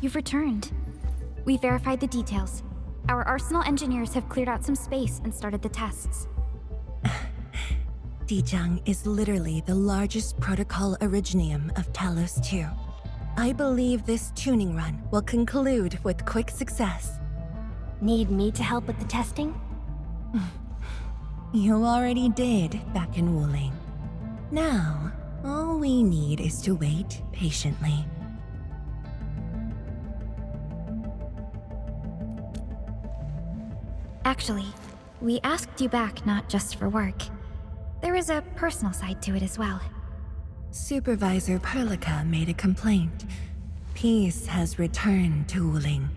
you've returned. We verified the details. Our arsenal engineers have cleared out some space and started the tests. Zhang is literally the largest protocol originium of Talos II. I believe this tuning run will conclude with quick success. Need me to help with the testing? You already did back in Wuling. Now, all we need is to wait patiently. Actually, we asked you back not just for work. There is a personal side to it as well. Supervisor Perlica made a complaint. Peace has returned to Wuling,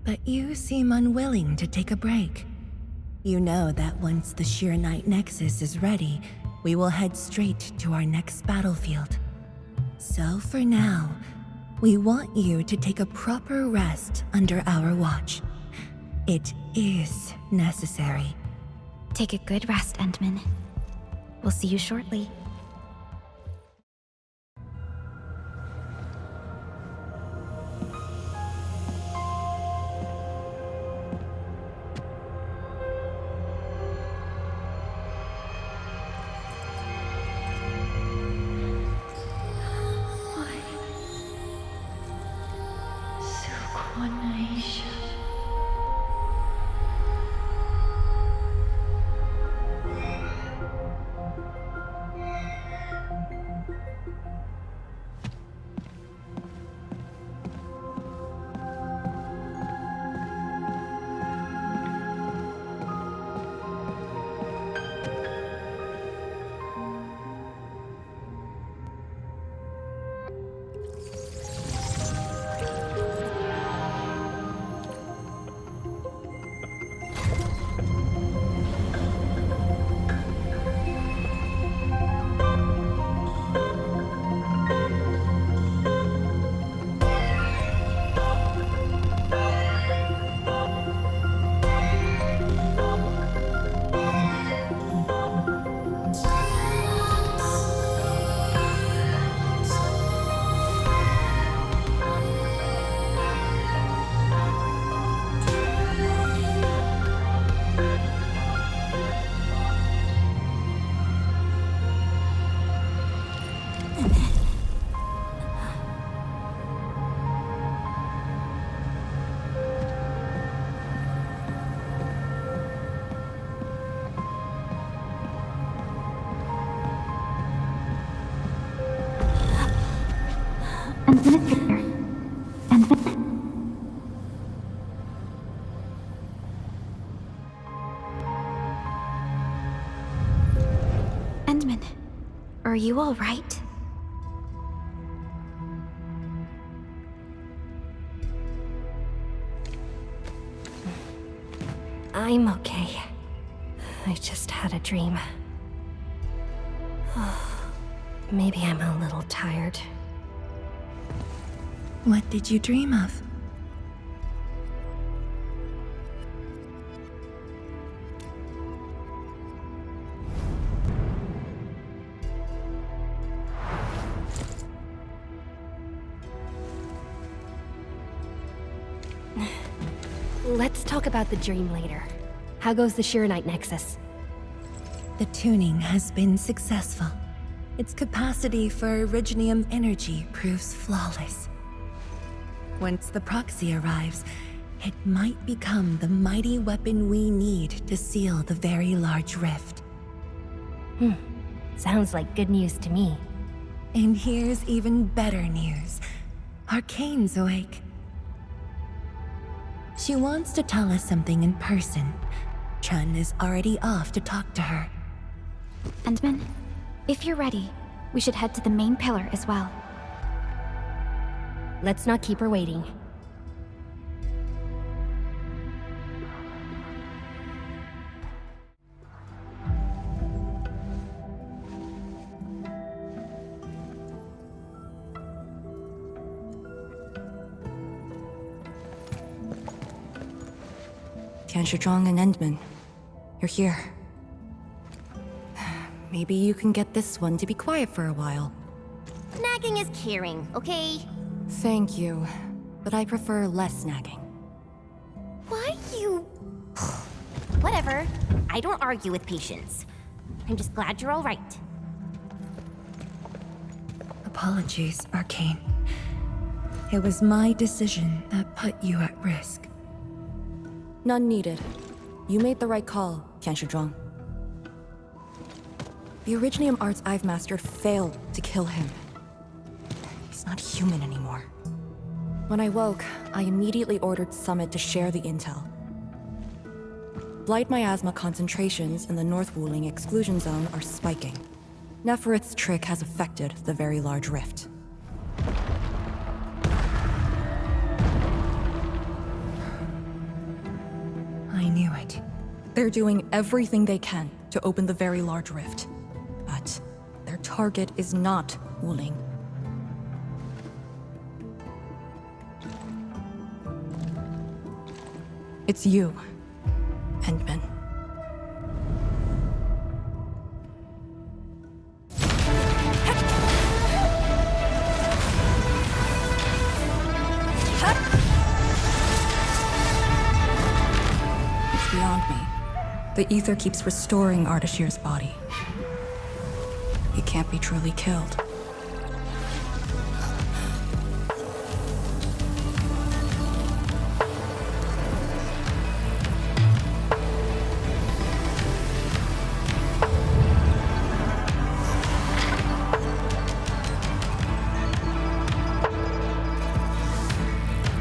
but you seem unwilling to take a break. You know that once the Qianyu Nexus is ready, we will head straight to our next battlefield. So for now, we want you to take a proper rest under our watch. It is necessary. Take a good rest, Endmin. We'll see you shortly. Endministrator. Endmin, are you all right? I'm okay. I just had a dream. Maybe I'm a little tired. What did you dream of? Let's talk about the dream later. How goes the Qianyu Nexus? The tuning has been successful. Its capacity for originium energy proves flawless. Once the proxy arrives, it might become the mighty weapon we need to seal the very large rift. Sounds like good news to me. And here's even better news. Arcane's awake. She wants to tell us something in person. Chen is already off to talk to her. Endmin, if you're ready, we should head to the main pillar as well. Let's not keep her waiting. Zhuang and Endmin, you're here. Maybe you can get this one to be quiet for a while. Nagging is caring, okay? Thank you. but I prefer less nagging. Why you... Whatever. I don't argue with patience. I'm just glad you're all right. Apologies, Arcane. It was my decision that put you at risk. None needed. You made the right call, Zhuang. The Originium arts I've mastered failed to kill him. He's not human anymore. When I woke, I immediately ordered Summit to share the intel. Blight Miasma concentrations in the North Wuling exclusion zone are spiking. Nefarith's trick has affected the Very Large Rift. I knew it. They're doing everything they can to open the Very Large Rift. But their target is not Wuling. It's you, Endmin. It's beyond me. The ether keeps restoring Ardashir's body. He can't be truly killed.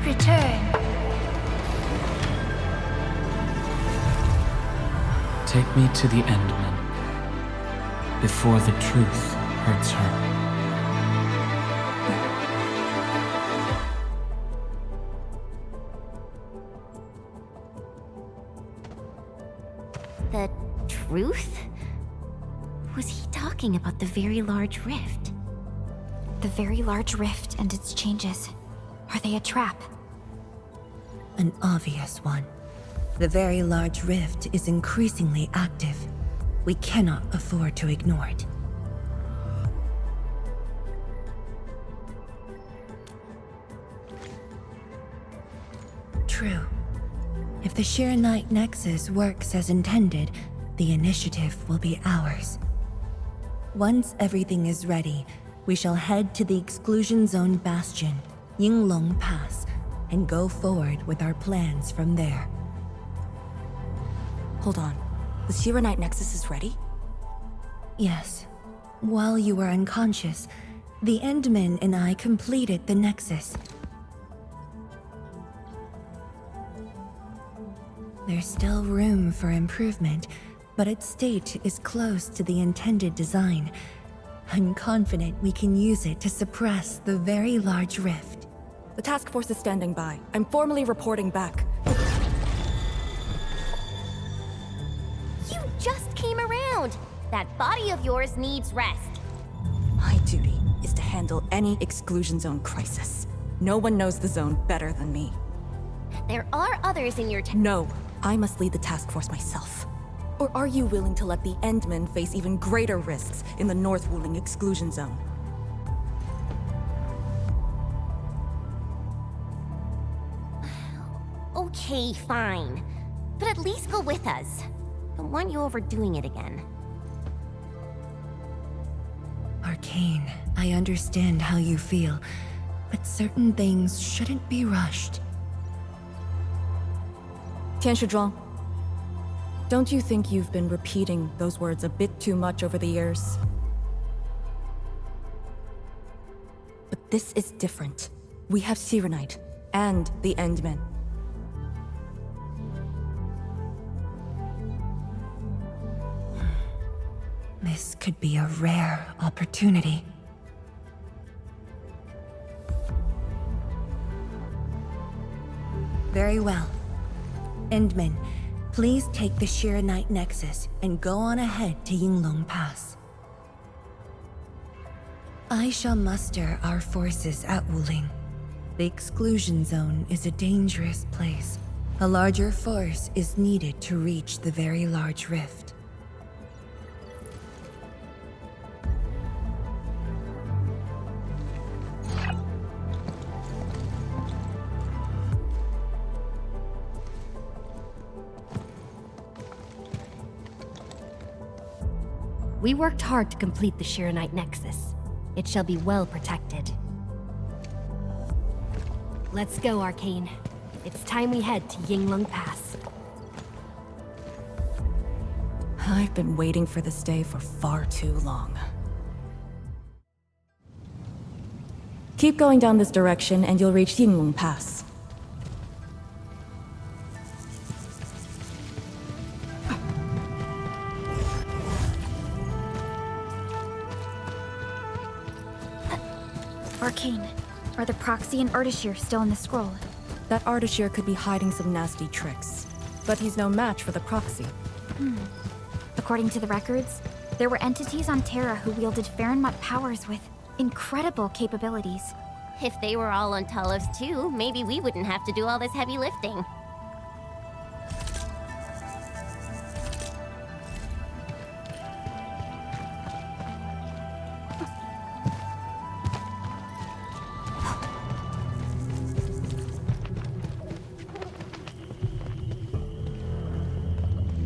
Return. Take me to the Endmin, before the truth hurts her. The truth? Was he talking about the Very Large Rift? The Very Large Rift and its changes. Are they a trap? An obvious one. The Very Large Rift is increasingly active. We cannot afford to ignore it. True. If the Shiranite Nexus works as intended, the initiative will be ours. Once everything is ready, we shall head to the Exclusion Zone Bastion, Yinglong Pass, and go forward with our plans from there. Hold on. The Shiranite Nexus is ready? Yes. While you were unconscious, the Endmin and I completed the Nexus. There's still room for improvement, but its state is close to the intended design. I'm confident we can use it to suppress the Very Large Rift. The task force is standing by. I'm formally reporting back. You just came around! That body of yours needs rest. My duty is to handle any exclusion zone crisis. No one knows the zone better than me. There are others in your No, I must lead the task force myself. Or are you willing to let the Endmen face even greater risks in the North Wuling exclusion zone? Okay, fine. But at least go with us. Don't want you overdoing it again. Arcane, I understand how you feel, but certain things shouldn't be rushed. Zhuang, don't you think you've been repeating those words a bit too much over the years? But this is different. We have Shiranite and the Endmen. This could be a rare opportunity. Very well. Endmin, please take the Shiranite Nexus and go on ahead to Yinglong Pass. I shall muster our forces at Wuling. The exclusion zone is a dangerous place. A larger force is needed to reach the Very Large Rift. We worked hard to complete the Shiranite Nexus. It shall be well protected. Let's go, Arcane. It's time we head to Yinglong Pass. I've been waiting for this day for far too long. Keep going down this direction and you'll reach Yinglong Pass. Arcane, are the proxy and Ardashir still in the scroll? That Ardashir could be hiding some nasty tricks, but he's no match for the proxy. According to the records, there were entities on Terra who wielded Farenmut powers with incredible capabilities. If they were all on Talos too, maybe we wouldn't have to do all this heavy lifting.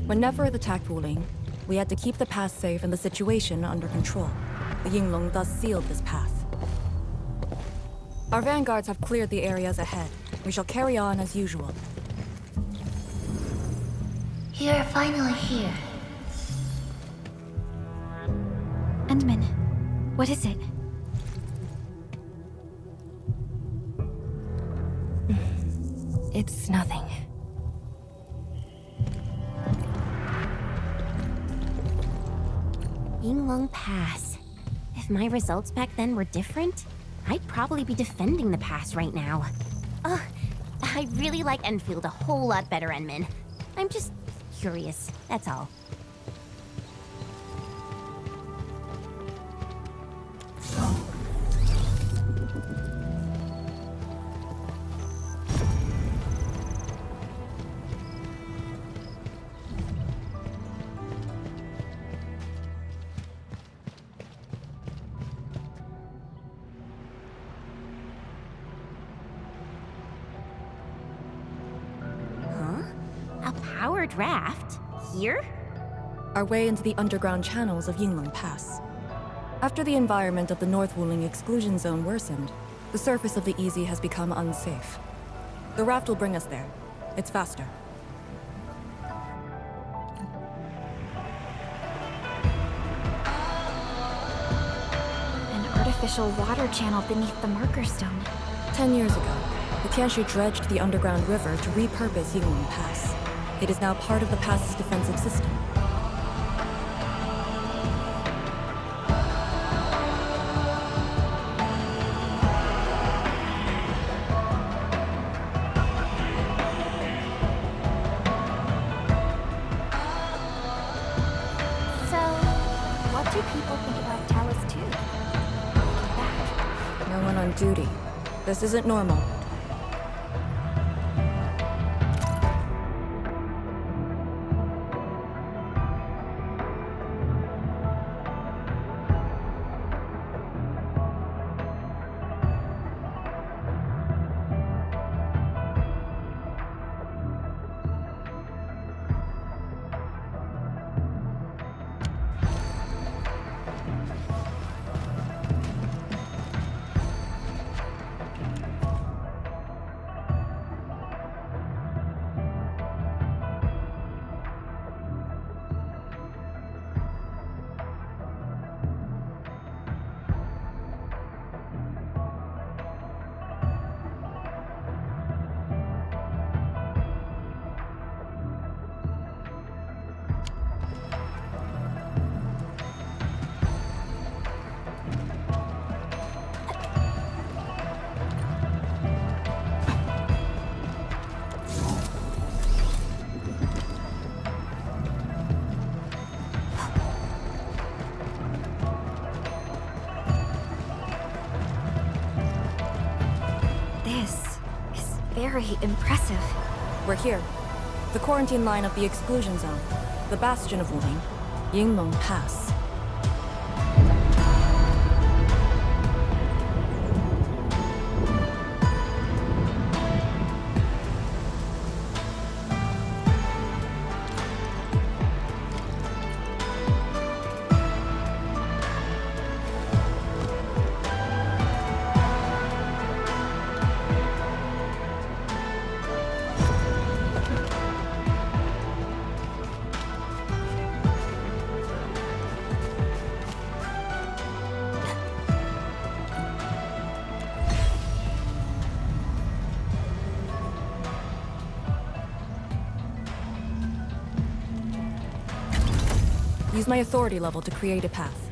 When Nefarith attacked Wuling, we had to keep the pass safe and the situation under control. The Yinglong thus sealed this path. Our vanguards have cleared the areas ahead. We shall carry on as usual. You're finally here. Endmin, what is it? It's nothing. Yinglong Pass. If my results back then were different, I'd probably be defending the pass right now. I really like Endfield a whole lot better, Endmin. I'm just curious, that's all. Powered raft? Here? Our way into the underground channels of Yinglong Pass. After the environment of the North Wuling exclusion zone worsened, the surface of the Easy has become unsafe. The raft will bring us there. It's faster. An artificial water channel beneath the marker stone. 10 years ago, the Qianyu dredged the underground river to repurpose Yinglong Pass. It is now part of the pass's defensive system. So, what do people think about Talos 2? Back. No one on duty. This isn't normal. Very impressive. We're here. The quarantine line of the exclusion zone. The bastion of Wuling. Yinglong Pass. Use my authority level to create a path.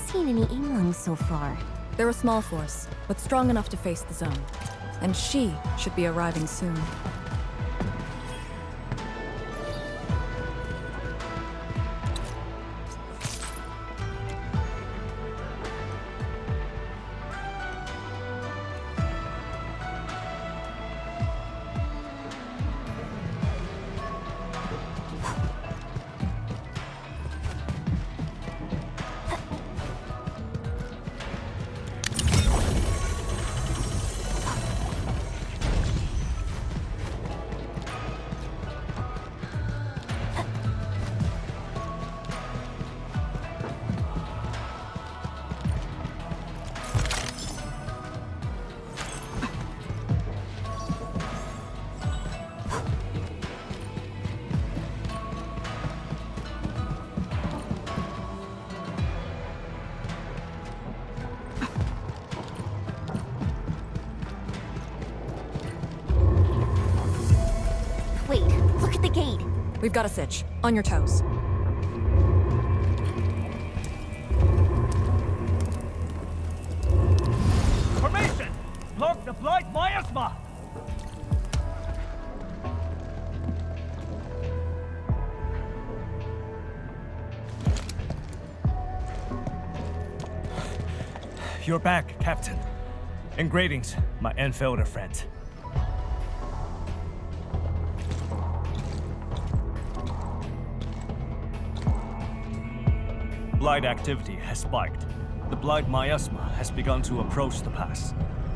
Seen any Yinglings so far. They're a small force, but strong enough to face the zone. And she should be arriving soon. Wait, look at the gate. We've got a sitch. On your toes. Formation! Block the blight Miasma! You're back, Captain. And greetings, my Endfielder friend. Blight activity has spiked. The blight Miasma has begun to approach the pass.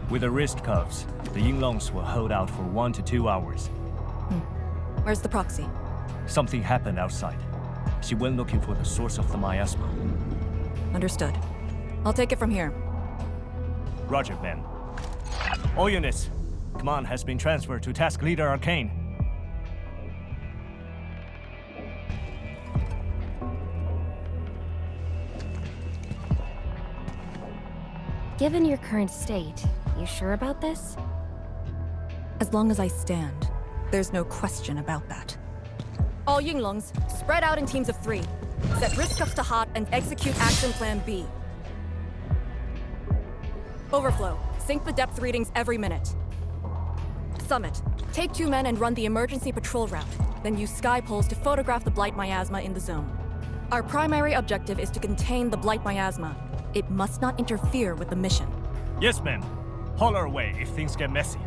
With the wrist cuffs, the Yinglongs will hold out for 1 to 2 hours. Where's the proxy? Something happened outside. She went looking for the source of the Miasma. Understood. I'll take it from here. Roger, men. All units, command has been transferred to Task Leader Arcane. Given your current state, you sure about this? As long as I stand, there's no question about that. All Yinglongs, spread out in teams of 3. Set wrist cuffs to hot and execute Action Plan B. Overflow, sync the depth readings every minute. Summit, take 2 men and run the emergency patrol route, then use sky poles to photograph the blight miasma in the zone. Our primary objective is to contain the blight miasma. It must not interfere with the mission. Yes, men. Holler away if things get messy.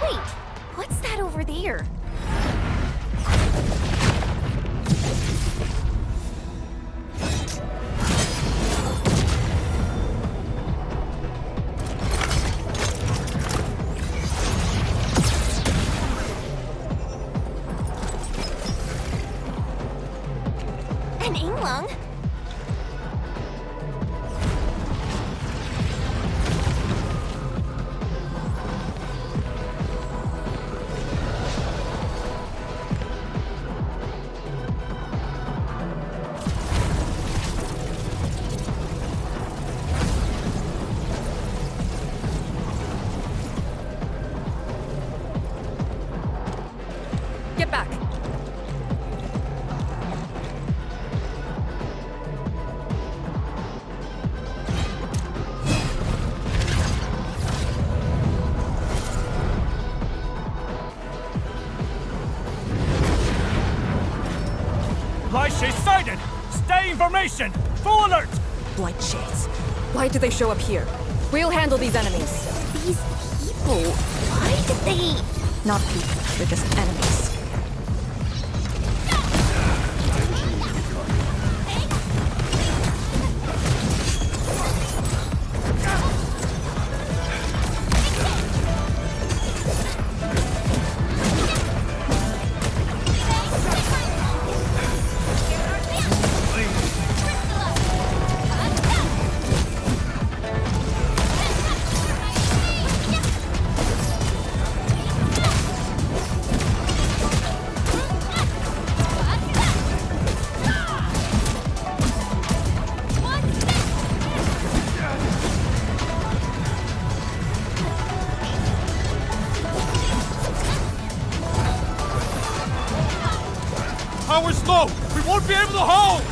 Wait, what's that over there? An Yinglong? Get back! Blight shades sighted! Stay in formation! Full alert! Blight shades. Why did they show up here? We'll handle these enemies. These people, why did they... Not people, they're just enemies. Power's low! We won't be able to hold!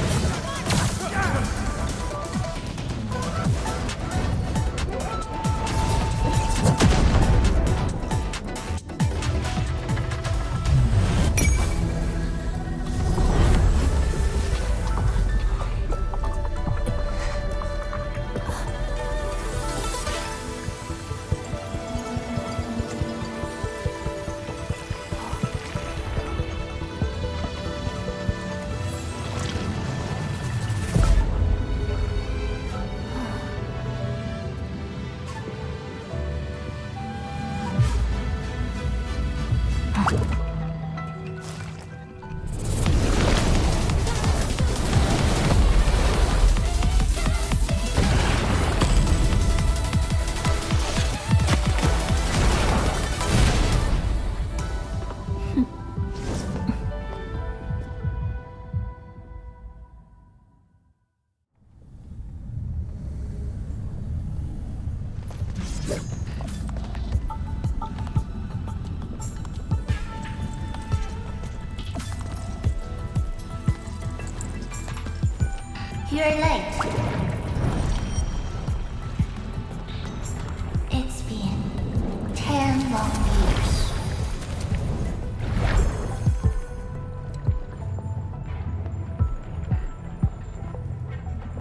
You're late. It's been 10 long years.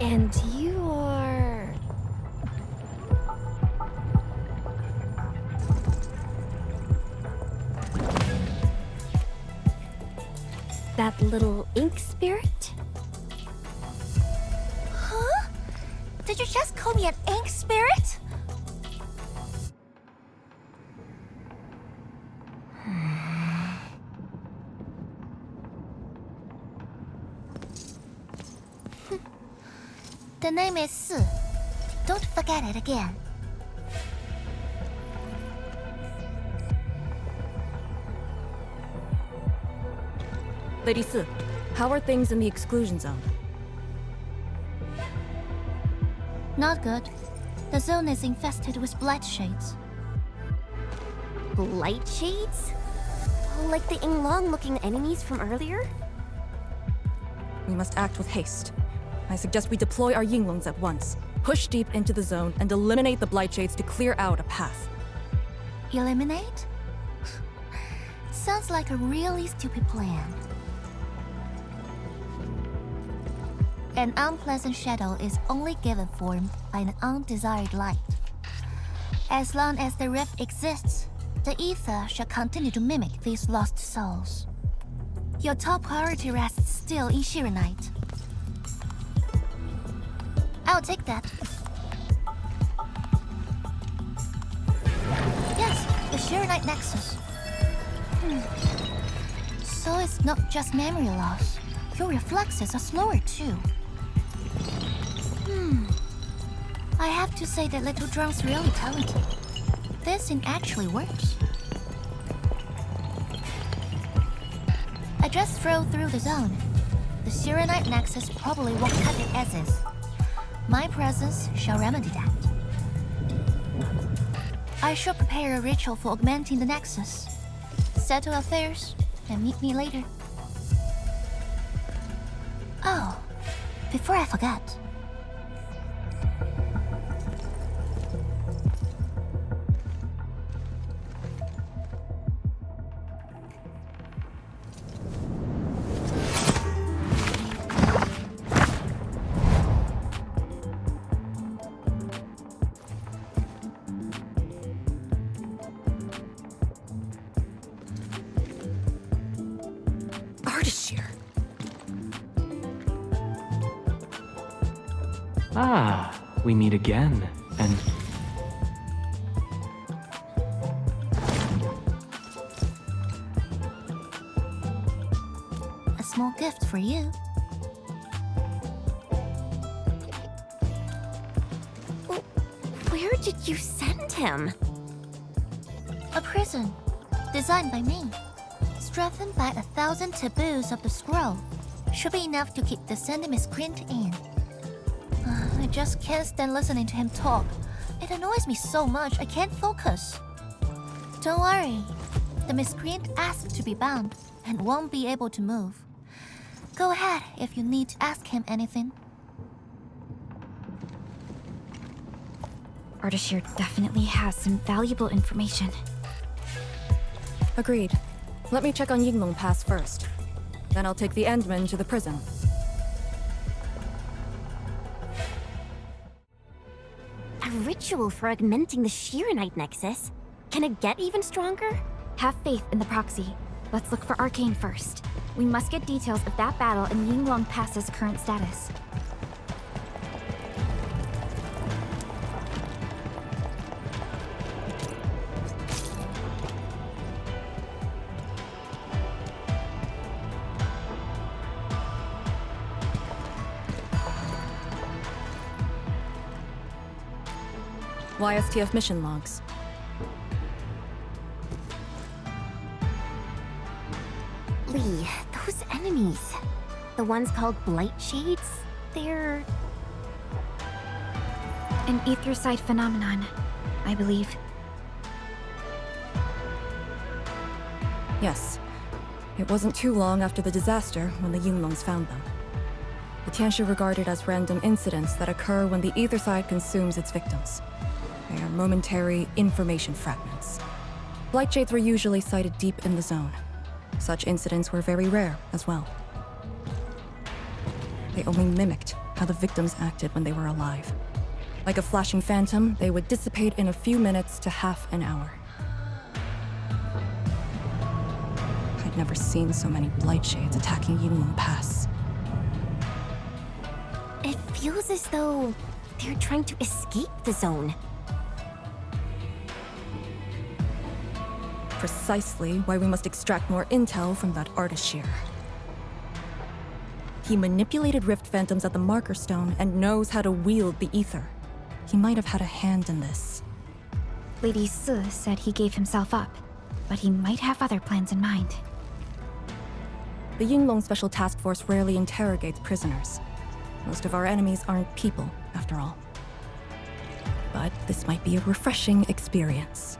And you are... that little ink spirit? Huh? Did you just call me an ink spirit? The name is Si. Don't forget it again. Lady Si, how are things in the exclusion zone? Not good. The zone is infested with blight shades. Blight shades? Like the Yinglong-looking enemies from earlier? We must act with haste. I suggest we deploy our Yinglongs at once, push deep into the zone, and eliminate the blight shades to clear out a path. Eliminate? Sounds like a really stupid plan. An unpleasant shadow is only given form by an undesired light. As long as the rift exists, the ether shall continue to mimic these lost souls. Your top priority rests still in Shiranite. I'll take that. Yes, the Shiranite Nexus. So it's not just memory loss. Your reflexes are slower too. I have to say that little Zhuang's really talented. This thing actually works. I just drove through the zone. The Shiranite Nexus probably won't cut it as is. My presence shall remedy that. I shall prepare a ritual for augmenting the Nexus. Settle affairs, and meet me later. Oh, before I forget. Ah, we meet again, and... A small gift for you. Where did you send him? A prison, designed by me. Strengthened by 1,000 taboos of the scroll. Should be enough to keep the sending miscreant in. I just can't stand listening to him talk. It annoys me so much I can't focus. Don't worry. The miscreant asked to be bound and won't be able to move. Go ahead if you need to ask him anything. Ardashir definitely has some valuable information. Agreed. Let me check on Yinglong Pass first. Then I'll take the Endmin to the prison. A ritual for augmenting the Shiranite Nexus? Can it get even stronger? Have faith in the proxy. Let's look for Arcane first. We must get details of that battle and Yinglong Pass's current status. YSTF mission logs. Lee, those enemies. The ones called Blight Shades? They're... An ether-side phenomenon, I believe. Yes. It wasn't too long after the disaster when the Yinglongs found them. The Qianyu regarded as random incidents that occur when the ether side consumes its victims. They are momentary information fragments. Blight Shades were usually sighted deep in the zone. Such incidents were very rare as well. They only mimicked how the victims acted when they were alive. Like a flashing phantom, they would dissipate in a few minutes to half an hour. I'd never seen so many Blight Shades attacking Yinglong Pass. It feels as though they're trying to escape the zone. Precisely why we must extract more intel from that Ardashir. He manipulated Rift Phantoms at the Marker Stone and knows how to wield the ether. He might have had a hand in this. Lady Su said he gave himself up, but he might have other plans in mind. The Yinglong Special Task Force rarely interrogates prisoners. Most of our enemies aren't people, after all. But this might be a refreshing experience.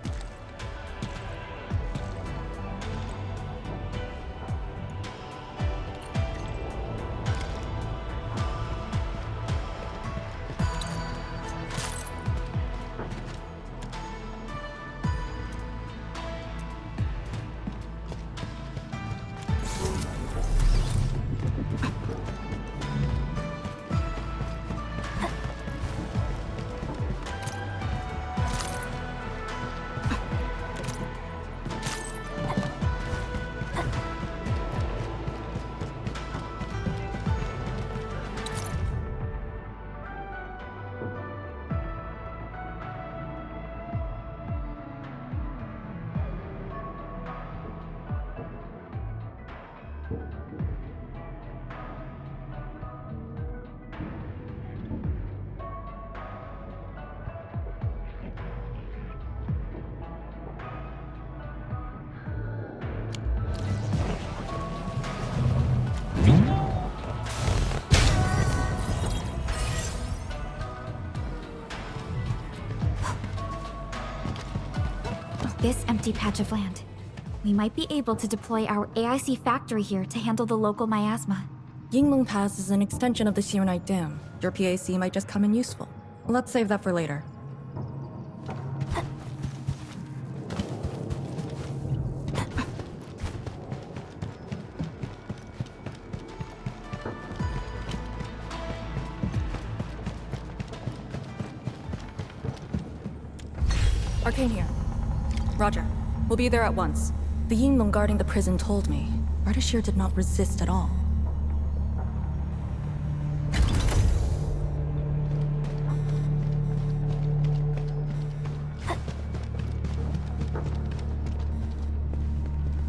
This empty patch of land. we might be able to deploy our AIC factory here to handle the local miasma. Yinglong Pass is an extension of the Xiernite Dam. Your PAC might just come in useful. Let's save that for later. Arcane here. Roger. We'll be there at once. The Yinglong guarding the prison told me Ardashir did not resist at all.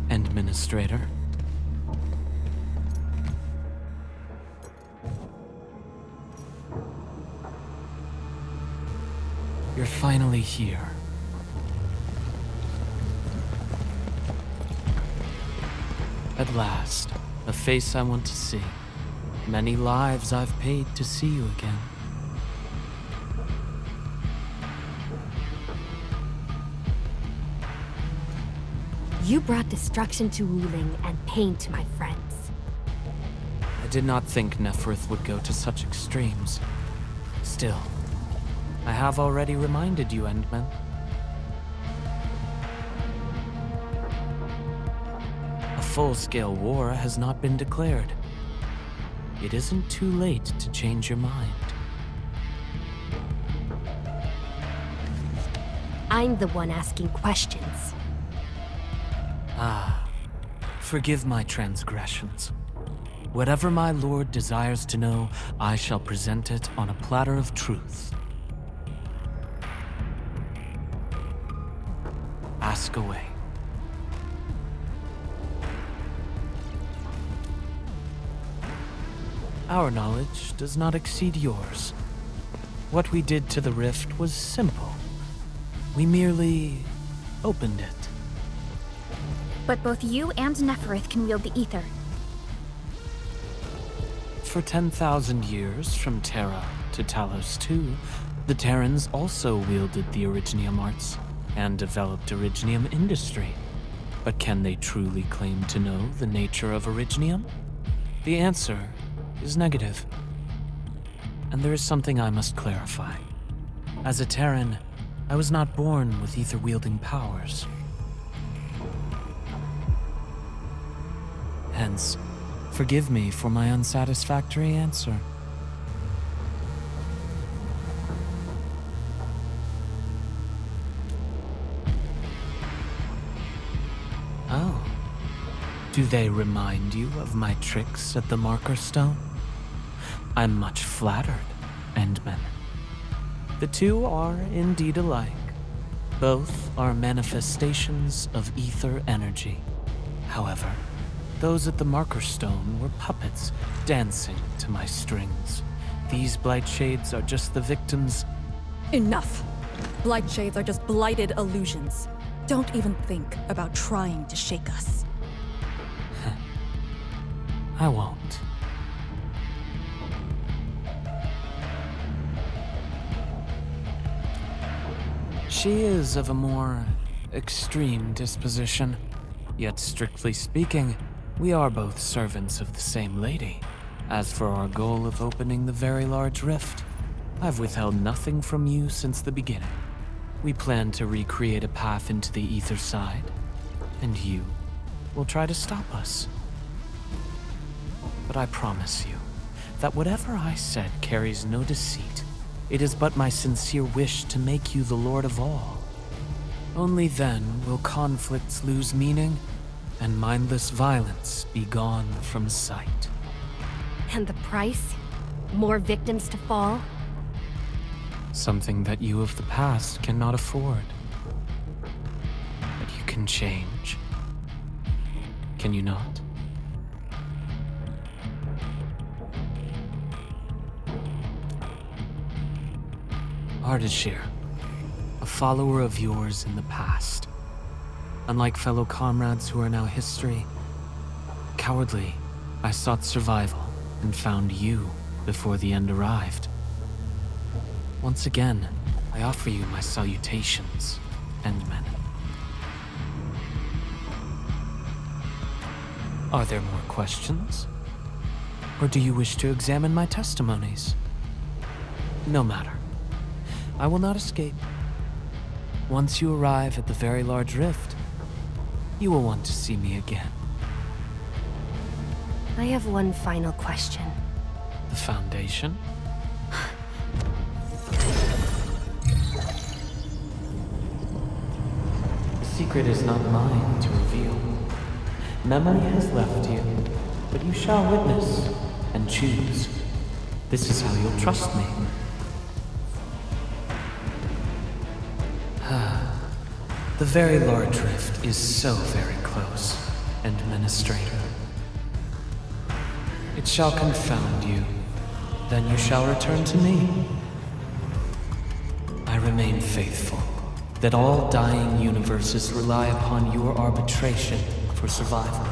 Endministrator. You're finally here. At last, a face I want to see. Many lives I've paid to see you again. You brought destruction to Wuling and pain to my friends. I did not think Nefarith would go to such extremes. Still, I have already reminded you, Endmin. A full-scale war has not been declared. It isn't too late to change your mind. I'm the one asking questions. Ah, forgive my transgressions. Whatever my lord desires to know, I shall present it on a platter of truth. Ask away. Our knowledge does not exceed yours. What we did to the rift was simple. We merely opened it. But both you and Nefarith can wield the ether. For 10,000 years, from Terra to Talos II, the Terrans also wielded the Originium arts and developed Originium industry. But can they truly claim to know the nature of Originium? The answer is negative. And there is something I must clarify. As a Terran, I was not born with ether-wielding powers. Hence, forgive me for my unsatisfactory answer. Oh. Do they remind you of my tricks at the Marker Stone? I'm much flattered, Endmin. The two are indeed alike. Both are manifestations of ether energy. However, those at the Marker Stone were puppets dancing to my strings. These blight shades are just the victims. Enough! Blight shades are just blighted illusions. Don't even think about trying to shake us. I won't. She is of a more extreme disposition. Yet strictly speaking, we are both servants of the same lady. As for our goal of opening the very large rift, I've withheld nothing from you since the beginning. We plan to recreate a path into the ether side, and you will try to stop us. But I promise you that whatever I said carries no deceit. It is but my sincere wish to make you the lord of all. Only then will conflicts lose meaning and mindless violence be gone from sight. And the price? More victims to fall? Something that you of the past cannot afford. But you can change. Can you not? Ardashir, a follower of yours in the past. Unlike fellow comrades who are now history, cowardly, I sought survival and found you before the end arrived. Once again, I offer you my salutations, Endmin. Are there more questions? Or do you wish to examine my testimonies? No matter. I will not escape. Once you arrive at the very large rift, you will want to see me again. I have one final question. The Foundation? The secret is not mine to reveal. Memory has left you, but you shall witness and choose. This is how you'll trust me. The very large rift is so very close, Endministrator. It shall confound you, then you shall return to me. I remain faithful, that all dying universes rely upon your arbitration for survival.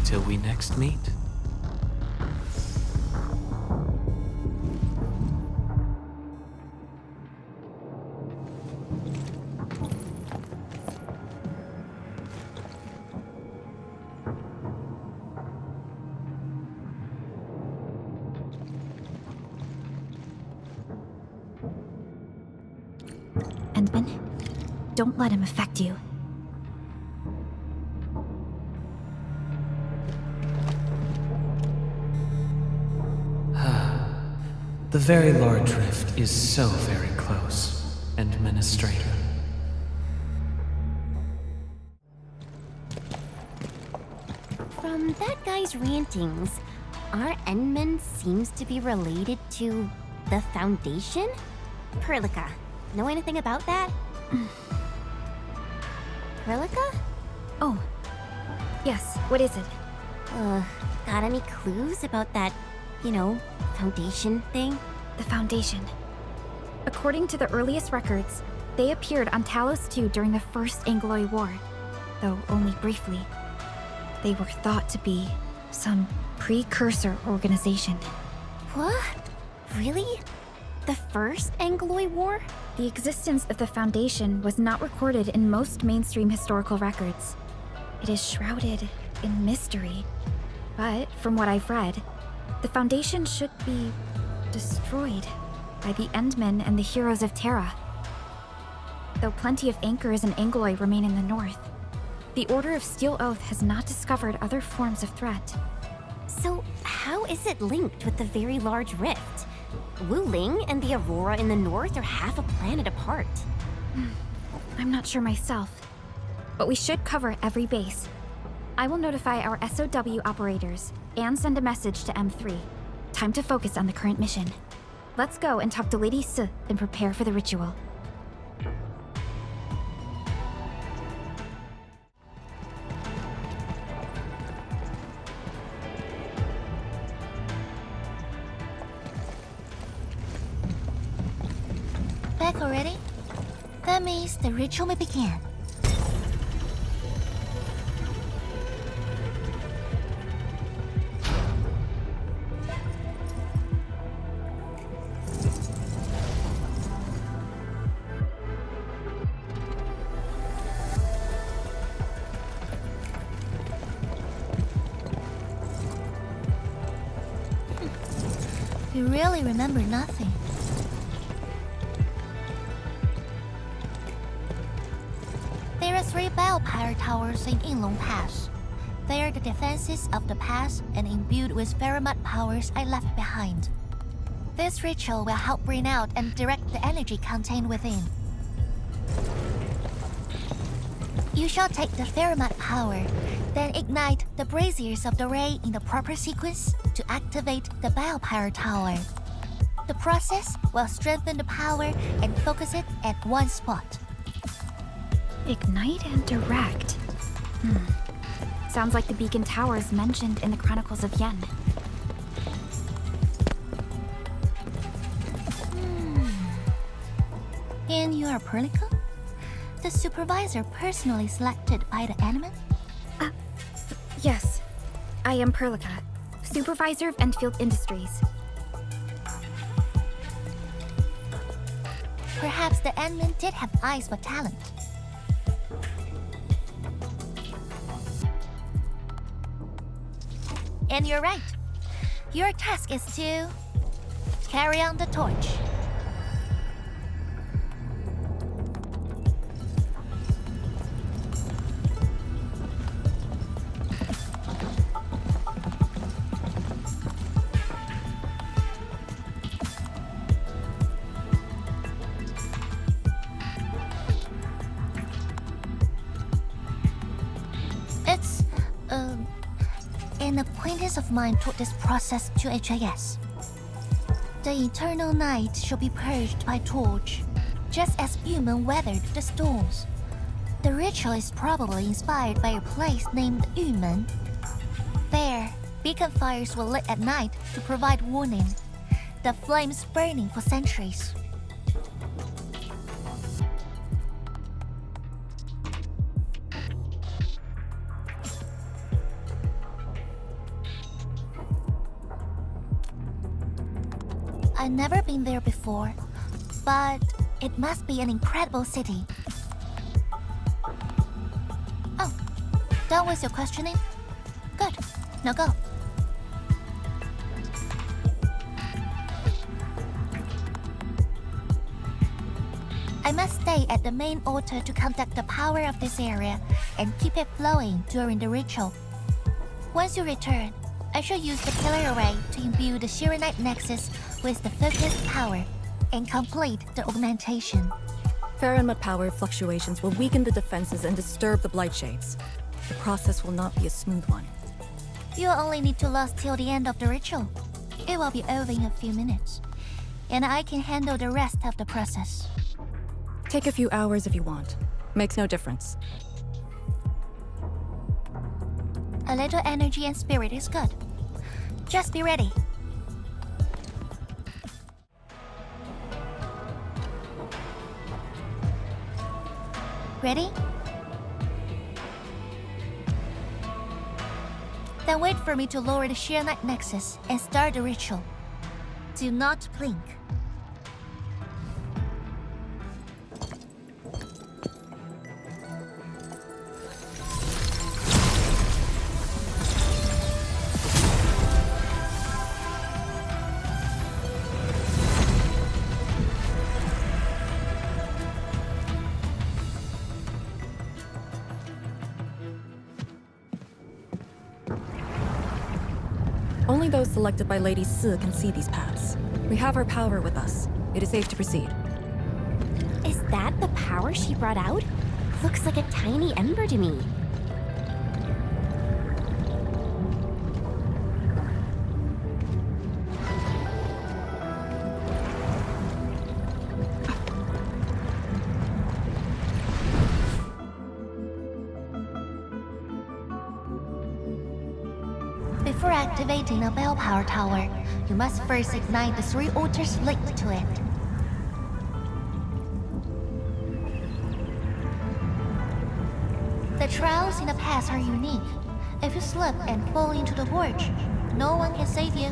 Till we next meet. Endmin, don't let him affect you. The very large rift is so very close, Endministrator. From that guy's rantings, our Endmin seems to be related to the Foundation? Perlica, know anything about that? Perlica? Oh, yes, what is it? Got any clues about that, Foundation thing? The Foundation. According to the earliest records, they appeared on Talos II during the First Angloy War, though only briefly. They were thought to be some precursor organization. What? Really? The First Angloy War? The existence of the Foundation was not recorded in most mainstream historical records. It is shrouded in mystery. But, from what I've read, the Foundation should be destroyed by the Endmin and the heroes of Terra. Though plenty of anchors and Angloy remain in the north, the Order of Steel Oath has not discovered other forms of threat. So, how is it linked with the Very Large Rift? Wuling and the Aurora in the north are half a planet apart. I'm not sure myself, but we should cover every base. I will notify our SOW operators and send a message to M3. Time to focus on the current mission. Let's go and talk to Lady S and prepare for the ritual. Back already? That means the ritual may begin. You really remember nothing. There are 3 biopower towers in Yinglong Pass. They are the defenses of the pass and imbued with Ferrimut powers I left behind. This ritual will help bring out and direct the energy contained within. You shall take the Ferrimut power, then ignite the braziers of the ray in the proper sequence to activate the biopower tower. The process will strengthen the power and focus it at one spot. Ignite and direct. Sounds like the beacon towers mentioned in the Chronicles of Yen. And you are Perlica? The supervisor personally selected by the Endmin? Yes. I am Perlica, supervisor of Endfield Industries. Perhaps the Endmin did have eyes for talent. And you're right. Your task is to carry on the torch. It's, an acquaintance of mine taught this process to HIS. The eternal night shall be purged by torch, just as human weathered the storms. The ritual is probably inspired by a place named Yumen. There, beacon fires were lit at night to provide warning, the flames burning for centuries. I've never been there before, but it must be an incredible city. Oh, done with your questioning? Good, now go. I must stay at the main altar to conduct the power of this area and keep it flowing during the ritual. Once you return, I shall use the killer array to imbue the Shiranite Nexus with the focused power and complete the augmentation. Faramut power fluctuations will weaken the defenses and disturb the Blight Shades. The process will not be a smooth one. You'll only need to last till the end of the ritual. It will be over in a few minutes, and I can handle the rest of the process. Take a few hours if you want. Makes no difference. A little energy and spirit is good. Just be ready. Ready? Then wait for me to lower the Shiranite Nexus and start the ritual. Do not blink. Only those selected by Lady Si can see these paths. We have her power with us. It is safe to proceed. Is that the power she brought out? Looks like a tiny ember to me. Before activating a bell power tower, you must first ignite the 3 altars linked to it. The trials in the past are unique. If you slip and fall into the gorge, no one can save you.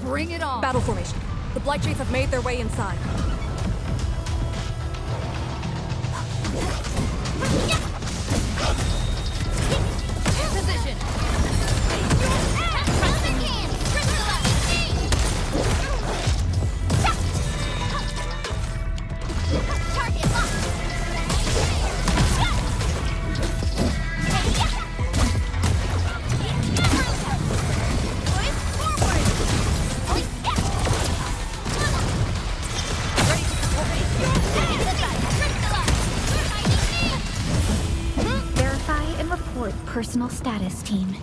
Bring it on! Battle formation. The Blight Shades have made their way inside. Position! personal status team.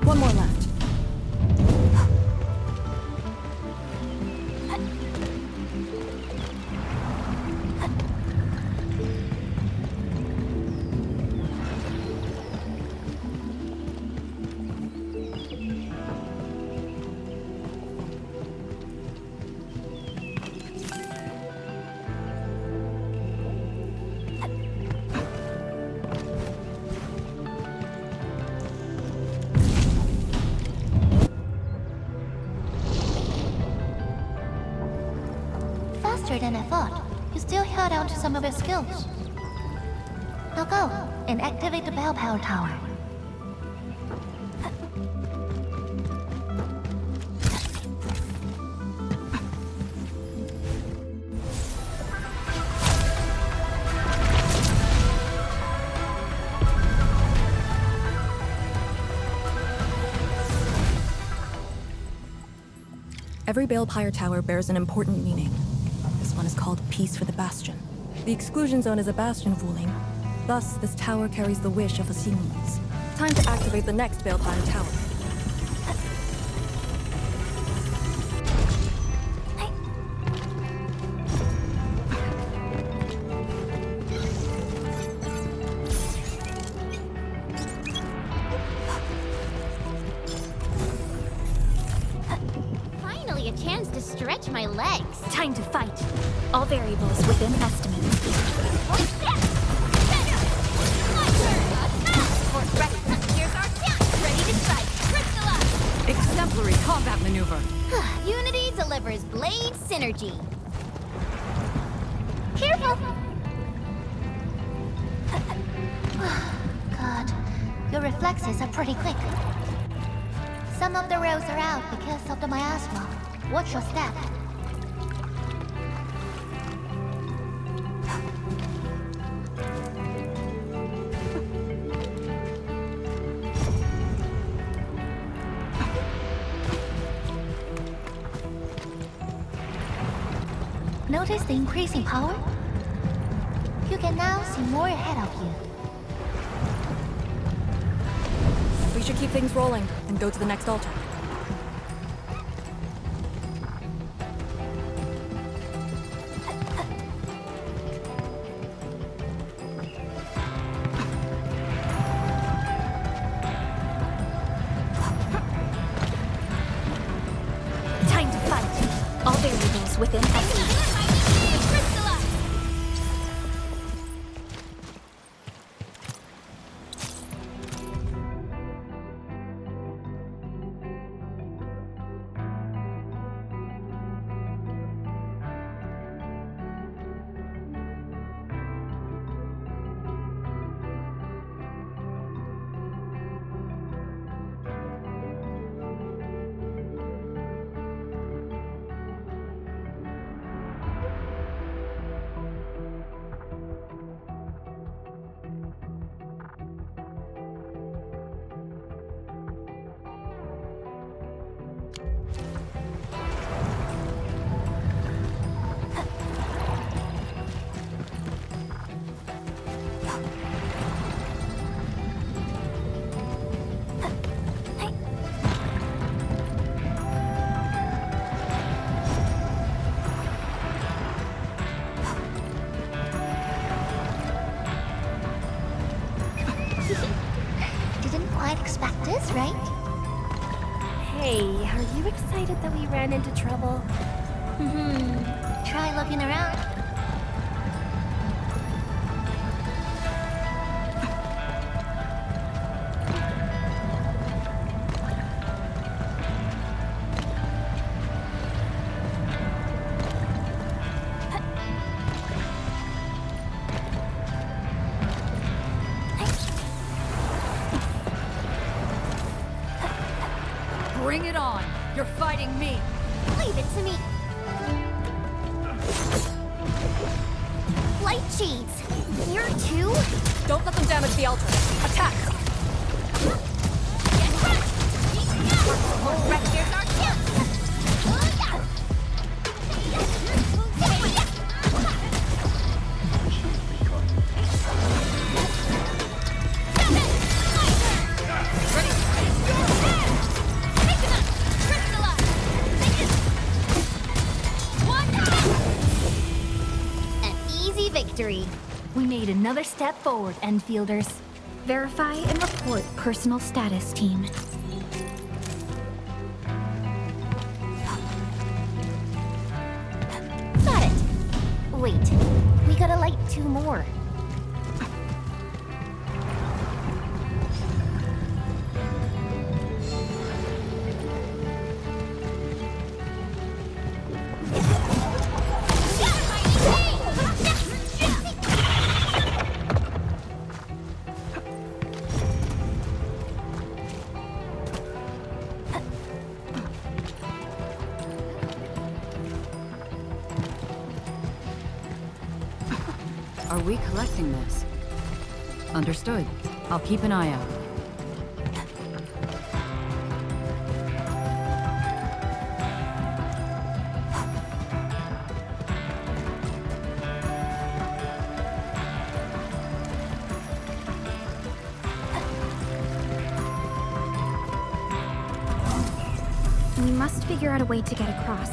One more left. Faster than I thought. You still held on to some of your skills. Now go and activate the bell power tower. Every Balepire tower bears an important meaning. This one is called Peace for the Bastion. The exclusion zone is a bastion of Wuling. Thus, this tower carries the wish of the Xinglings. Time to activate the next Balepire tower. Finally, a chance to stretch my legs. Time to fight. All variables within estimates. Exemplary combat maneuver. Unity delivers blade synergy. Careful! God, your reflexes are pretty quick. Some of the rails are out because of the miasma. Watch your step. Notice the increasing power? You can now see more ahead of you. We should keep things rolling and go to the next altar. Time to fight. All variables within estimates. you excited that we ran into trouble? Try looking around. Bring it on! You're fighting me! Leave it to me. Light shades. Here too? Don't let them damage the altar! Attack! Here's our chance. An easy victory. We made another step forward, Enfielders. Verify and report personal status, team. Got it. Wait, we gotta light 2 more. Are we collecting this? Understood. I'll keep an eye out. We must figure out a way to get across.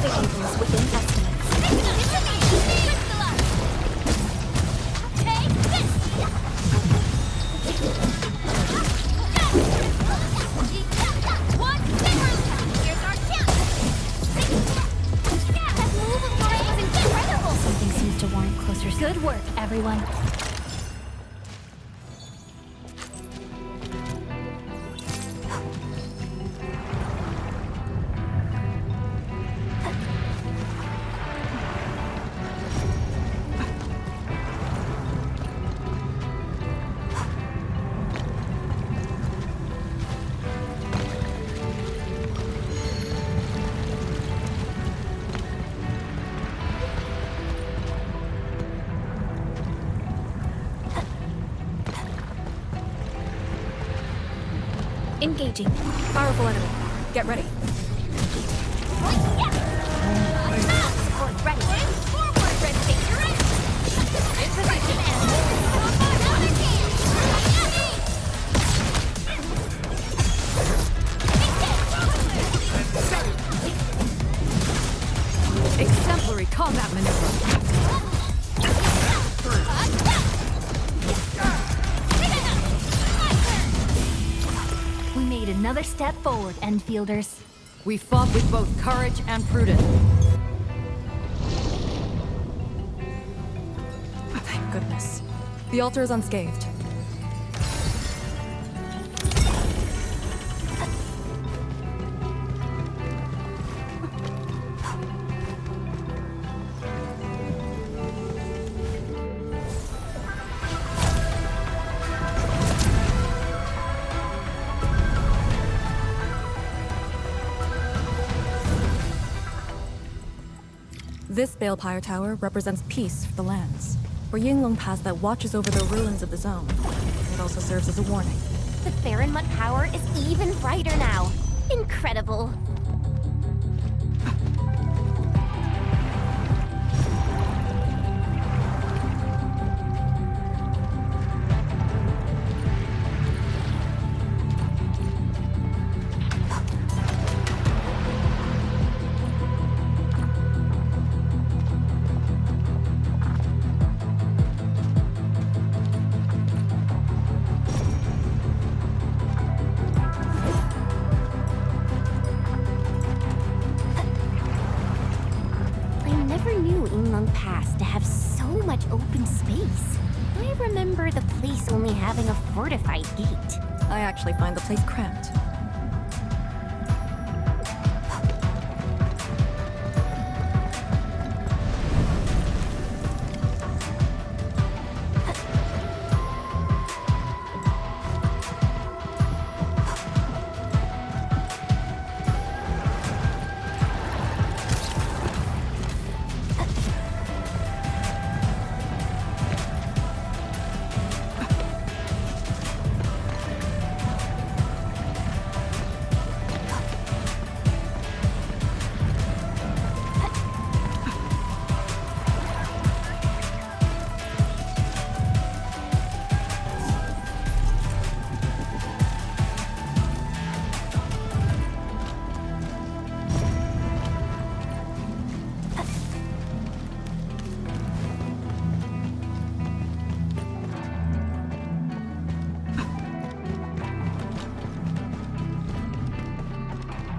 variables within estimates. Take this! One Perlica! Here's our chance! That move of mine is incredible! Something seems to warrant closer. Good work, everyone. Engaging. Powerful enemy. Get ready. Support ready. Forward, Red Figure! In position Exemplary combat maneuver. We made another step forward, Endfielders. We fought with both courage and prudence. Thank goodness. The altar is unscathed. This Balepire Tower represents peace for the lands. For Yinglong Pass that watches over the ruins of the zone. It also serves as a warning. The Farinmut power is even brighter now. Incredible. Pass to have so much open space. I remember the place only having a fortified gate. I actually find the place cramped.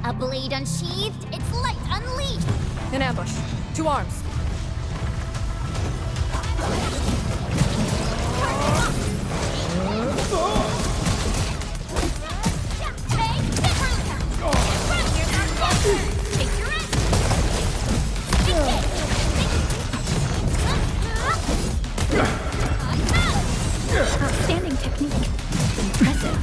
A blade unsheathed, its light unleashed! In ambush. To arms. Outstanding technique. Impressive.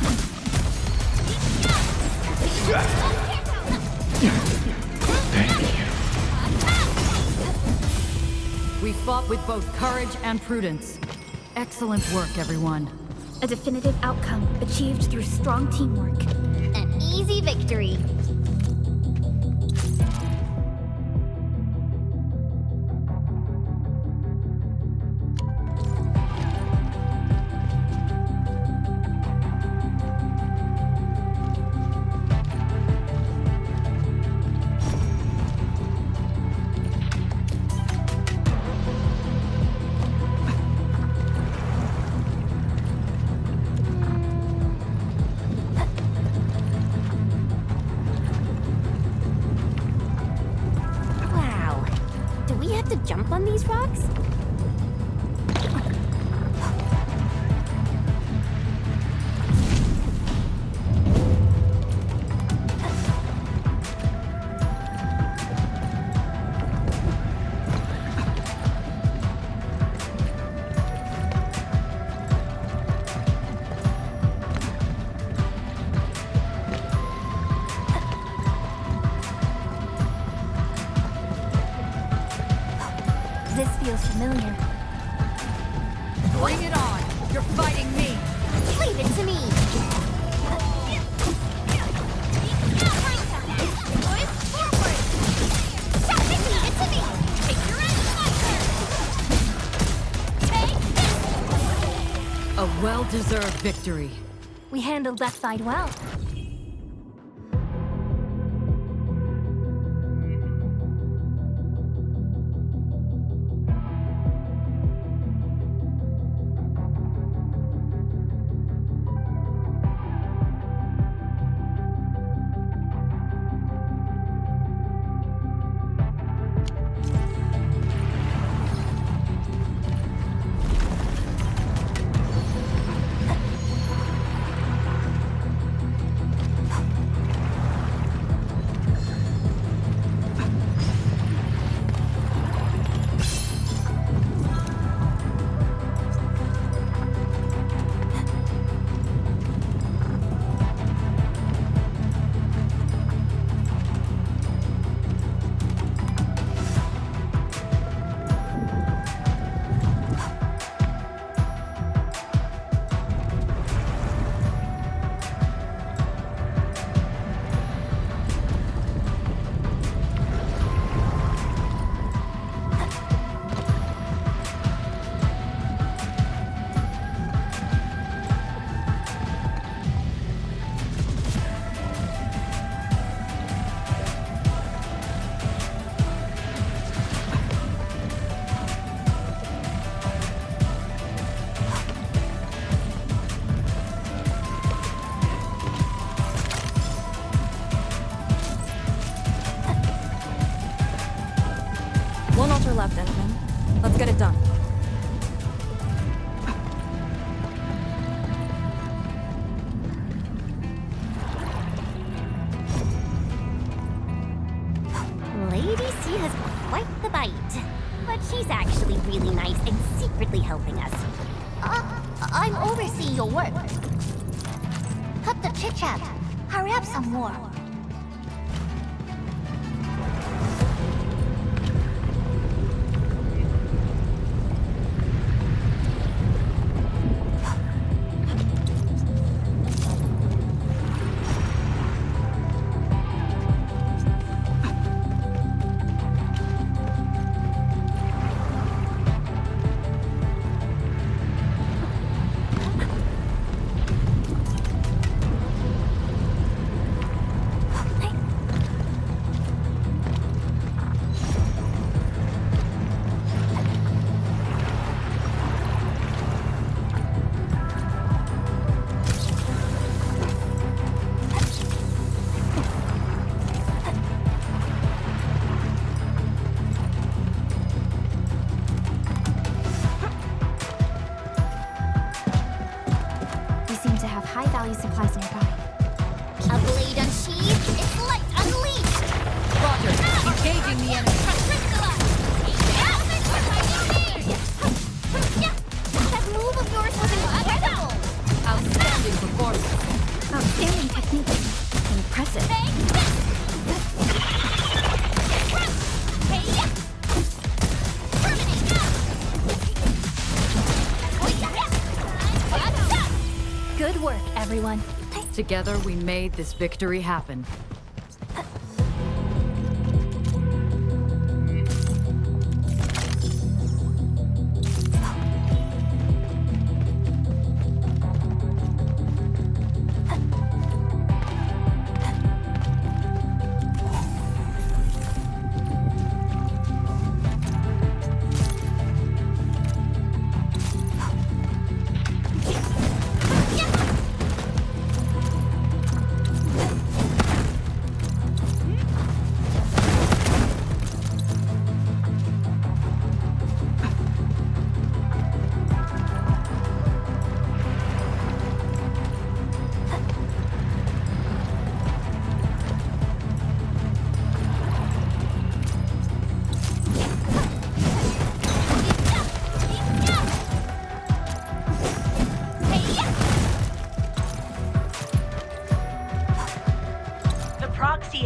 We fought with both courage and prudence. Excellent work, everyone. A definitive outcome achieved through strong teamwork. An easy victory. A well-deserved victory. We handled that side well. One altar left, Endmin. Let's get it done. Lady C has quite the bite. But she's actually really nice and secretly helping us. I'm overseeing your work. Cut the chit-chat. Hurry up some more. high-value supplies nearby. A blade unsheathed, its light unleashed! Roger, engaging the enemy. That move of yours was incredible! Outstanding performance. Outstanding technique. Impressive. Good work, everyone. Together we made this victory happen.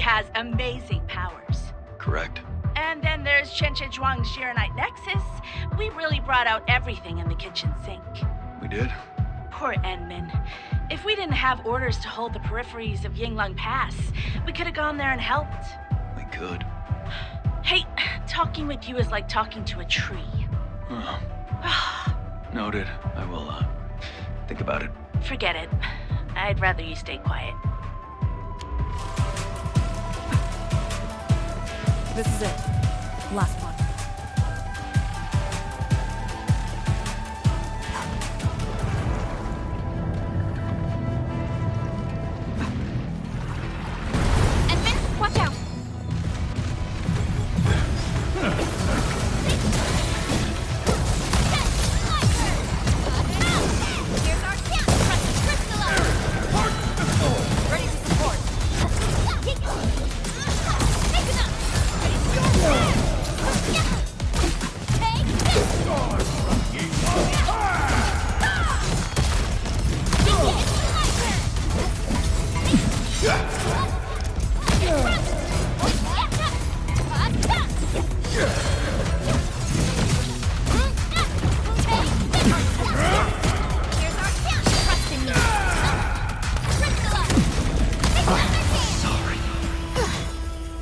Has amazing powers. Correct. And then there's Chen Zhuang's Qianyu Nexus. We really brought out everything in the kitchen sink. We did? Poor Endmin. If we didn't have orders to hold the peripheries of Yinglong Pass, we could have gone there and helped. We could. Hey, talking with you is like talking to a tree. Noted. I will, Think about it. Forget it. I'd rather you stay quiet. This is it. Last one. Endmin, watch out! Ready to support.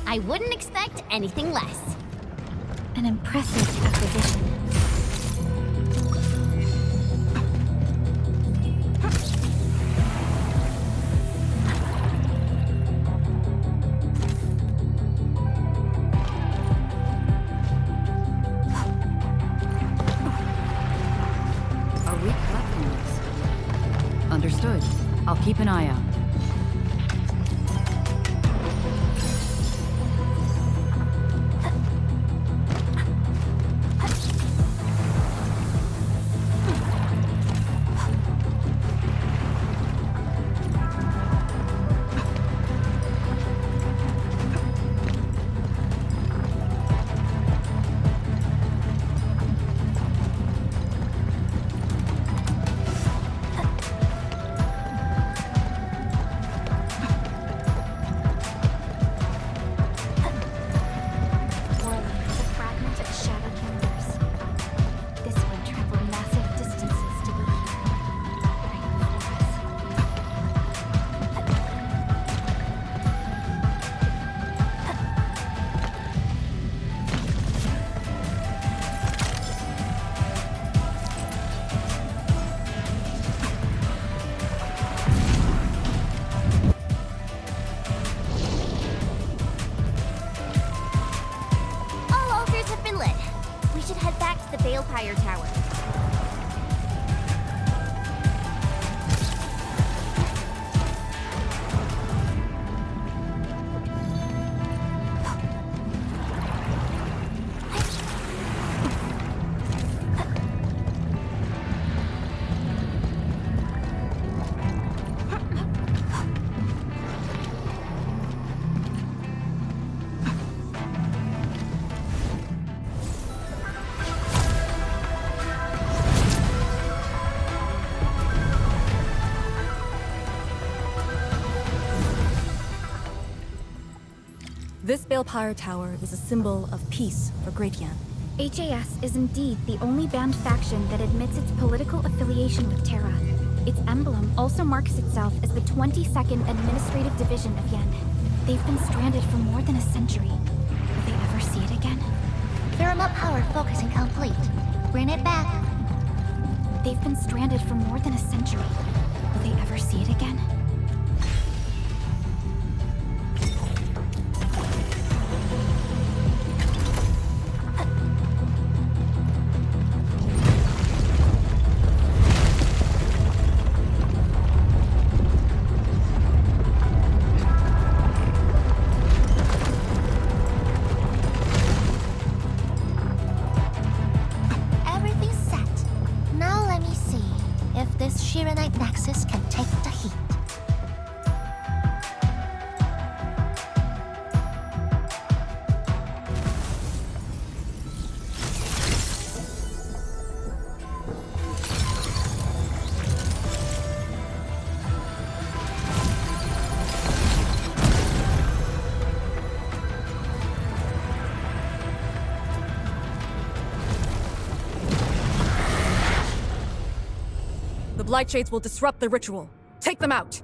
I wouldn't expect anything less. An impressive acquisition. Are we collecting this? Understood. I'll keep an eye out. Tower. This Balepire Tower is a symbol of peace for Great Yan. HAS is indeed the only banned faction that admits its political affiliation with Terra. Its emblem also marks itself as the 22nd Administrative Division of Yen. They've been stranded for more than a century. Will they ever see it again? Thermal power focusing complete. Bring it back. They've been stranded for more than a century. Will they ever see it again? The Blightshades will disrupt the ritual. Take them out!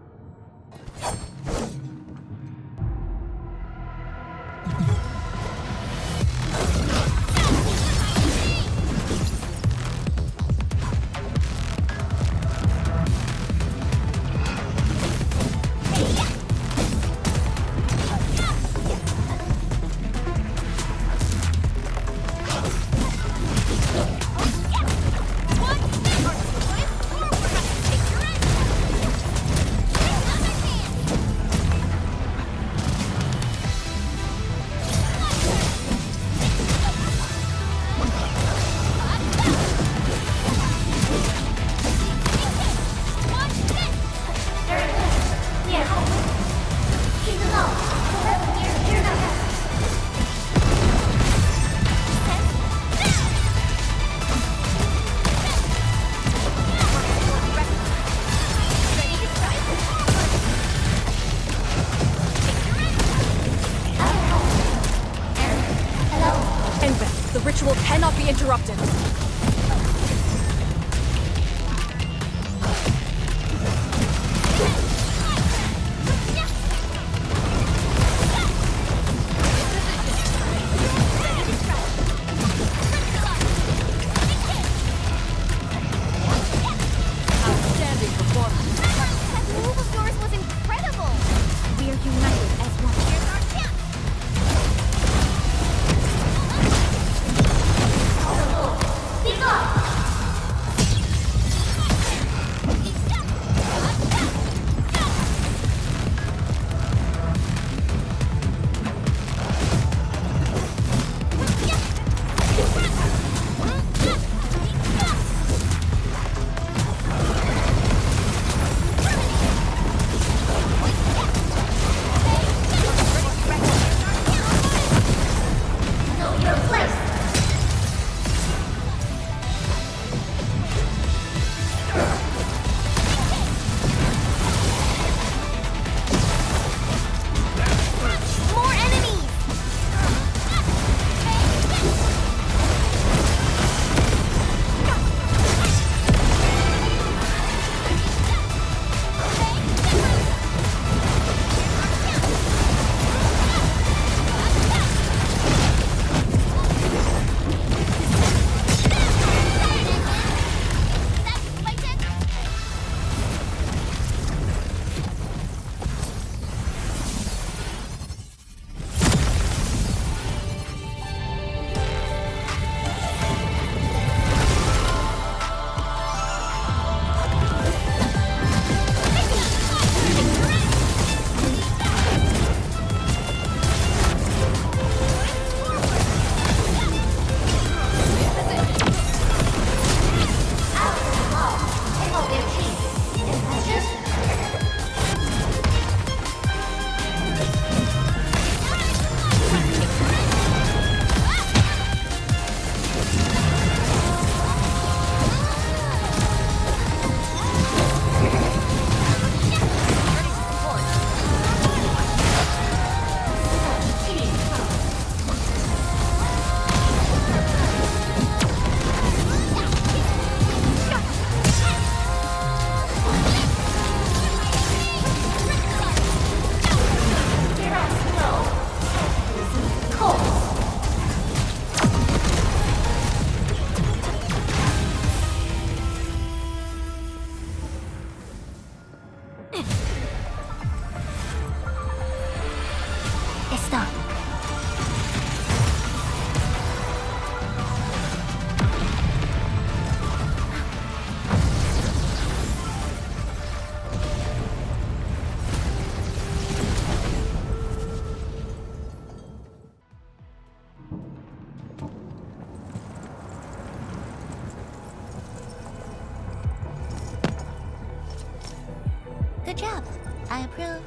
Good job. I approve.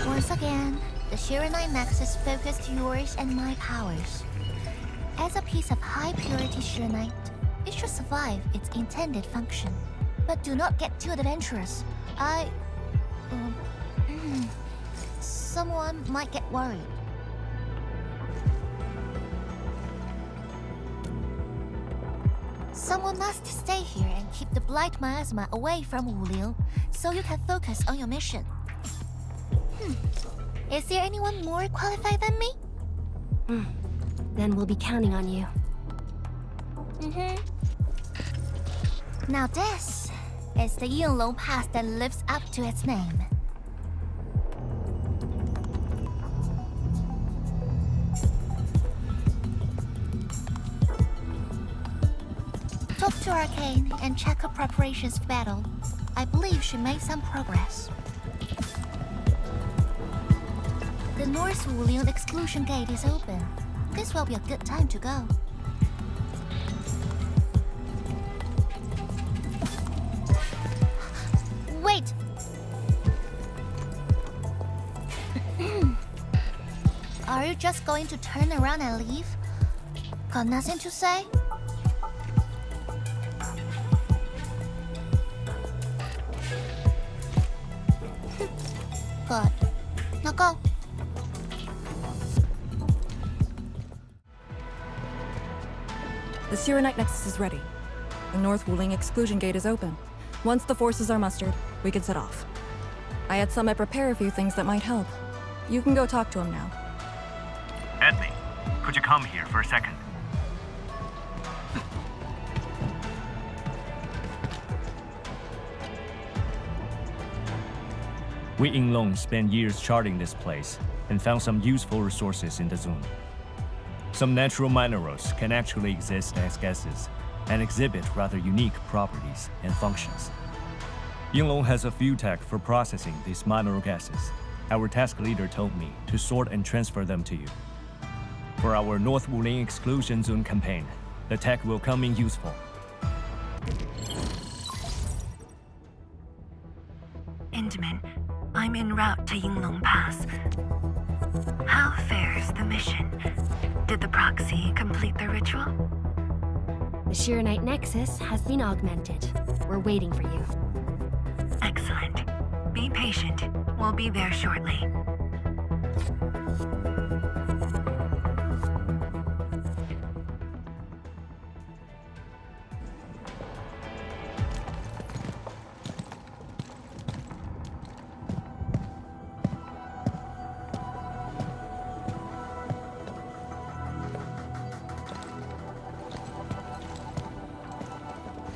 Once again, the Shiranite Nexus focused yours and my powers. As a piece of high-purity Shiranite, it should survive its intended function. But do not get too adventurous. Someone might get worried. Someone must stay here and keep the Blight Miasma away from Wuliu, so you can focus on your mission. Is there anyone more qualified than me? Then we'll be counting on you. Now this is the Yinglong Pass that lives up to its name. Talk to Arcane and check her preparations for battle. I believe she made some progress. The North Wulian exclusion gate is open. This will be a good time to go. Wait! Are you just going to turn around and leave? Got nothing to say? Good. Now go. The Shiranite Nexus is ready. The North Wuling exclusion gate is open. Once the forces are mustered, we can set off. I had Summit prepare a few things that might help. You can go talk to him now. Endmin, could you come here for a second? We Yinglong spent years charting this place and found some useful resources in the zone. Some natural minerals can actually exist as gases and exhibit rather unique properties and functions. Yinglong has a few tech for processing these mineral gases. Our task leader told me to sort and transfer them to you. For our North Wuling exclusion zone campaign, the tech will come in useful. Endmin, I'm en route to Yinglong Pass. How fares the mission? Did the proxy complete the ritual? The Shiranite Nexus has been augmented. We're waiting for you. Excellent. Be patient. We'll be there shortly.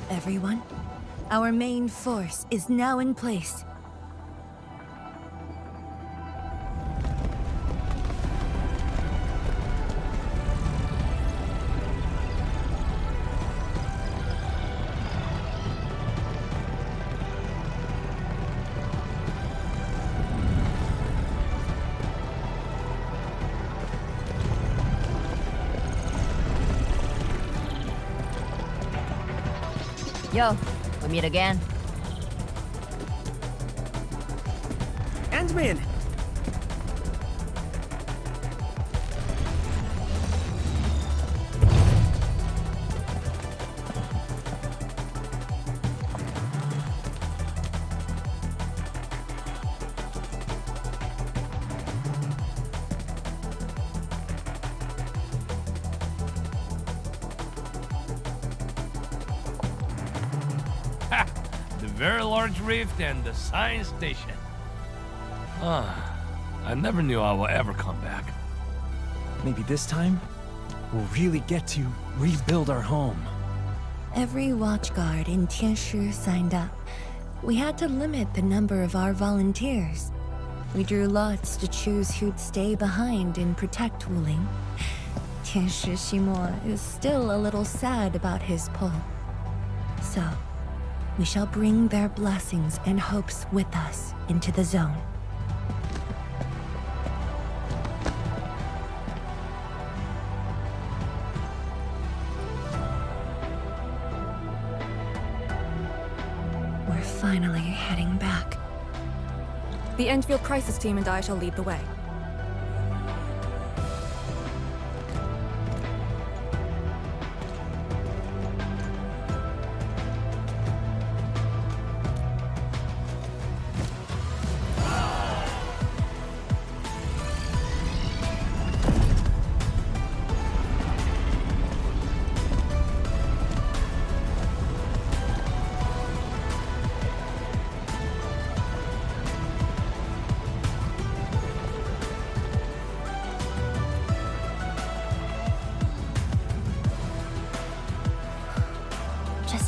Everyone, our main force is now in place. Yo, we meet again. Endmin! Very large rift and the science station. I never knew I would ever come back. Maybe this time, we'll really get to rebuild our home. Every watchguard in Tianshi signed up. We had to limit the number of our volunteers. We drew lots to choose who'd stay behind and protect Wuling. Tianshi Ximo is still a little sad about his pull. So, we shall bring their blessings and hopes with us into the zone. finally heading back. The Endfield crisis team and I shall lead the way.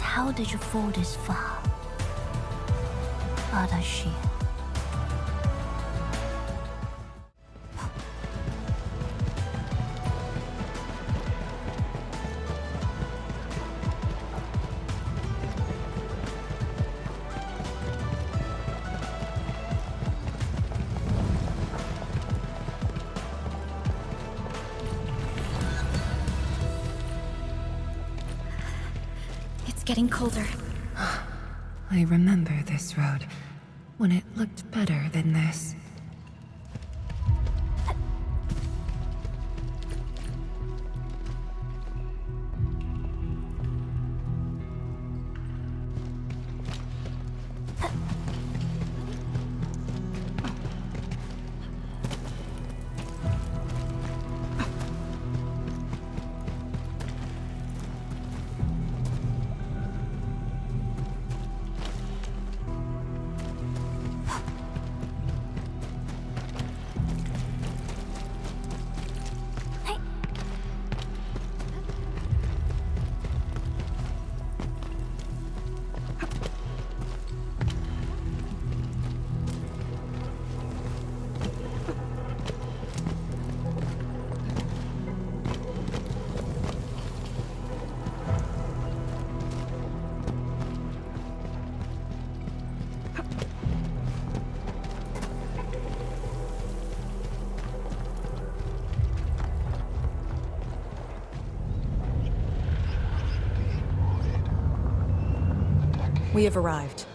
How did you fall this far? What does she? Getting colder. I remember this road, when it looked better than this. We have arrived.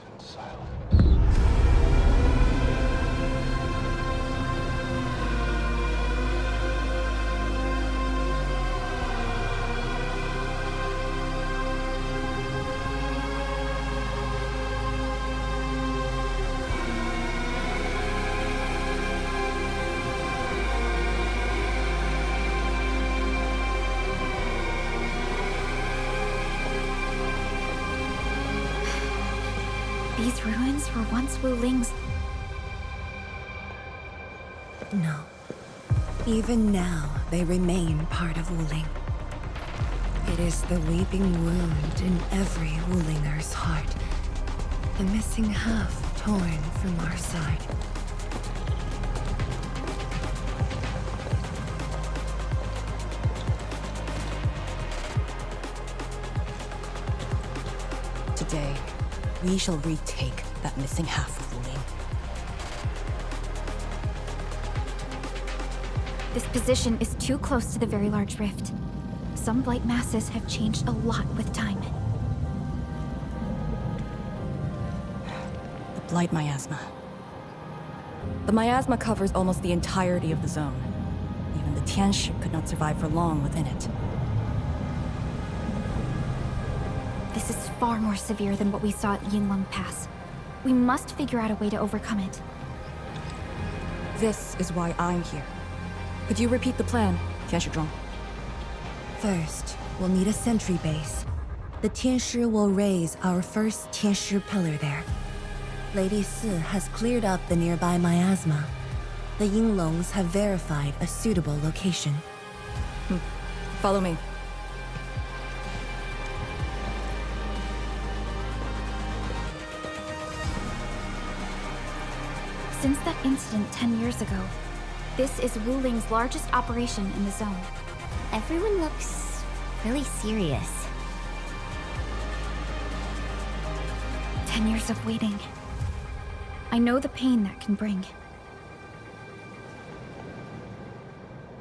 These ruins were once Wuling's. No. Even now, they remain part of Wuling. It is the weeping wound in every Wulinger's heart. The missing half torn from our side. Today, we shall retake that missing half of Wuling. This position is too close to the very large rift. Some blight masses have changed a lot with time. The Blight Miasma. The Miasma covers almost the entirety of the zone. Even the Tianshi could not survive for long within it. This is far more severe than what we saw at Yinglong Pass. We must figure out a way to overcome it. This is why I'm here. Could you repeat the plan, Zhuang? First, we'll need a sentry base. The Tianshi will raise our first Tianshi pillar there. Lady Si has cleared up the nearby miasma. The Yinglongs have verified a suitable location. Follow me. Since that incident 10 years ago, this is Wuling's largest operation in the zone. Everyone looks really serious. 10 years of waiting. I know the pain that can bring.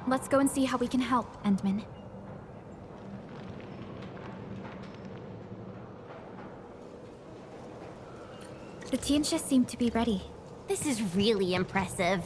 Let's go and see how we can help, Endmin. The Tianxia seem to be ready. This is really impressive.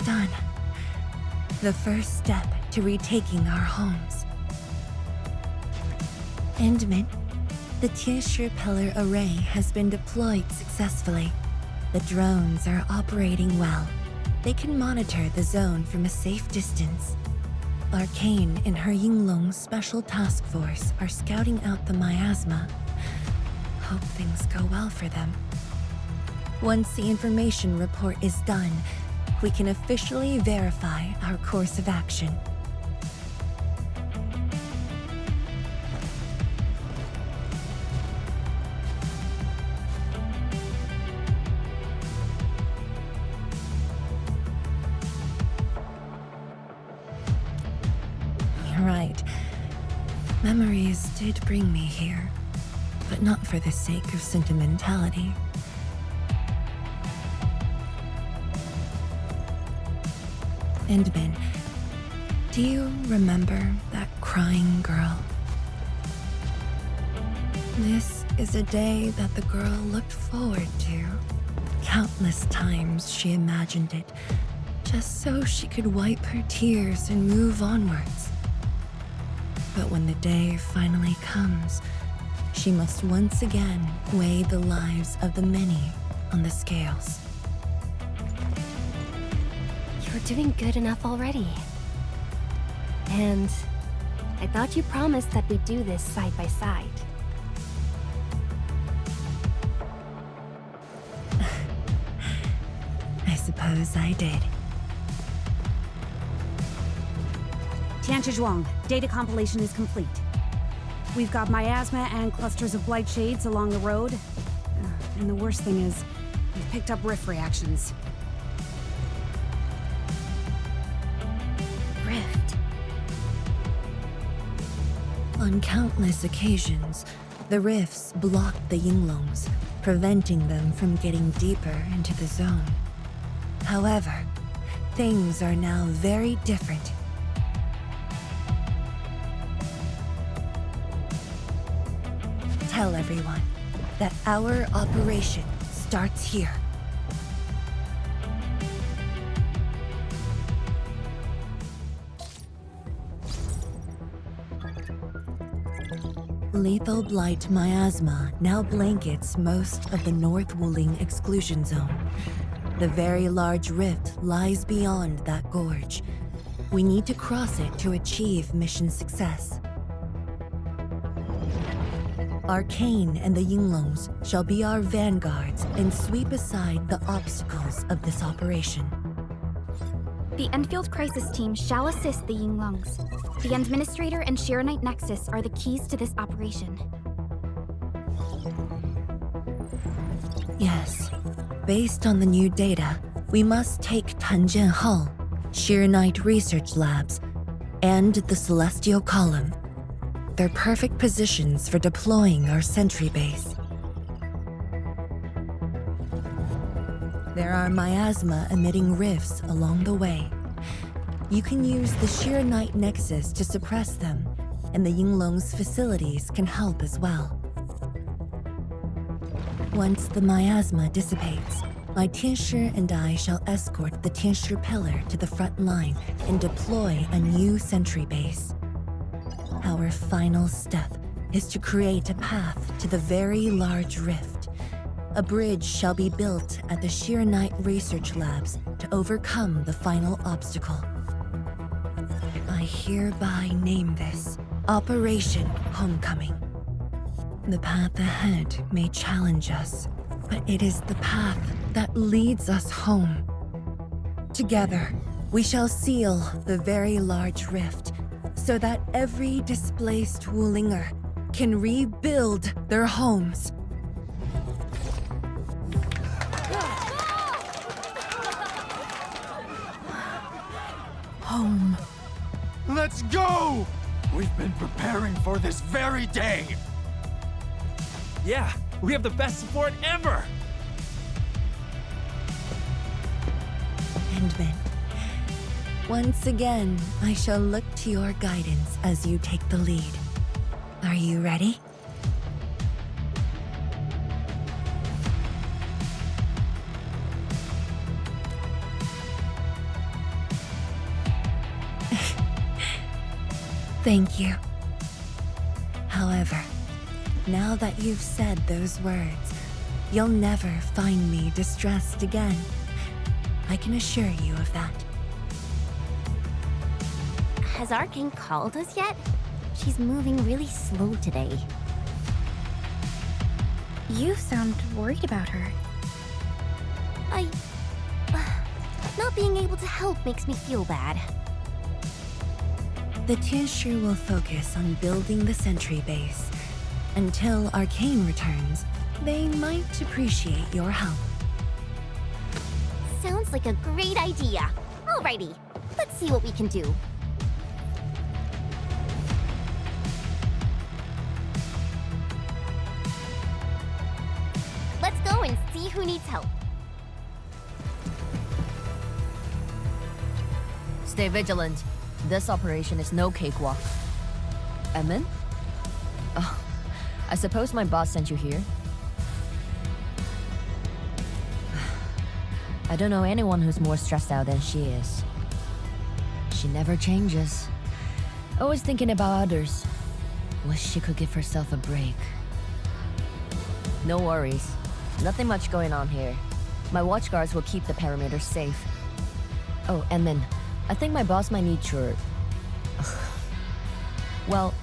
Done. The first step to retaking our homes. Endmin, the Tianxia Pillar Array has been deployed successfully. The drones are operating well. They can monitor the zone from a safe distance. Arcane and her Yinglong Special Task Force are scouting out the Miasma. Hope things go well for them. Once the information report is done, we can officially verify our course of action. You're right. Memories did bring me here, but not for the sake of sentimentality. Endmin, do you remember that crying girl? This is a day that the girl looked forward to. Countless times she imagined it, just so she could wipe her tears and move onwards. But when the day finally comes, she must once again weigh the lives of the many on the scales. You're doing good enough already. And I thought you promised that we'd do this side by side. I suppose I did. Zhuang, data compilation is complete. We've got miasma and clusters of blight shades along the road. And the worst thing is, we've picked up rift reactions. Rift. On countless occasions, the rifts blocked the Yinglongs, preventing them from getting deeper into the zone. However, things are now very different. Tell everyone that our operation starts here. Lethal Blight Miasma now blankets most of the North Wuling exclusion zone. The very large rift lies beyond that gorge. We need to cross it to achieve mission success. Arcane and the Yinglongs shall be our vanguards and sweep aside the obstacles of this operation. The Endfield Crisis Team shall assist the Yinglongs. The Endministrator and Shiranite Nexus are the keys to this operation. Yes. Based on the new data, we must take Tanjian Hall, Shiranite Research Labs, and the Celestial Column. They're perfect positions for deploying our sentry base. There are miasma-emitting rifts along the way. You can use the Shiranite Nexus to suppress them, and the Yinglong's facilities can help as well. Once the miasma dissipates, my Tianxia and I shall escort the Tianxia Pillar to the front line and deploy a new sentry base. Our final step is to create a path to the very large rift. a bridge shall be built at the Sheer-Knight Research Labs to overcome the final obstacle. I hereby name this Operation Homecoming. The path ahead may challenge us, but it is the path that leads us home. Together, we shall seal the very large rift so that every displaced Wulinger can rebuild their homes. Home. Let's go! We've been preparing for this very day! Yeah, we have the best support ever! Endmin, once again, I shall look to your guidance as you take the lead. Are you ready? Thank you. However, now that you've said those words, you'll never find me distressed again. I can assure you of that. Has Arcane called us yet? She's moving really slow today. You sound worried about her. Not being able to help makes me feel bad. The Tinshu will focus on building the sentry base. Until Arcane returns, they might appreciate your help. Sounds like a great idea. Alrighty, let's see what we can do. Let's go and see who needs help. Stay vigilant. This operation is no cakewalk. Endmin? Oh, I suppose my boss sent you here? I don't know anyone who's more stressed out than she is. She never changes. Always thinking about others. Wish she could give herself a break. No worries. Nothing much going on here. My watchguards will keep the perimeter safe. Oh, Endmin, I think my boss might need your... Well,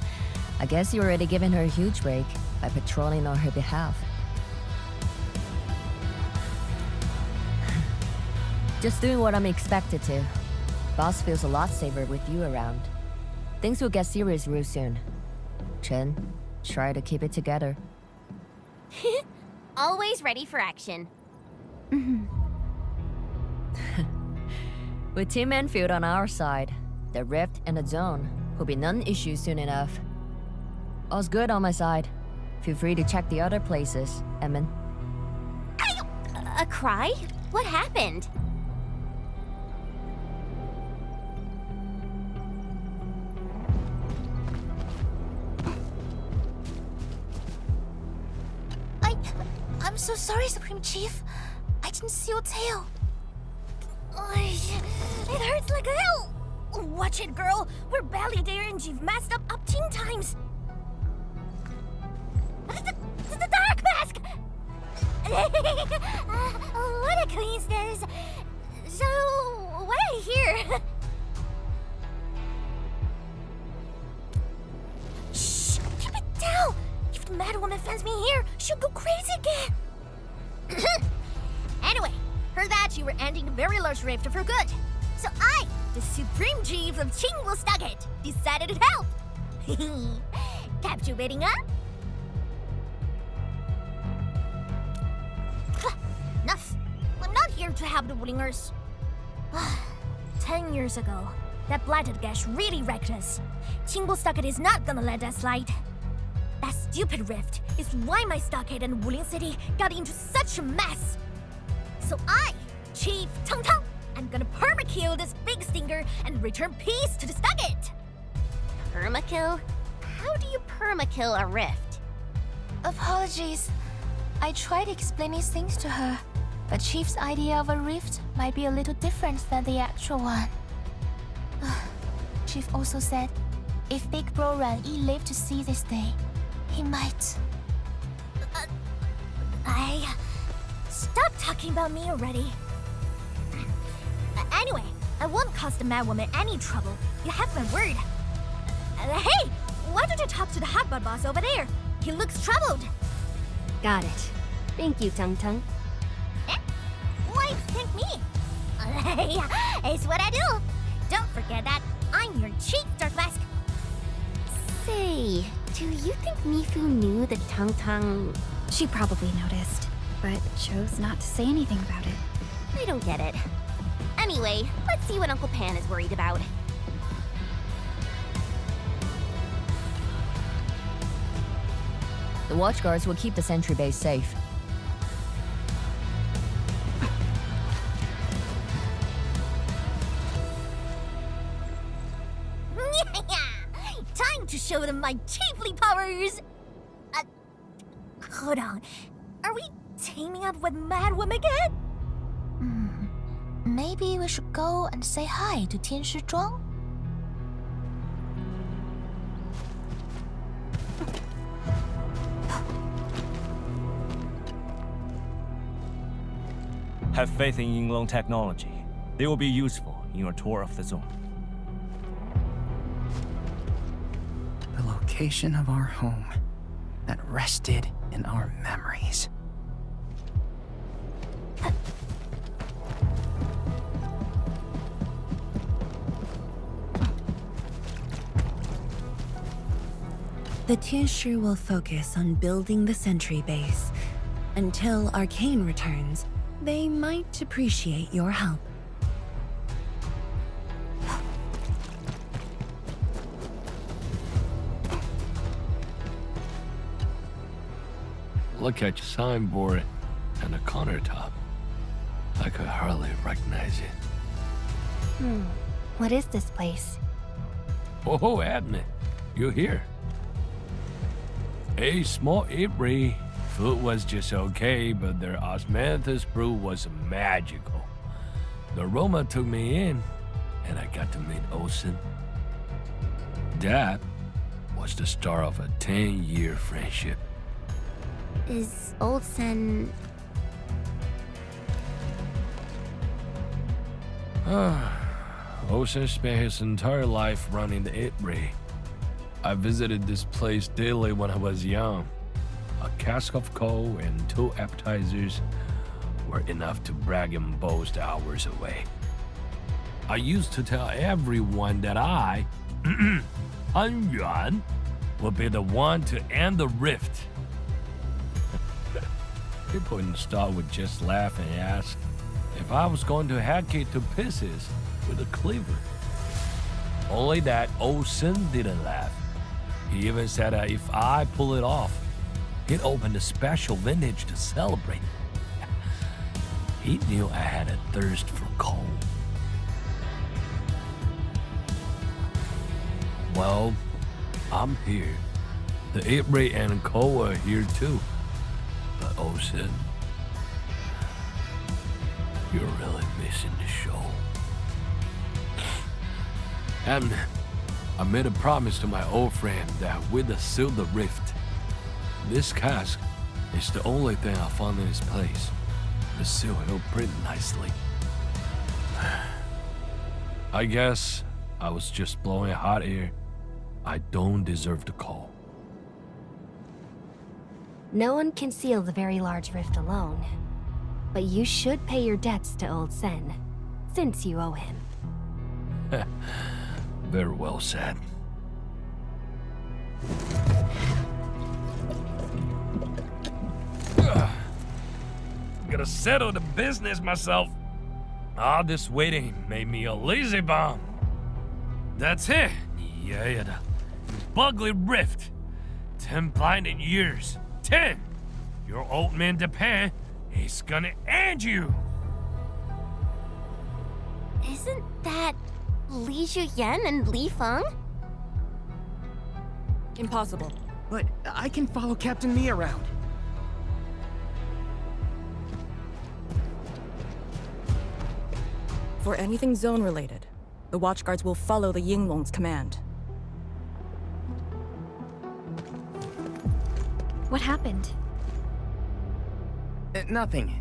I guess you're already giving her a huge break by patrolling on her behalf. Just doing what I'm expected to. Boss feels a lot safer with you around. Things will get serious real soon. Chen, try to keep it together. Always ready for action. With Team Endfield on our side, the rift and the zone will be non-issue soon enough. All's good on my side. Feel free to check the other places, Endmin. A cry? What happened? I'm so sorry, Supreme Chief. I didn't see your tail. It hurts like hell. Watch it, girl. We're barely there and you've messed up 10 times. The dark mask! What a coincidence. So, why are you here? Shh! Keep it down! If the Mad Woman finds me here, she'll go crazy again. Anyway, heard that you were ending a very large rift for good. So I, the Supreme Chief of Qing will stuck it, decided to help. Captivating, huh? Enough. I'm not here to help the Wulingers. 10 years ago, that blighted gash really wrecked us. Qing Stockade is not gonna let that slide. That stupid rift is why my stockade and Wuling City got into such a mess. So I, Chief Tangtang, I'm gonna permakill this big stinker and return peace to the stockade. Permakill? How do you permakill a rift? Apologies. I tried explaining things to her, but Chief's idea of a rift might be a little different than the actual one. Chief also said, if Big Bro Ran Yi lived to see this day, he might... Stop talking about me already. Anyway, I won't cause the mad woman any trouble. You have my word. Hey! Why don't you talk to the hotbot boss over there? He looks troubled. Got it. Thank you, Tangtang. Eh? Why thank me? It's what I do. Don't forget that. I'm your chief, Dark Mask. Say, do you think Mifu knew that Tangtang... She probably noticed, but chose not to say anything about it. I don't get it. Anyway, let's see what Uncle Pan is worried about. The watchguards will keep the sentry base safe. Time to show them my chiefly powers! Hold on. Are we teaming up with Mad Woman again? Maybe we should go and say hi to Tianshi Zhuang? Have faith in Yinglong technology. They will be useful in your tour of the zone. The location of our home that rested in our memories. The Tianshi will focus on building the sentry base. Until Arcane returns, they might appreciate your help. Look at your signboard and the countertop. I could hardly recognize it. What is this place? Oh, admin, you're here. A small apiary. Food was just okay, but their osmanthus brew was magical. The aroma took me in, and I got to meet Olsen. That was the start of a 10-year friendship. Is Olsen... Olsen spent his entire life running the apiary. I visited this place daily when I was young. A cask of coal and 2 appetizers were enough to brag and boast hours away. I used to tell everyone that I, Han Yuan, would be the one to end the rift. People in the store would just laugh and ask if I was going to hack it to pieces with a cleaver. Only that Olsen didn't laugh. He even said that if I pull it off, he'd open a special vintage to celebrate. He knew I had a thirst for coal. Well, I'm here. The apiary and coal are here too. But Olsen, you're really missing the show. And I made a promise to my old friend that we'd seal the rift. This cask is the only thing I found in this place. The seal held pretty nicely. I guess I was just blowing hot air. I don't deserve the call. No one can seal the very large rift alone. But you should pay your debts to Old Sen, since you owe him. Very well said. Gotta settle the business myself. All this waiting made me a lazy bum. That's it. Yeah, the Bugly Rift. 10 blinded years. 10! Your old man Japan is gonna end you. Isn't that Li Zhuyan and Lifeng? Impossible. But I can follow Captain Mi around. For anything zone-related, the watchguards will follow the Yinglong's command. What happened? Nothing.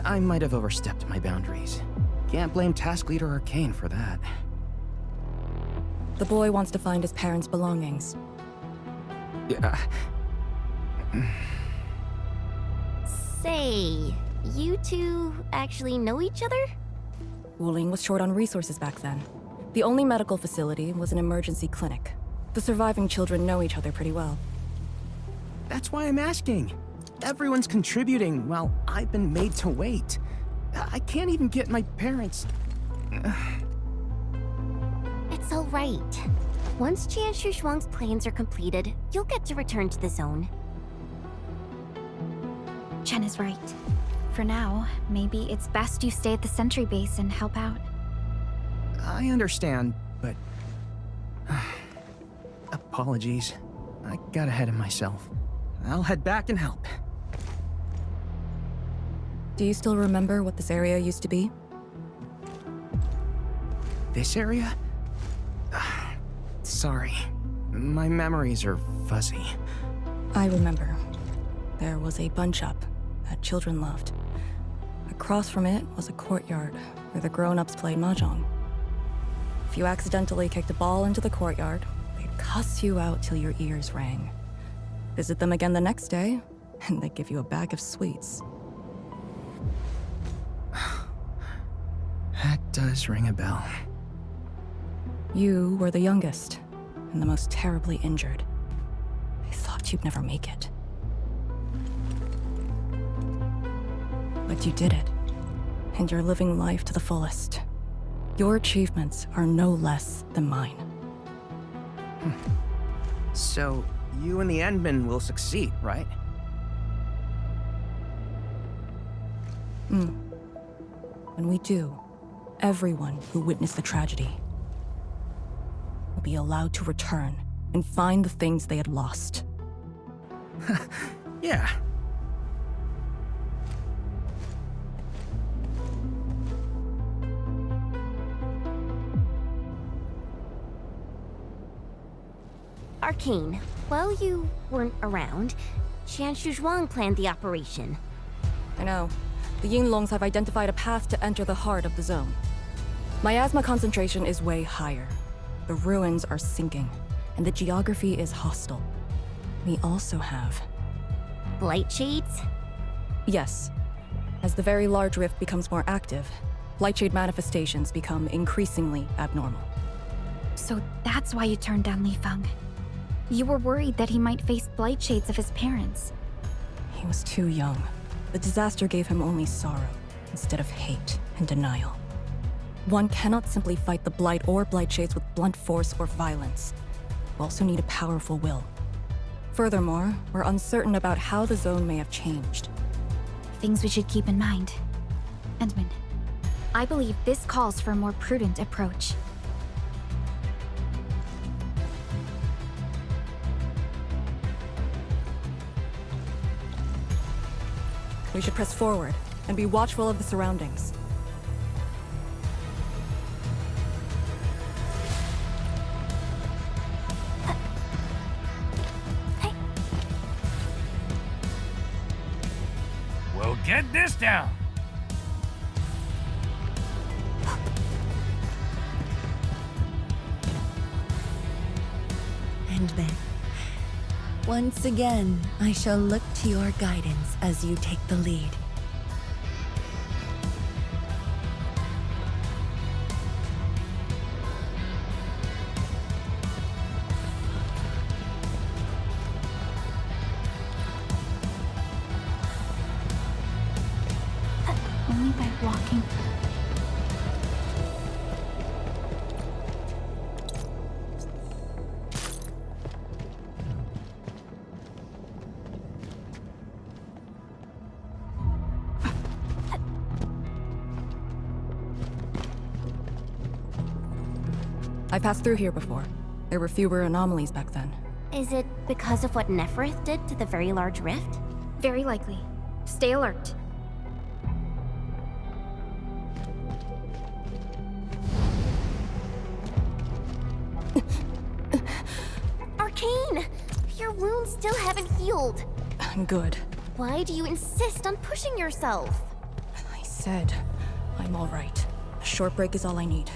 I might have overstepped my boundaries. Can't blame Task Leader Arcane for that. The boy wants to find his parents' belongings. Yeah. Say, you two actually know each other? Wuling was short on resources back then. The only medical facility was an emergency clinic. The surviving children know each other pretty well. That's why I'm asking. Everyone's contributing while I've been made to wait. I can't even get my parents... It's all right. Once Zhuang's plans are completed, you'll get to return to the zone. Chen is right. For now, maybe it's best you stay at the sentry base and help out. I understand, but... Apologies. I got ahead of myself. I'll head back and help. Do you still remember what this area used to be? This area? Sorry. My memories are fuzzy. I remember. There was a bun shop that children loved. Across from it was a courtyard where the grown-ups played mahjong. If you accidentally kicked a ball into the courtyard, they'd cuss you out till your ears rang. Visit them again the next day, and they'd give you a bag of sweets. That does ring a bell. You were the youngest, and the most terribly injured. I thought you'd never make it. But you did it, and you're living life to the fullest. Your achievements are no less than mine. So, you and the Endmin will succeed, right? When we do, everyone who witnessed the tragedy will be allowed to return and find the things they had lost. Yeah. Arcane, while you weren't around, Zhuang planned the operation. I know. The Yinglongs have identified a path to enter the heart of the zone. Miasma concentration is way higher. The ruins are sinking, and the geography is hostile. We also have... Blight shades? Yes. As the very large rift becomes more active, Blightshade manifestations become increasingly abnormal. So that's why you turned down Lifeng. You were worried that he might face blight shades of his parents. He was too young. The disaster gave him only sorrow, instead of hate and denial. One cannot simply fight the blight or blight shades with blunt force or violence. You also need a powerful will. Furthermore, we're uncertain about how the zone may have changed. Things we should keep in mind. Endmin, I believe this calls for a more prudent approach. We should press forward and be watchful of the surroundings. Well, get this down! Endmin, once again, I shall look to your guidance as you take the lead. Only by walking. I passed through here before. There were fewer anomalies back then. Is it because of what Nefarith did to the very large rift? Very likely. Stay alert. Arcane! Your wounds still haven't healed. Good. Why do you insist on pushing yourself? I said, I'm all right. A short break is all I need.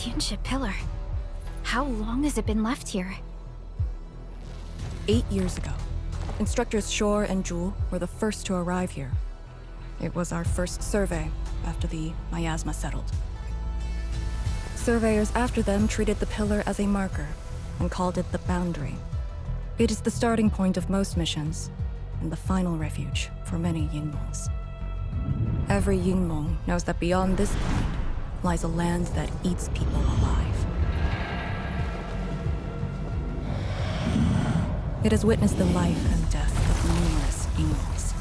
Tianxia pillar. How long has it been left here? 8 years ago. Instructors Shore and Zhu were the first to arrive here. It was our first survey after the Miasma settled. Surveyors after them treated the pillar as a marker and called it the boundary. It is the starting point of most missions and the final refuge for many Yingmongs. Every Yingmong knows that beyond this point lies a land that eats people alive. It has witnessed the life and death of numerous Yingmongs.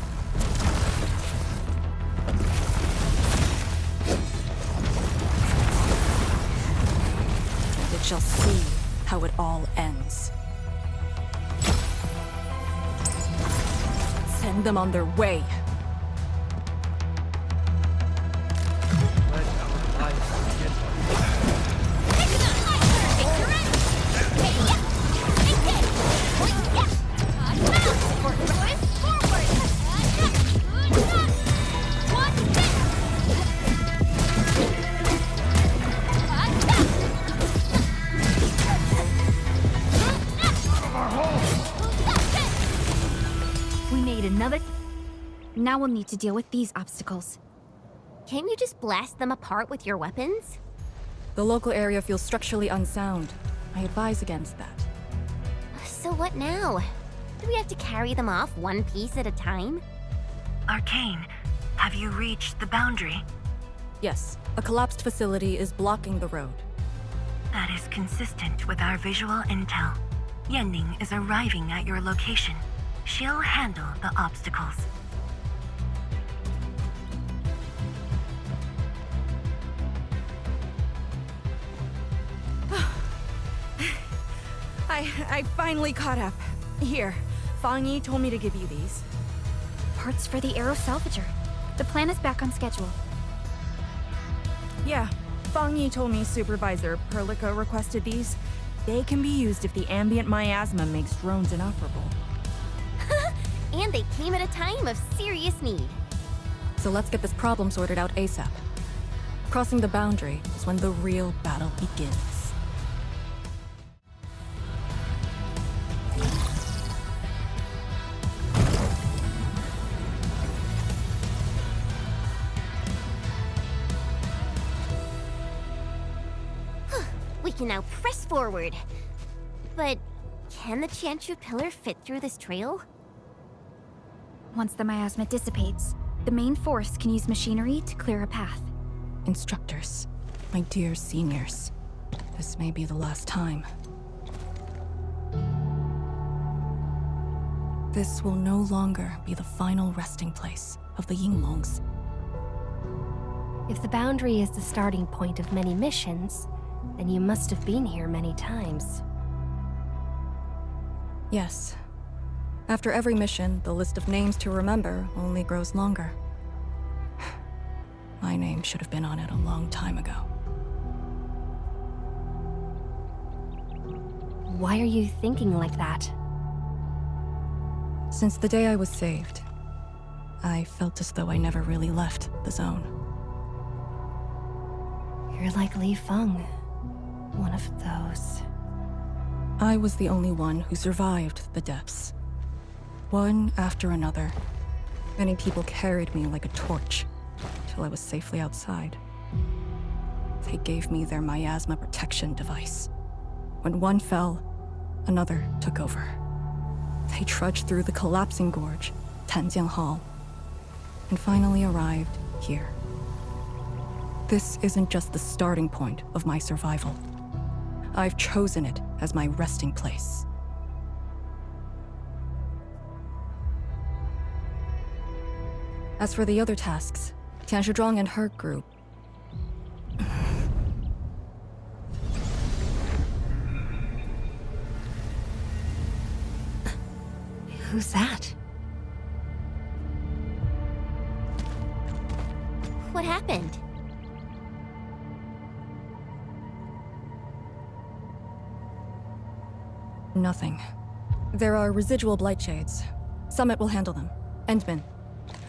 And it shall see how it all ends. Send them on their way. Now we'll need to deal with these obstacles. Can't you just blast them apart with your weapons? The local area feels structurally unsound. I advise against that. So what now? Do we have to carry them off one piece at a time? Arcane, have you reached the boundary? Yes, a collapsed facility is blocking the road. That is consistent with our visual intel. Yanning is arriving at your location. She'll handle the obstacles. I finally caught up. Here, Fangyi told me to give you these. Parts for the Aero Salvager. The plan is back on schedule. Yeah, Fangyi told me Supervisor Perlica requested these. They can be used if the ambient miasma makes drones inoperable. And they came at a time of serious need. So let's get this problem sorted out ASAP. Crossing the boundary is when the real battle begins. We can now press forward. But can the Qianyu pillar fit through this trail? Once the miasma dissipates, the main force can use machinery to clear a path. Instructors, my dear seniors, this may be the last time. This will no longer be the final resting place of the Yinglongs. If the boundary is the starting point of many missions, then you must have been here many times. Yes. After every mission, the list of names to remember only grows longer. My name should have been on it a long time ago. Why are you thinking like that? Since the day I was saved, I felt as though I never really left the zone. You're like Lifeng, one of those. I was the only one who survived the depths. One after another, many people carried me like a torch till I was safely outside. They gave me their miasma protection device. When one fell, another took over. They trudged through the collapsing gorge, Tangtang Hall, and finally arrived here. This isn't just the starting point of my survival. I've chosen it as my resting place. As for the other tasks, Zhuang and her group. Who's that? What happened? Nothing. There are residual blight shades. Summit will handle them. Endmin.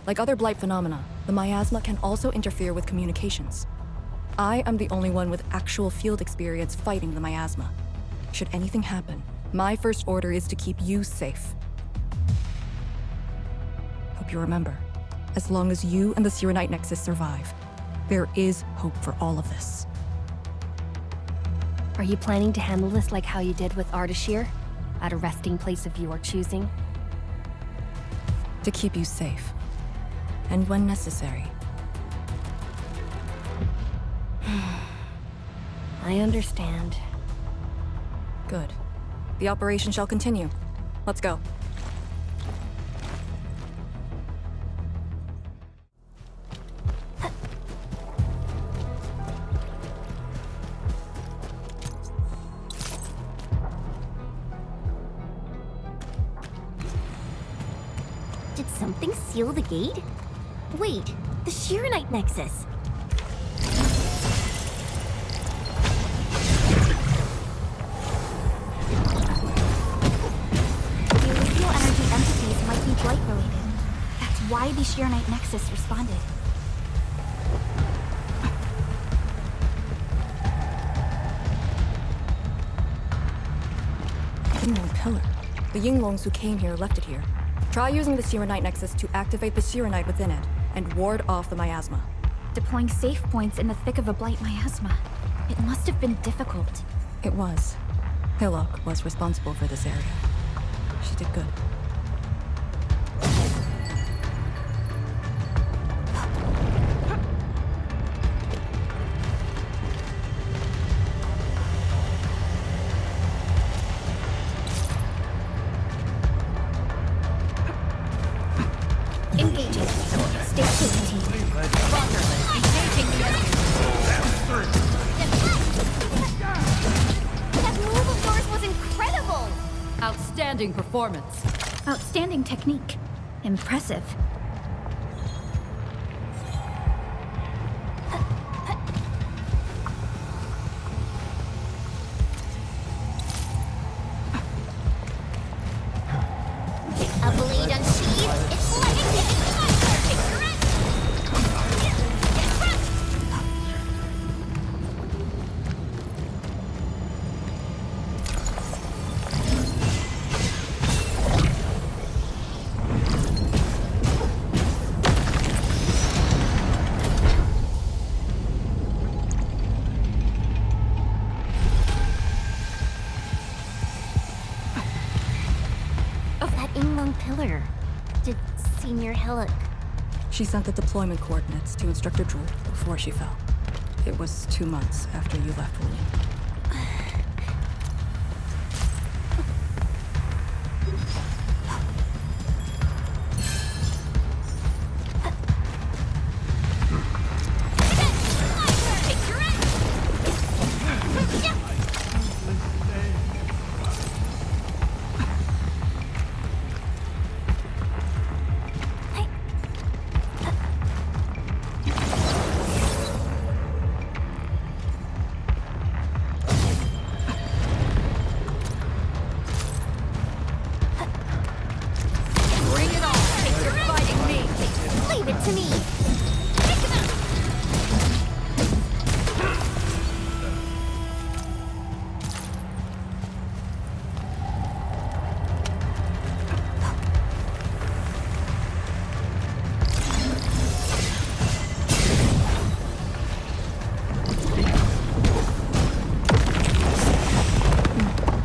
Like other blight phenomena, the miasma can also interfere with communications. I am the only one with actual field experience fighting the miasma. Should anything happen, my first order is to keep you safe. Hope you remember, as long as you and the Sirenite Nexus survive, there is hope for all of this. Are you planning to handle this like how you did with Ardashir? At a resting place of your choosing? To keep you safe. And when necessary. I understand. Good. The operation shall continue. Let's go. Did something seal the gate? Wait, the Shirenite Nexus. The ethereal energy entities might be blight related. That's why the Shirenite Nexus responded. Yinglong pillar. The Yinglongs who came here left it here. Try using the Sirenite Nexus to activate the Sirenite within it and ward off the miasma. Deploying safe points in the thick of a blight miasma. It must have been difficult. It was. Hillock was responsible for this area. She did good. Outstanding performance. Outstanding technique. Impressive. A blade unsheathed. It's lightning. Pillar. Did Senior Hellick? She sent the deployment coordinates to Instructor Drew before she fell. It was 2 months after you left Wooling.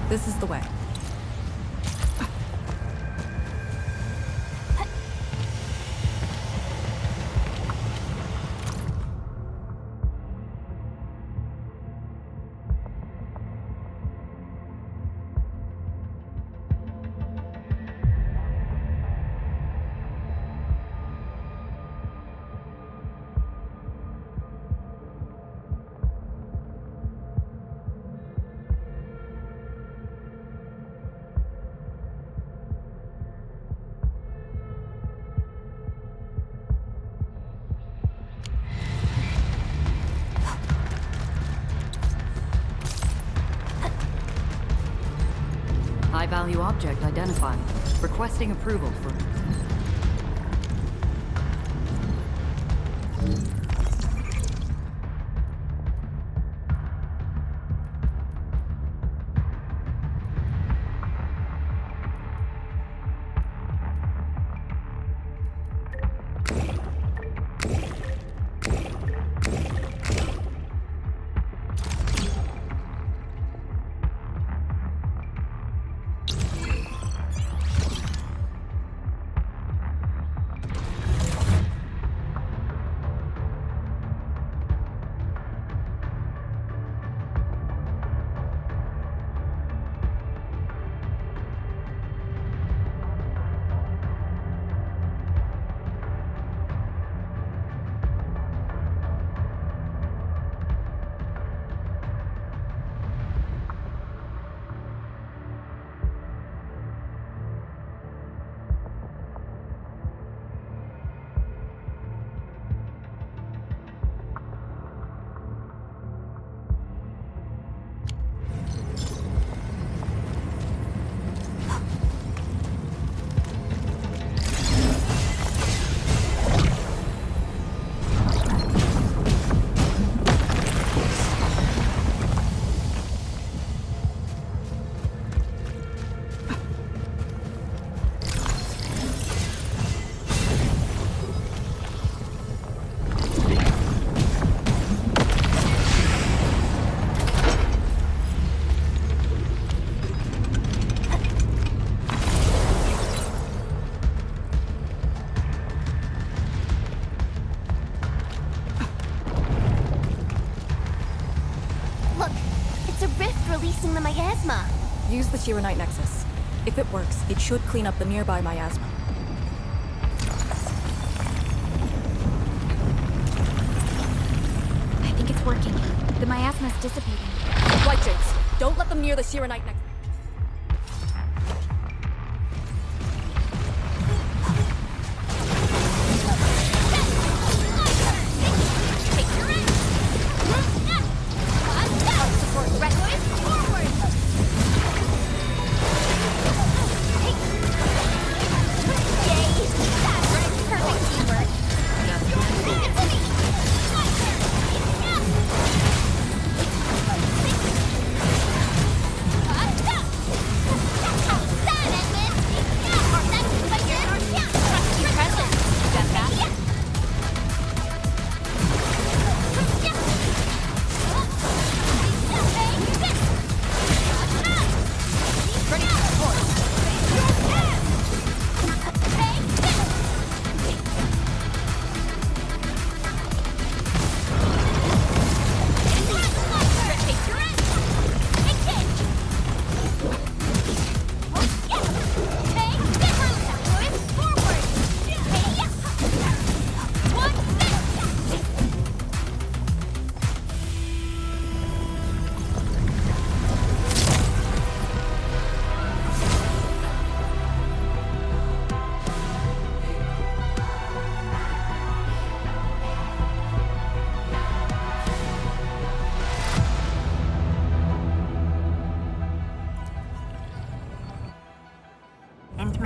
This is the way. High-value object identified. Requesting approval for... Releasing the miasma. Use the Qianyu nexus. If it works, it should clean up the nearby miasma. I think it's working. The miasma's dissipating. Light shades, don't let them near the Qianyu nexus.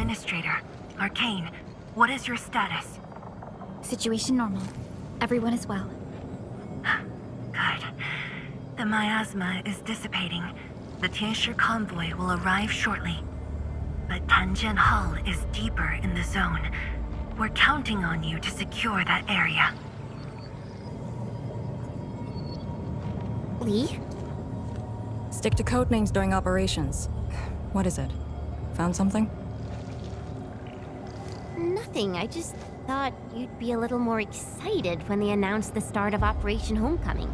Endministrator. Arcane, what is your status? Situation normal. Everyone is well. Good. The miasma is dissipating. The Tianshi convoy will arrive shortly. But Tanjian Hall is deeper in the zone. We're counting on you to secure that area. Lee? Stick to codenames during operations. What is it? Found something? Nothing. I just thought you'd be a little more excited when they announced the start of Operation Homecoming.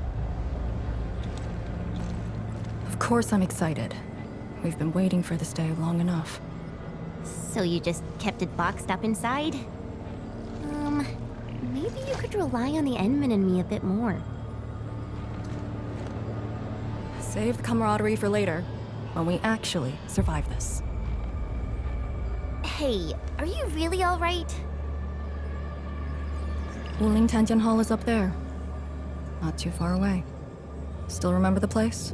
Of course I'm excited. We've been waiting for this day long enough. So you just kept it boxed up inside? Maybe you could rely on the Endmin and me a bit more. Save the camaraderie for later, when we actually survive this. Hey, are you really alright? Wuling Tanjian Hall is up there. Not too far away. Still remember the place?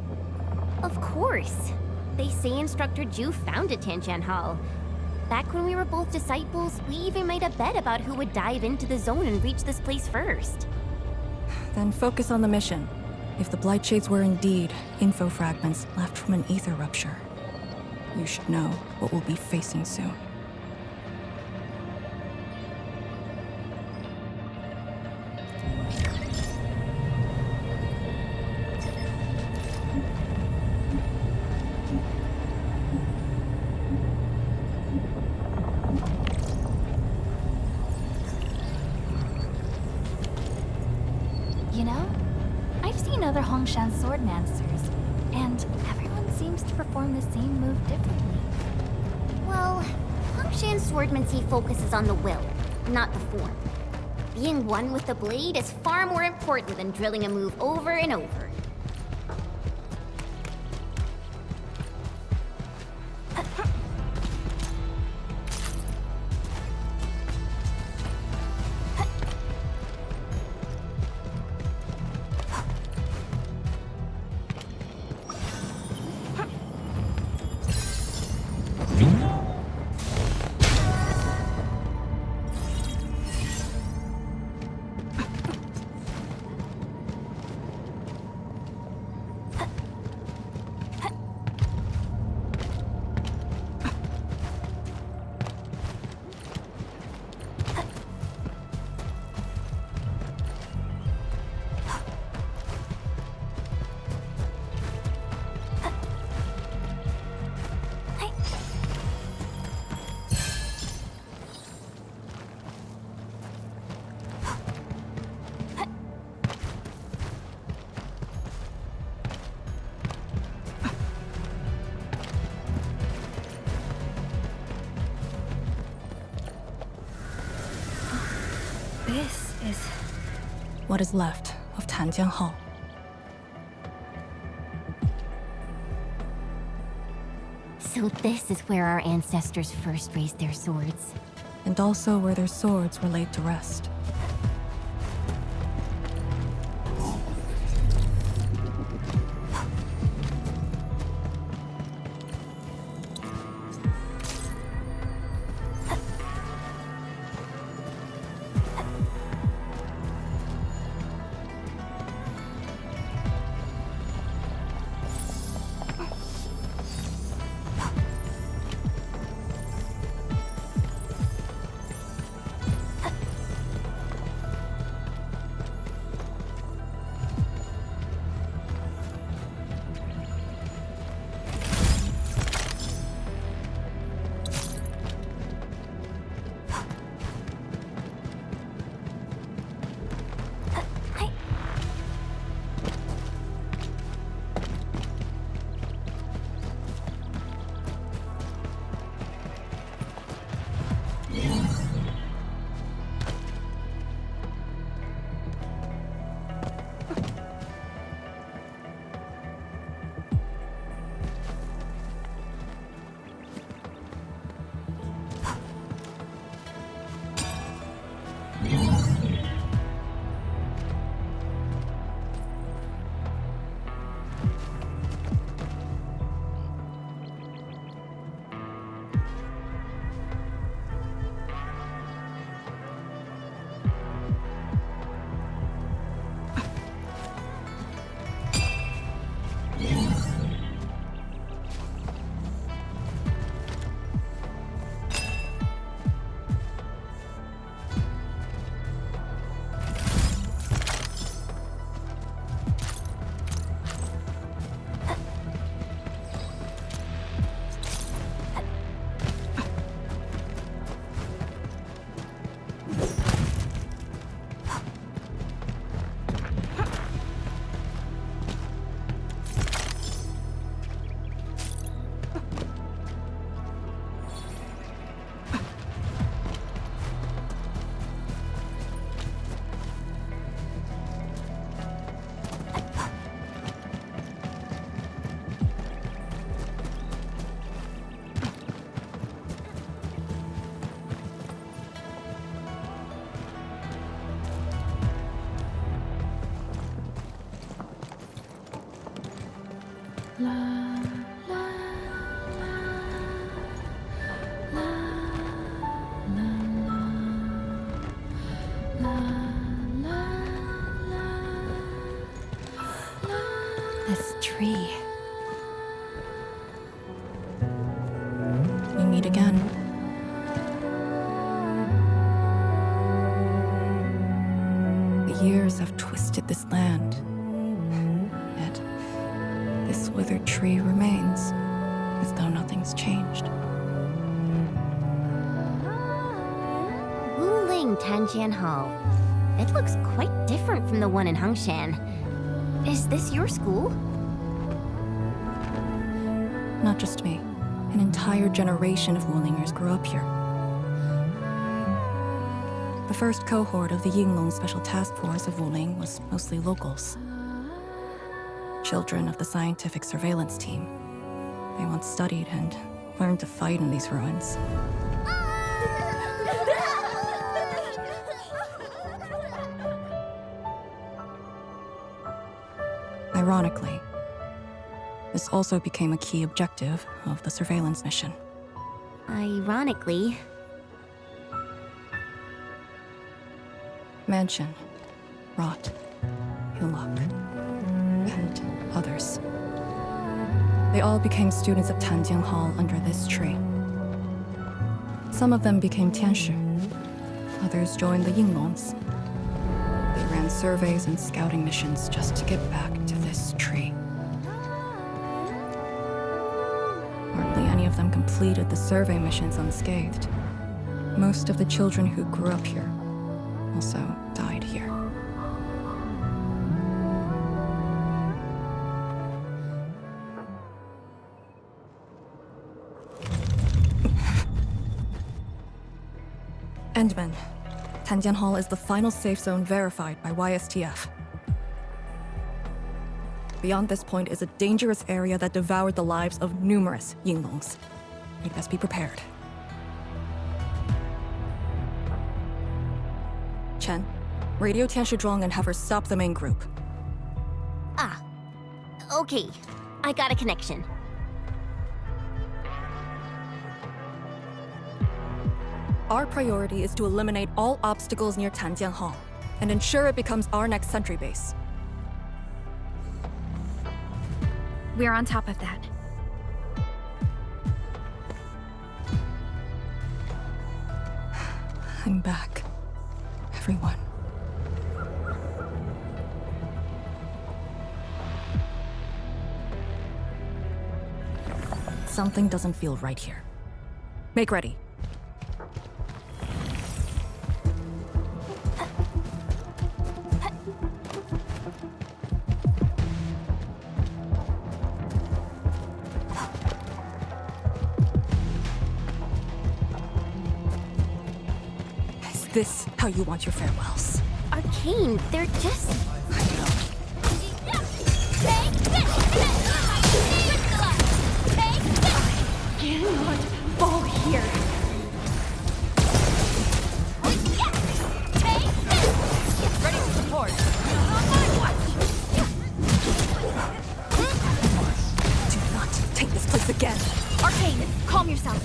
Of course. They say Instructor Zhu founded Tanjian Hall. Back when we were both disciples, we even made a bet about who would dive into the zone and reach this place first. Then focus on the mission. If the Blightshades were indeed info fragments left from an ether rupture, you should know what we'll be facing soon. You know, I've seen other Hongshan swordmancers, and everyone seems to perform the same move differently. Well, Hongshan swordmancy focuses on the will, not the form. Being one with the blade is far more important than drilling a move over and over. This is what is left of Tanjian Hall. So this is where our ancestors first raised their swords. And also where their swords were laid to rest. This tree. We meet again. The years have twisted this land. Yet, this withered tree remains, as though nothing's changed. Wuling Tanjian Hall. It looks quite different from the one in Hangshan. Is this your school? Not just me. An entire generation of Wulingers grew up here. The first cohort of the Yinglong Special Task Force of Wuling was mostly locals. Children of the scientific surveillance team. They once studied and learned to fight in these ruins. Ironically, this also became a key objective of the surveillance mission. Ironically. Mansion, Rot, Hillock, and others. They all became students of Tanjian Hall under this tree. Some of them became Tianshu. Others joined the Yinglongs. They ran surveys and scouting missions just to get back to this tree. Hardly any of them completed the survey missions unscathed. Most of the children who grew up here also died here. Endmin. Tanjian Hall is the final safe zone verified by YSTF. Beyond this point is a dangerous area that devoured the lives of numerous Yinglongs. You'd best be prepared. Chen, radio Tianshu Zhuang and have her stop the main group. Ah. Okay. I got a connection. Our priority is to eliminate all obstacles near Tanjian Hall and ensure it becomes our next sentry base. We're on top of that. I'm back. Everyone. Something doesn't feel right here. Make ready. Is this how you want your farewells? Arcane, they're just... Cannot fall here. Ready to support. Do not take this place again. Arcane, calm yourself.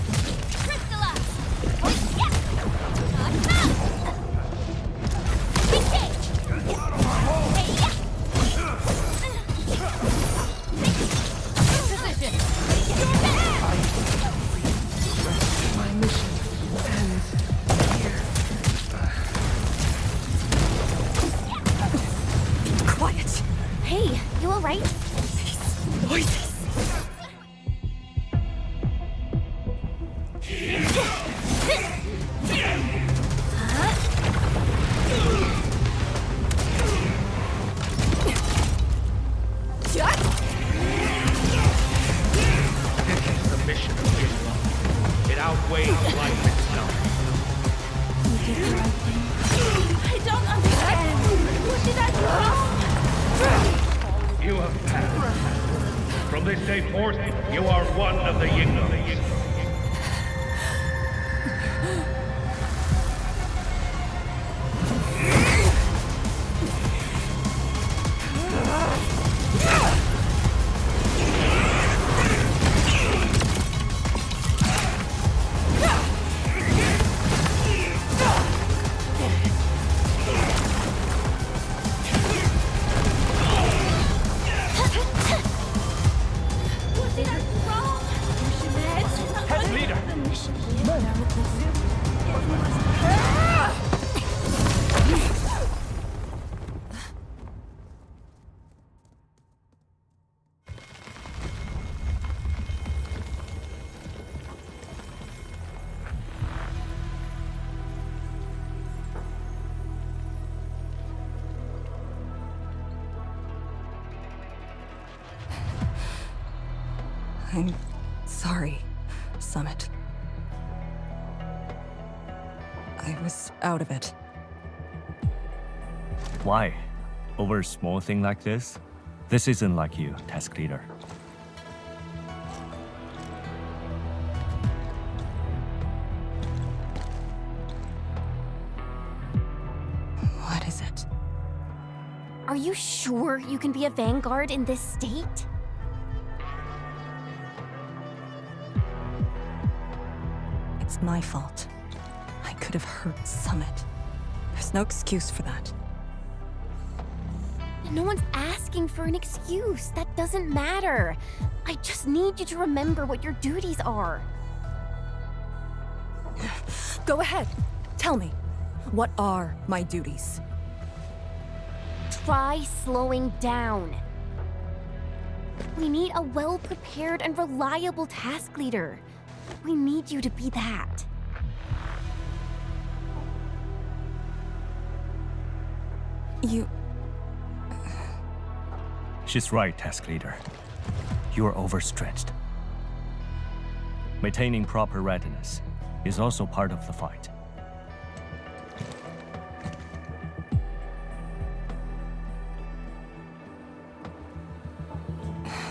I'm sorry, Summit. I was out of it. Why? Over a small thing like this? This isn't like you, task leader. What is it? Are you sure you can be a vanguard in this state? It's my fault. I could have hurt Summit. There's no excuse for that. No one's asking for an excuse. That doesn't matter. I just need you to remember what your duties are. Go ahead. Tell me. What are my duties? Try slowing down. We need a well-prepared and reliable task leader. We need you to be that. You... She's right, task leader. You are overstretched. Maintaining proper readiness is also part of the fight.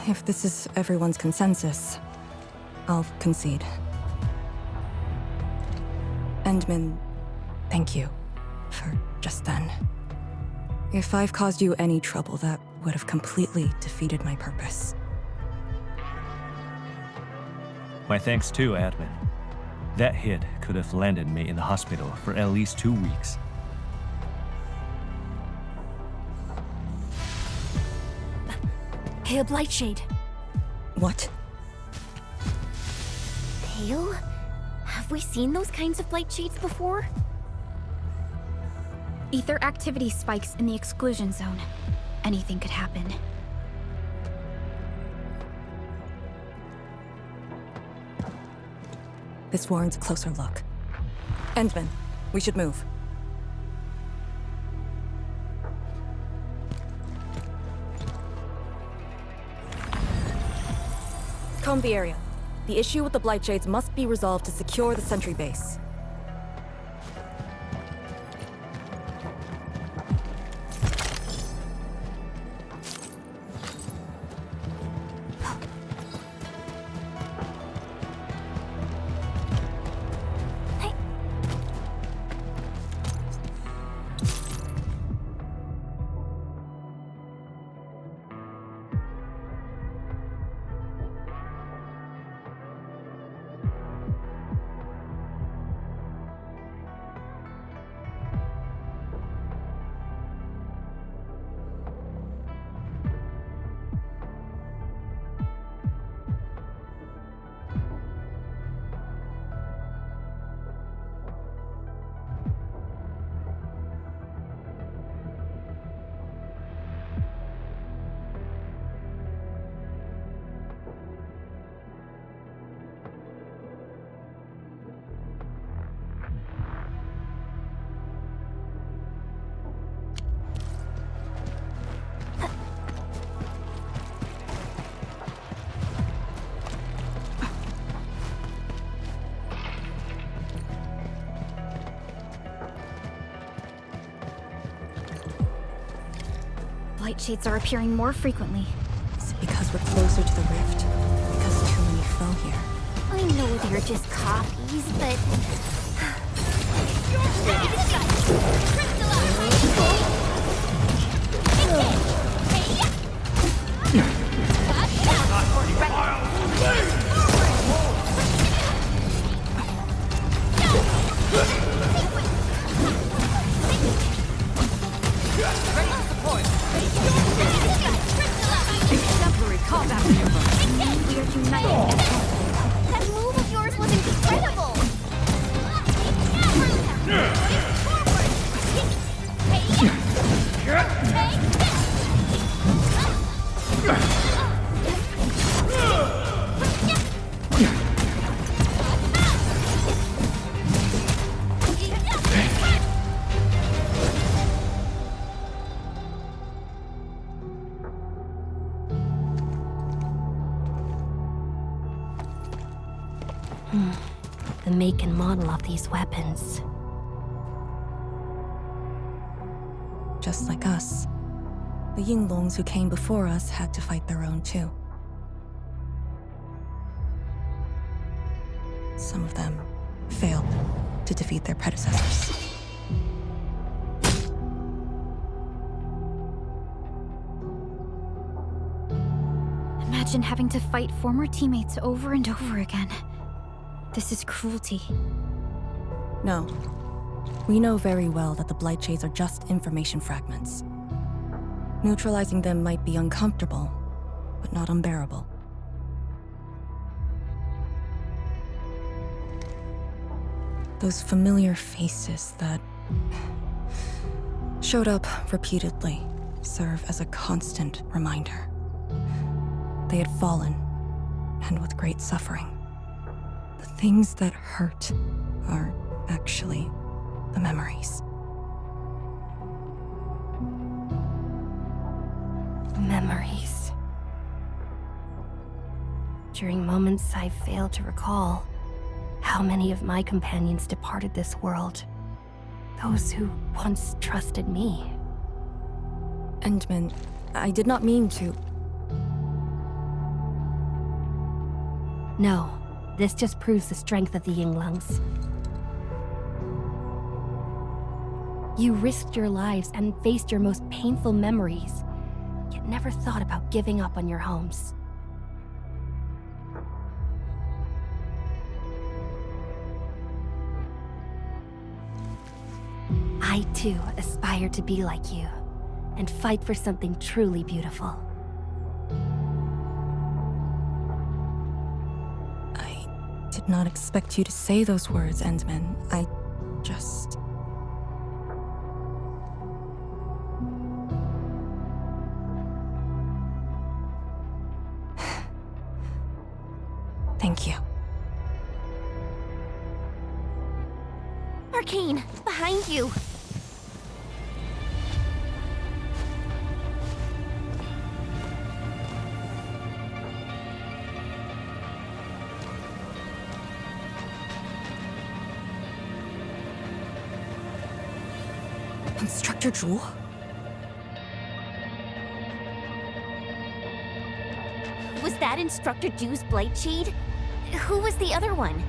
If this is everyone's consensus, I'll concede. Endmin, thank you for just then. If I've caused you any trouble, that would have completely defeated my purpose. My thanks too, Admin. That hit could have landed me in the hospital for at least 2 weeks. Pale Blightshade. What? Pale? Have we seen those kinds of light shades before? Ether activity spikes in the exclusion zone. Anything could happen. This warrants a closer look. Endmin, we should move. Comb the area. The issue with the Blightshades must be resolved to secure the sentry base. Light shades are appearing more frequently. Is it because we're closer to the rift? Because too many fell here? I know they're just copies, but... Exemplary combat maneuver. We are united. That move of yours was incredible. The make and model of these weapons. Just like us, the Yinglongs who came before us had to fight their own too. Some of them failed to defeat their predecessors. Imagine having to fight former teammates over and over again. This is cruelty. No. We know very well that the Blightshades are just information fragments. Neutralizing them might be uncomfortable, but not unbearable. Those familiar faces that showed up repeatedly serve as a constant reminder. They had fallen, and with great suffering. The things that hurt are actually the memories. Memories. During moments I failed to recall, how many of my companions departed this world? Those who once trusted me. Endmin, I did not mean to. No, this just proves the strength of the Yinglungs. You risked your lives and faced your most painful memories, yet never thought about giving up on your homes. I too aspire to be like you, and fight for something truly beautiful. I did not expect you to say those words, Endmin. I just... Thank you. Arcane, behind you! Instructor Zhu? Was that Instructor Zhu's Blightshade? Who was the other one?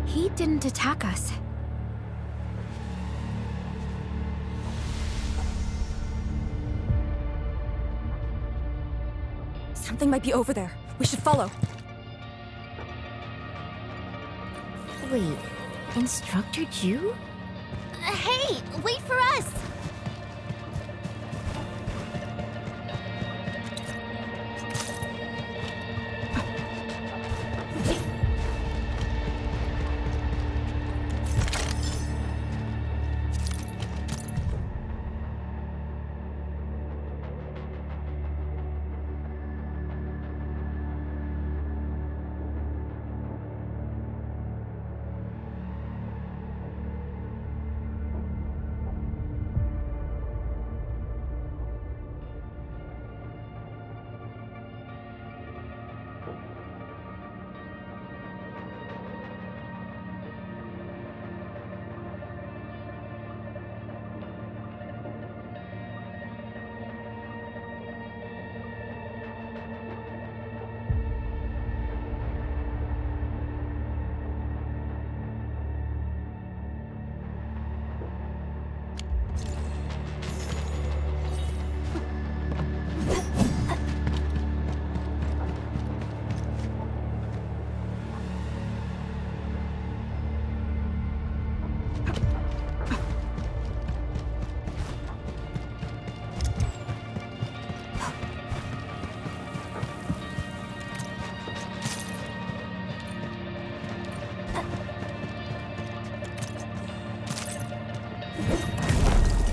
He didn't attack us. Something might be over there. We should follow. Wait, Instructor Zhu? Hey, wait for us!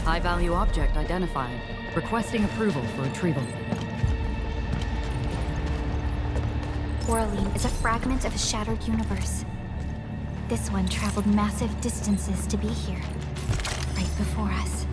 High-value object identified. Requesting approval for retrieval. Oraline is a fragment of a shattered universe. This one traveled massive distances to be here, right before us.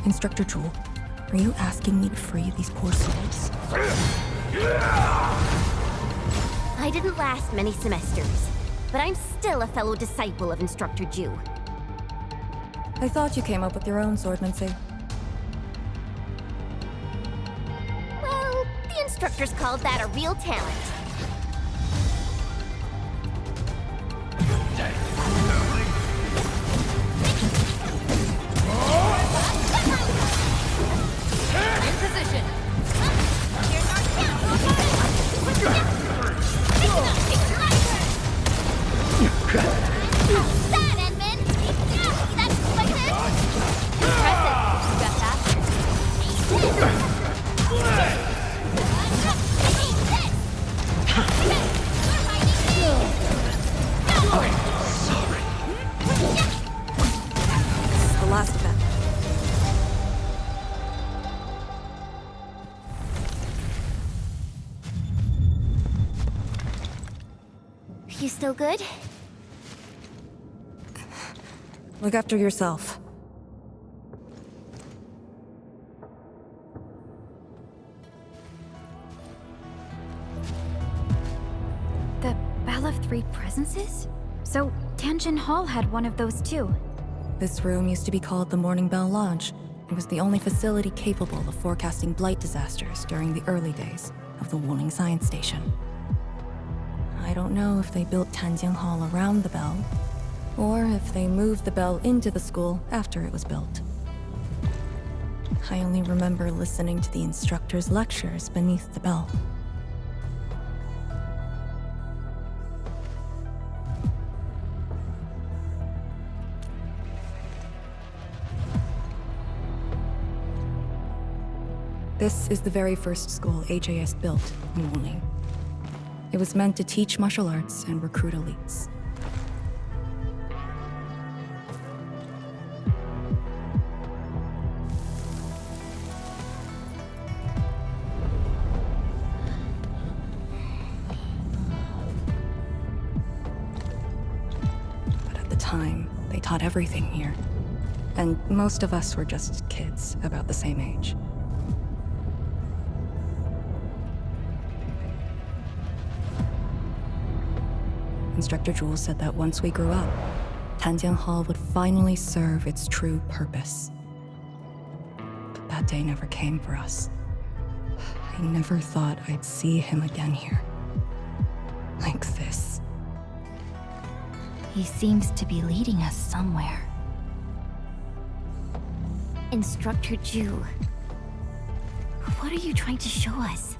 Instructor Zhu, are you asking me to free these poor souls? I didn't last many semesters, but I'm still a fellow disciple of Instructor Zhu. I thought you came up with your own swordmancy. Well, the instructors called that a real talent. In position. That, Endmin! That's quicker! Impressive. You got faster. This is the last event. You still good? Look after yourself. The Bell of Three Presences? So, Tanjin Hall had one of those too. This room used to be called the Morning Bell Lodge. It was the only facility capable of forecasting blight disasters during the early days of the Wuling Science Station. I don't know if they built Tanjin Hall around the bell, or if they moved the bell into the school after it was built. I only remember listening to the instructor's lectures beneath the bell. This is the very first school HAS built in Wuling. It was meant to teach martial arts and recruit elites. But at the time, they taught everything here. And most of us were just kids about the same age. Instructor Jules said that once we grew up, Tangtang Hall would finally serve its true purpose. But that day never came for us. I never thought I'd see him again here. Like this. He seems to be leading us somewhere. Instructor Ju, what are you trying to show us?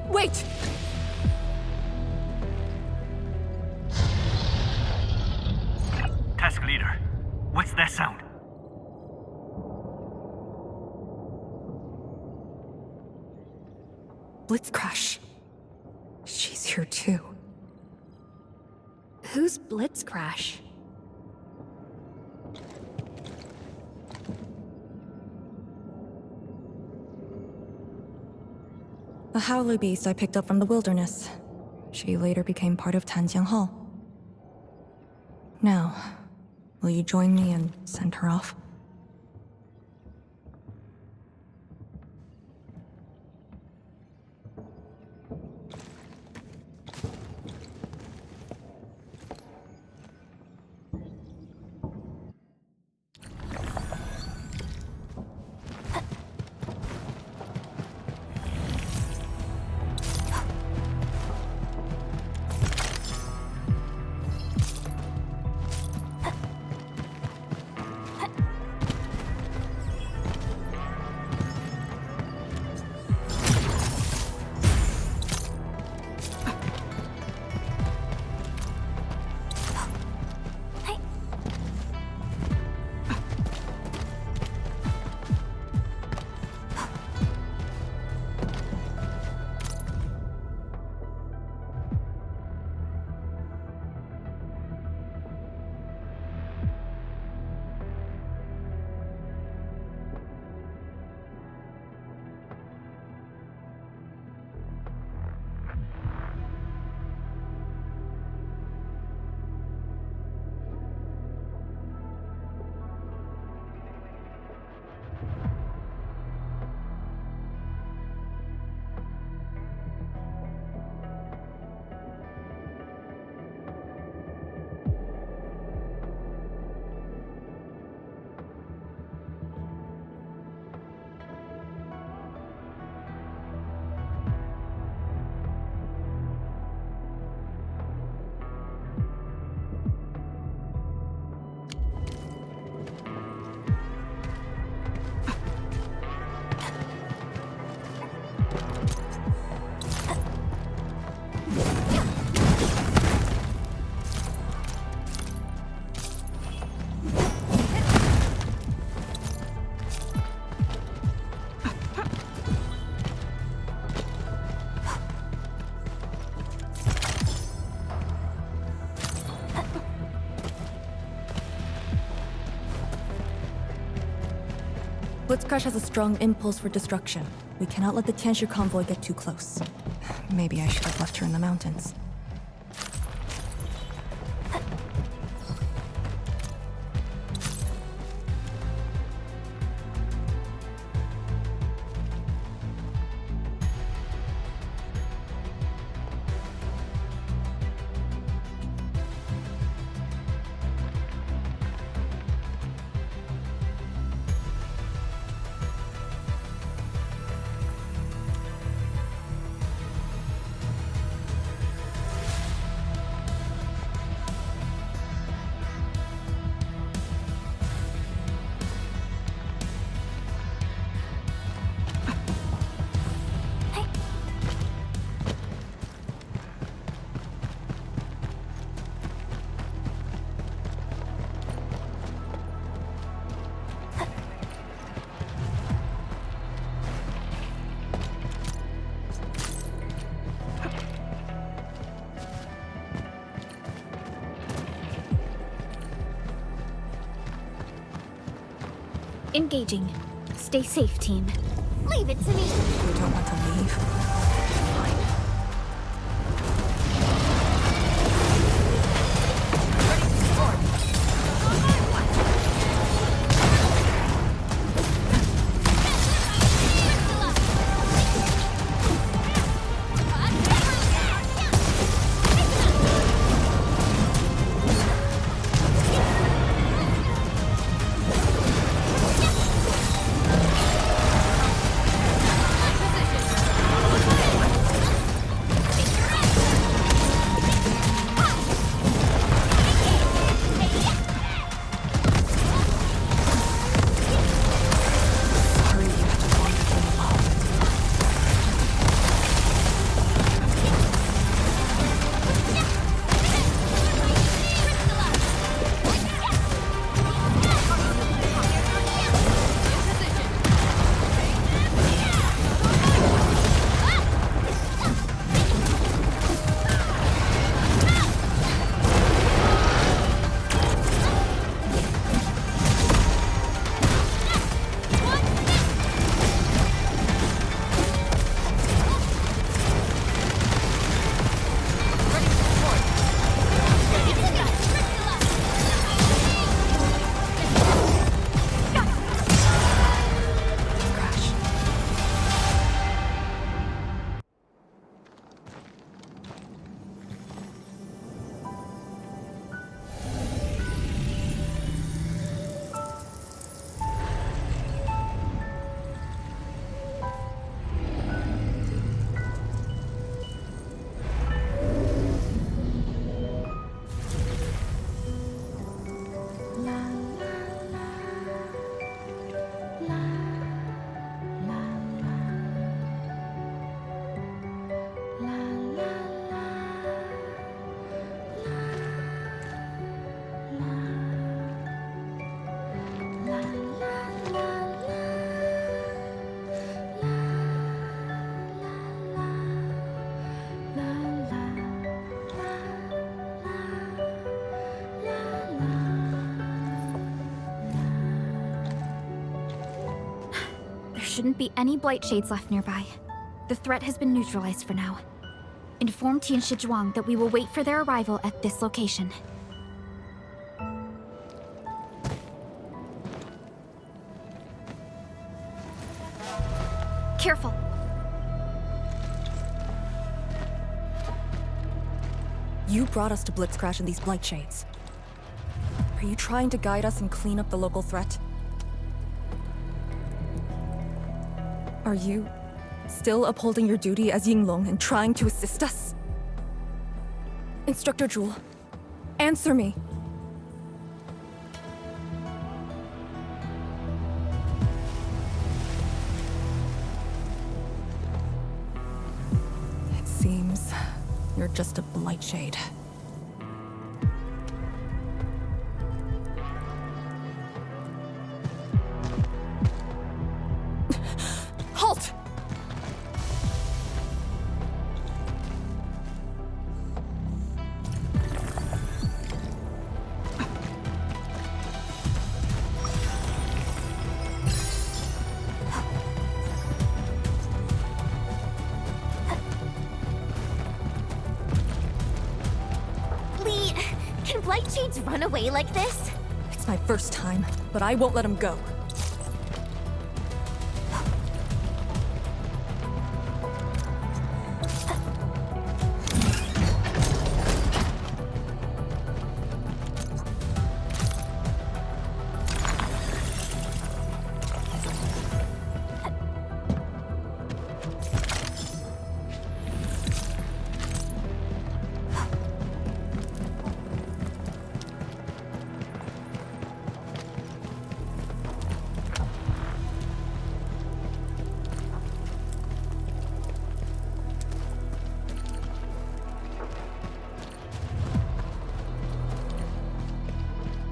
Wait! Task leader, what's that sound? Blitzcrash. She's here too. Who's Blitzcrash? A howler beast I picked up from the wilderness. She later became part of Tangtang Hall. Now, will you join me and send her off? Blitzcrash has a strong impulse for destruction. We cannot let the Qianyu convoy get too close. Maybe I should have left her in the mountains. Engaging. Stay safe, team. Leave it to me. You don't want to leave? Fine. Ready to support. Shouldn't be any blight shades left nearby. The threat has been neutralized for now. Inform Tianshi Zhuang that we will wait for their arrival at this location. Careful. You brought us to Blitzcrash in these blight shades. Are you trying to guide us and clean up the local threat? Are you still upholding your duty as Yinglong and trying to assist us? Instructor Jewel, answer me. It seems you're just a blight shade. Halt! Can blight shades run away like this? It's my first time, but I won't let him go.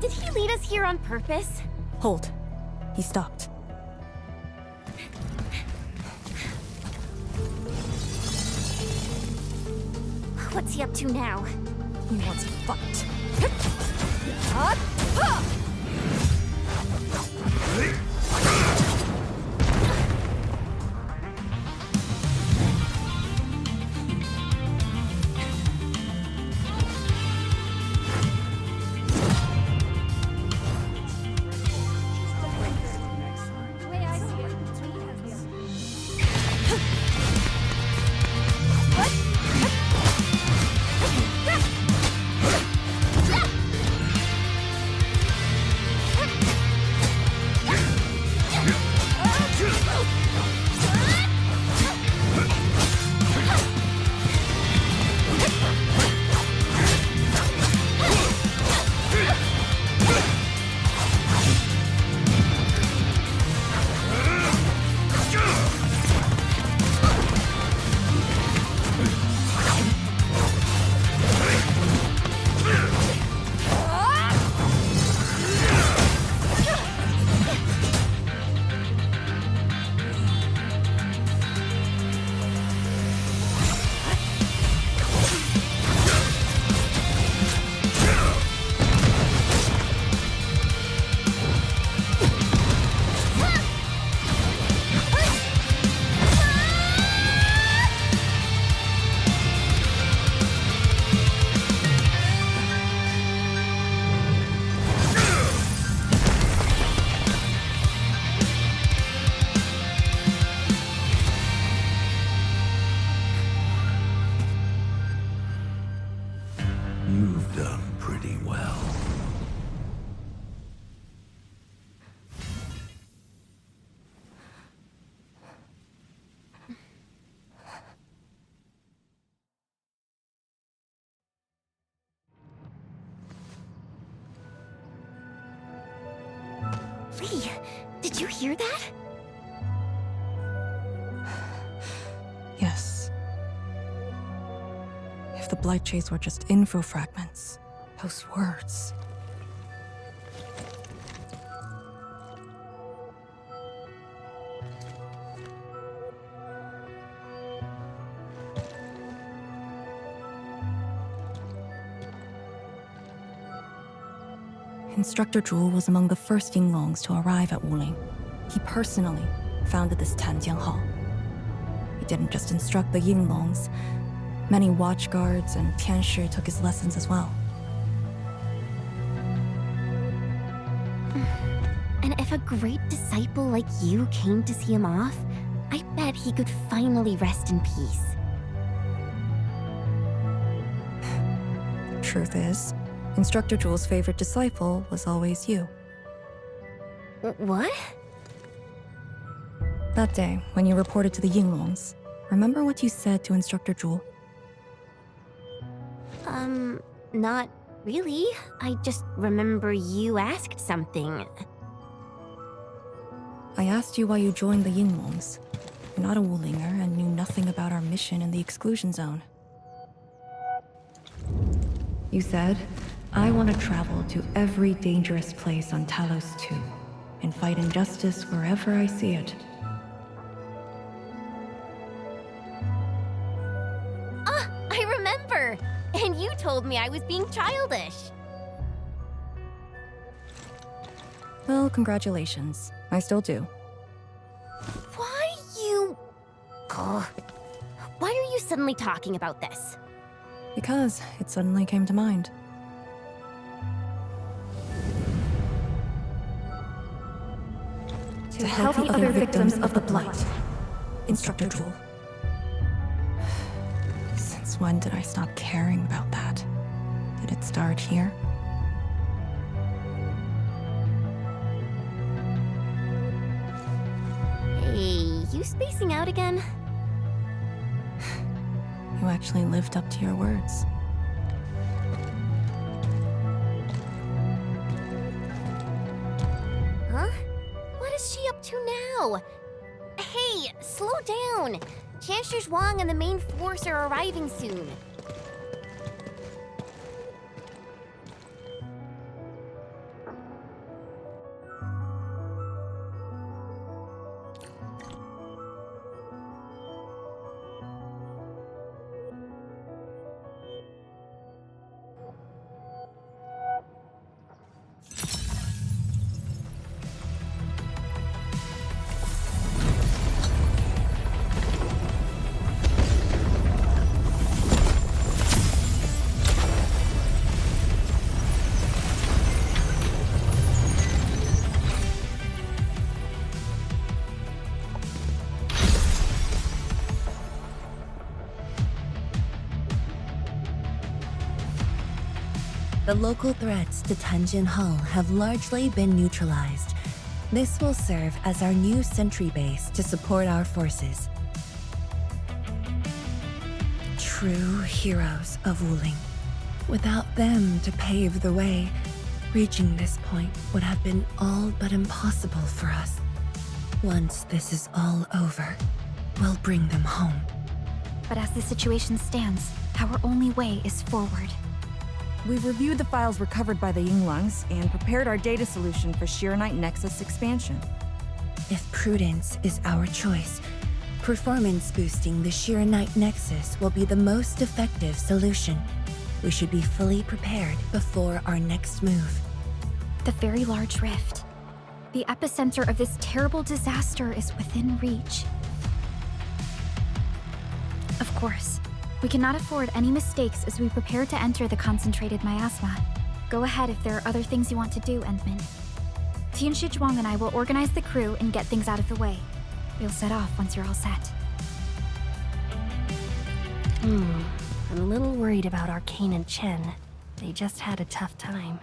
Did he lead us here on purpose? Hold. He stopped. What's he up to now? He wants to fight. Lee, did you hear that? Yes. If the Blight Shades were just info fragments, those words. Instructor Zhu was among the first Yinglongs to arrive at Wuling. He personally founded this Tangtang Hall. He didn't just instruct the Yinglongs. Many watchguards and Tianshi took his lessons as well. And if a great disciple like you came to see him off, I bet he could finally rest in peace. Truth is, Instructor Zhu's favorite disciple was always you. What? That day, when you reported to the Yinglongs, remember what you said to Instructor Zhu? Not really. I just remember you asked something. I asked you why you joined the Yinglongs. You're not a Wulinger and knew nothing about our mission in the exclusion zone. You said, I want to travel to every dangerous place on Talos 2 and fight injustice wherever I see it. Ah, I remember! And you told me I was being childish. Well, congratulations. I still do. Why you... Ugh. Why are you suddenly talking about this? Because it suddenly came to mind. To help the other victims of the Blight. Instructor Zhu. Since when did I stop caring about that? Did it start here? Hey, you spacing out again? You actually lived up to your words. Huh? What is she up to now? Hey, slow down! Chancellor Zhuang and the main force are arriving soon. The local threats to Tanjin Hall have largely been neutralized. This will serve as our new sentry base to support our forces. True heroes of Wuling. Without them to pave the way, reaching this point would have been all but impossible for us. Once this is all over, we'll bring them home. But as the situation stands, our only way is forward. We've reviewed the files recovered by the Yinglongs and prepared our data solution for Shiranite Nexus expansion. If prudence is our choice, performance boosting the Shiranite Nexus will be the most effective solution. We should be fully prepared before our next move. The very large rift. The epicenter of this terrible disaster is within reach. Of course, we cannot afford any mistakes as we prepare to enter the concentrated miasma. Go ahead if there are other things you want to do, Endmin. Tianshi Zhuang and I will organize the crew and get things out of the way. We'll set off once you're all set. I'm a little worried about Arcane and Chen. They just had a tough time.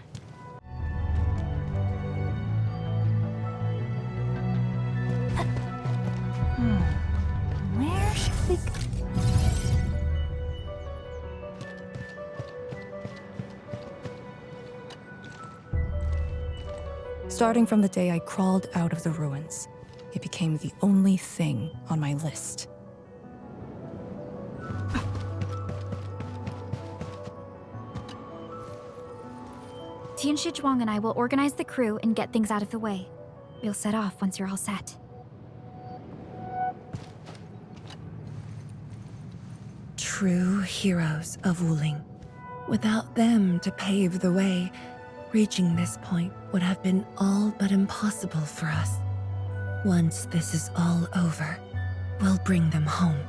Where should we go? Starting from the day I crawled out of the ruins, it became the only thing on my list. Zhuang and I will organize the crew and get things out of the way. We'll set off once you're all set. True heroes of Wuling. Without them to pave the way, reaching this point would have been all but impossible for us. Once this is all over, we'll bring them home.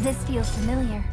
This feels familiar.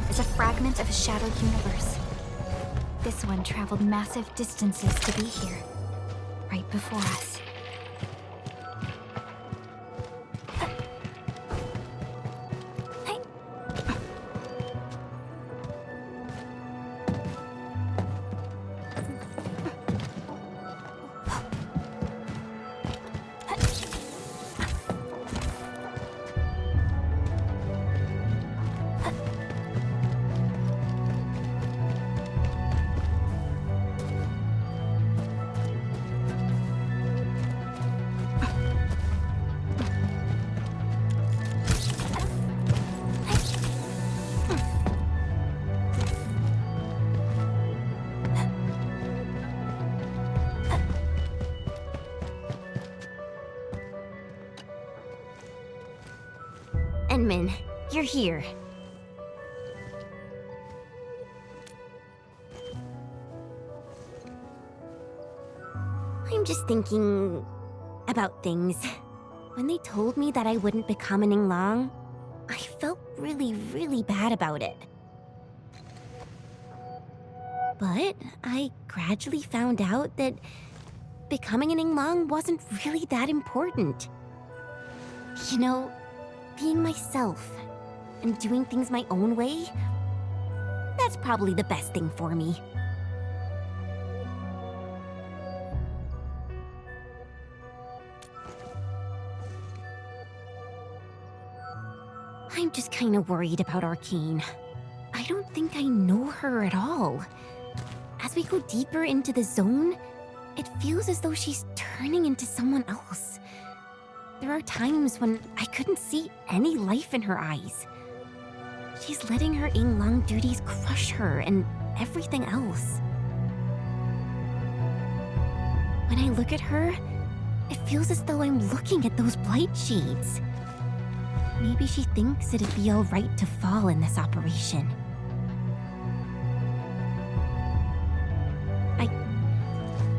Is a fragment of a shattered universe. This one traveled massive distances to be here, right before us. Endmin, you're here. I'm just thinking about things. When they told me that I wouldn't become an Yinglang, I felt really, really bad about it. But I gradually found out that becoming an Yinglang wasn't really that important. You know, being myself and doing things my own way, that's probably the best thing for me. I'm just kind of worried about Arcane. I don't think I know her at all. As we go deeper into the zone, it feels as though she's turning into someone else. There are times when I couldn't see any life in her eyes. She's letting her Yinglang duties crush her and everything else. When I look at her, it feels as though I'm looking at those blight shades. Maybe she thinks it'd be alright to fall in this operation.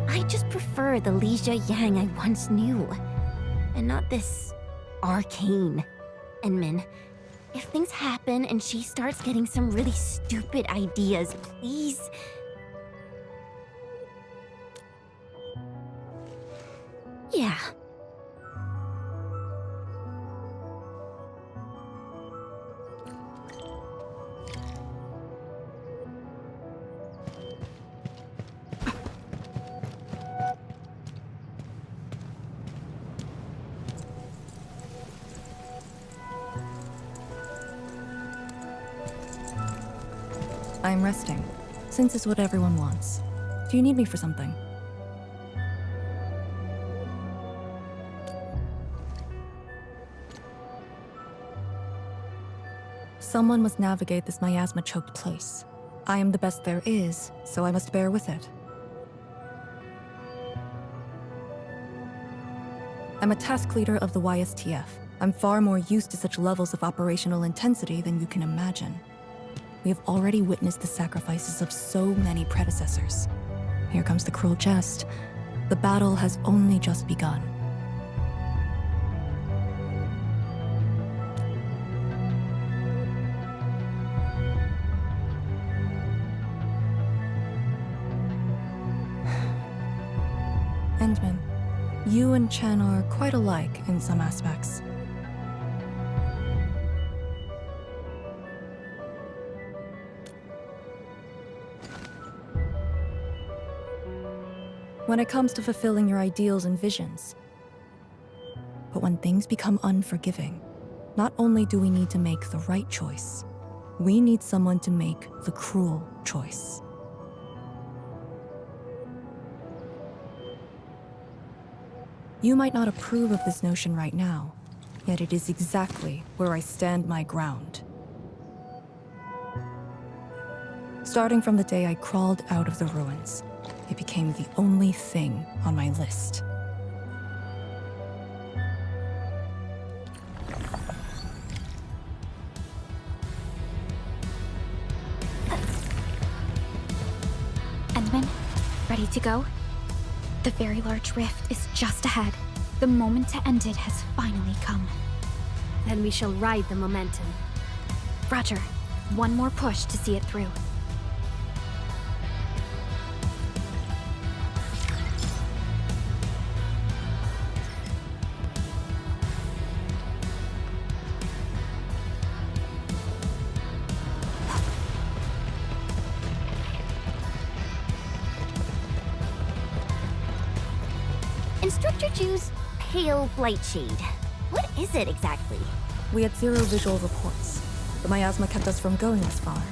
I just prefer the Lizha Yang I once knew. And not this Arcane. Endmin, if things happen and she starts getting some really stupid ideas, please... Yeah. I'm resting, since it's what everyone wants. Do you need me for something? Someone must navigate this miasma-choked place. I am the best there is, so I must bear with it. I'm a task leader of the YSTF. I'm far more used to such levels of operational intensity than you can imagine. We have already witnessed the sacrifices of so many predecessors. Here comes the cruel jest. The battle has only just begun. Endmin, you and Chen are quite alike in some aspects. When it comes to fulfilling your ideals and visions. But when things become unforgiving, not only do we need to make the right choice, we need someone to make the cruel choice. You might not approve of this notion right now, yet it is exactly where I stand my ground. Starting from the day I crawled out of the ruins, it became the only thing on my list. Endmin, ready to go? The very large rift is just ahead. The moment to end it has finally come. Then we shall ride the momentum. Roger. One more push to see it through. Instructor Chu's pale blight shade. What is it exactly? We had zero visual reports. The miasma kept us from going this far.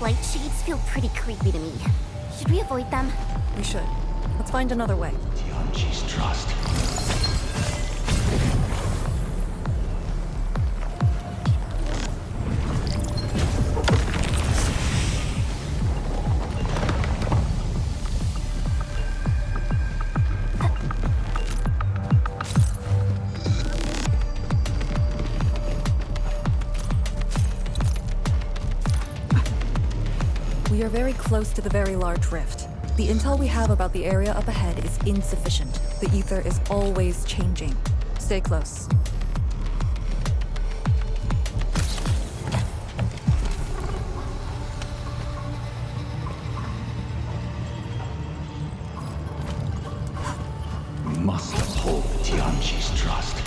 Blight shades feel pretty creepy to me. Should we avoid them? We should. Let's find another way. Tianqi's trust. We are very close to the very large rift. The intel we have about the area up ahead is insufficient. The ether is always changing. Stay close. We must uphold Tianqi's trust.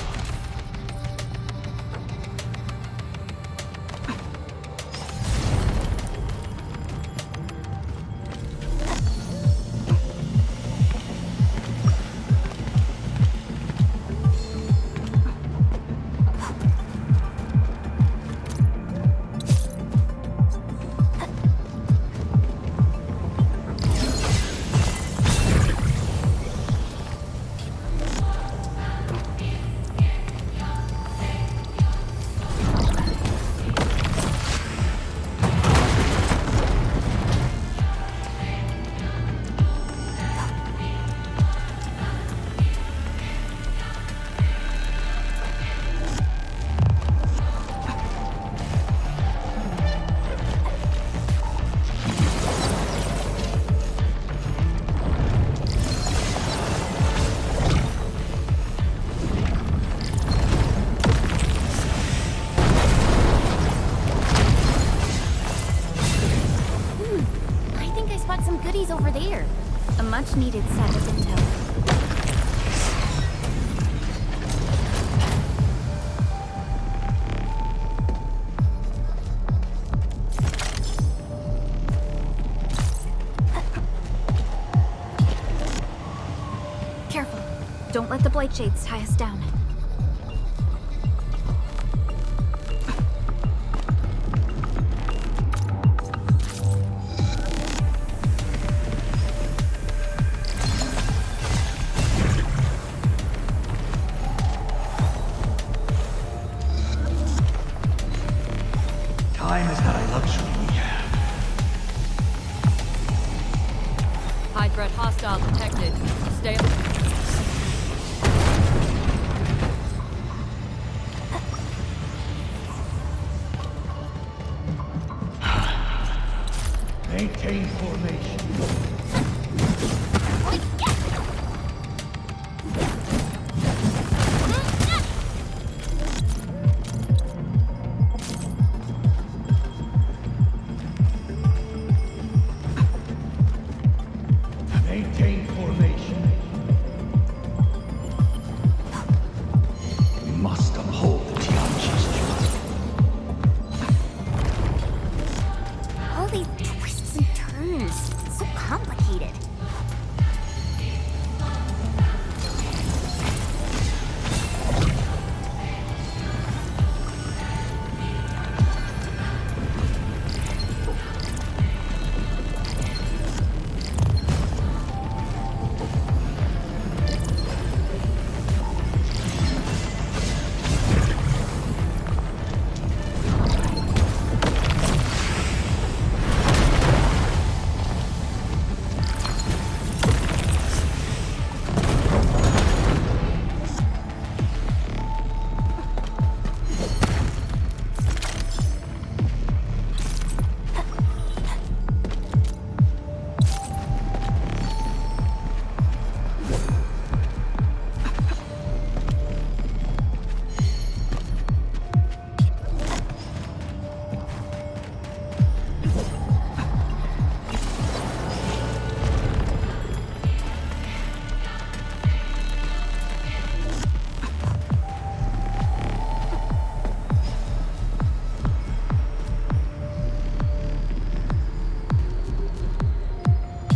some goodies over there. A much-needed set of intel. Careful. Don't let the Blight Shades tie us down. Time is not a luxury we have. High threat hostile detected. Stay. Maintain formation. Maintain formation. We must uphold the Tianqi's trust. All these twists and turns. So complicated.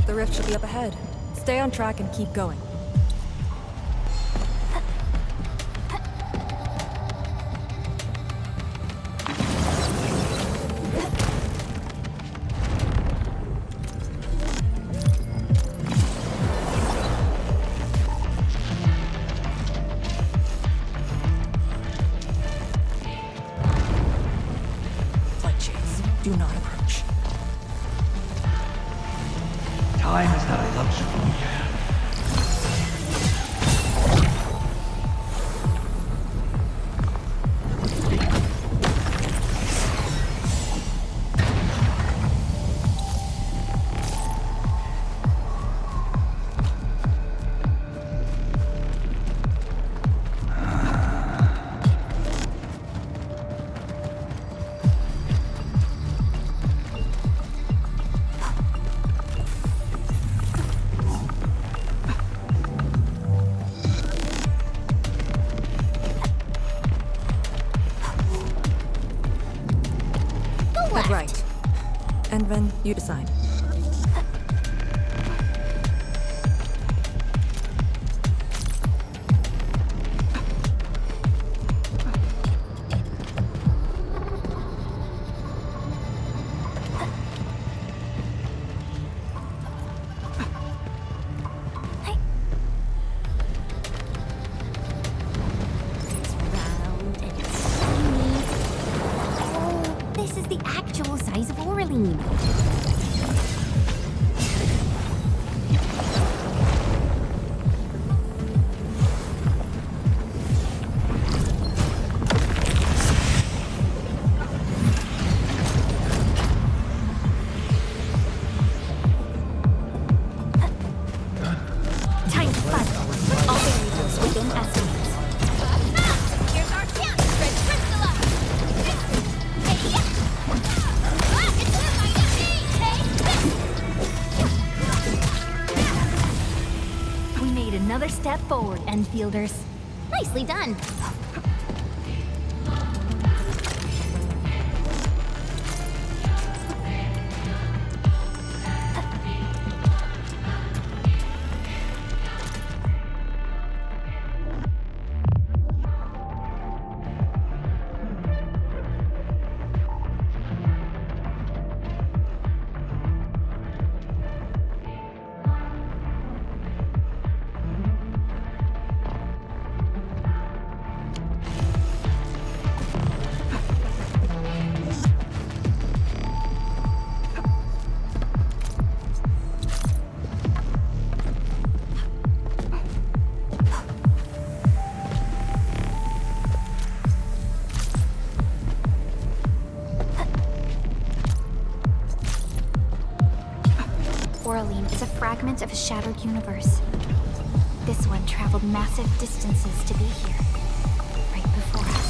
The rift should be up ahead. Stay on track and keep going. Blight Shades, do not approach. Time is not a luxury we have. Head right. Endmin, you decide. This is the actual size of Oraline. Time to fight. All variables within estimates. Here's our chance, Red Crystalla! step forward, Enfielders. Nicely done. Is a fragment of a shattered universe. This one traveled massive distances to be here, right before us.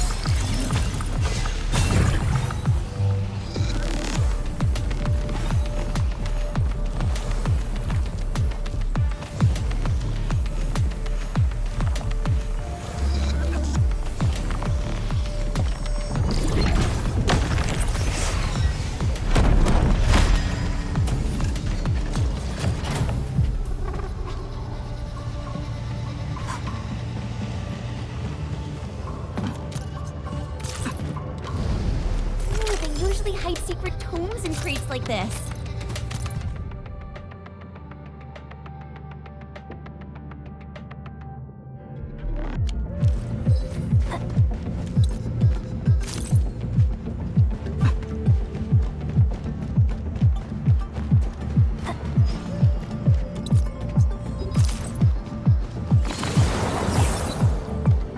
Like this.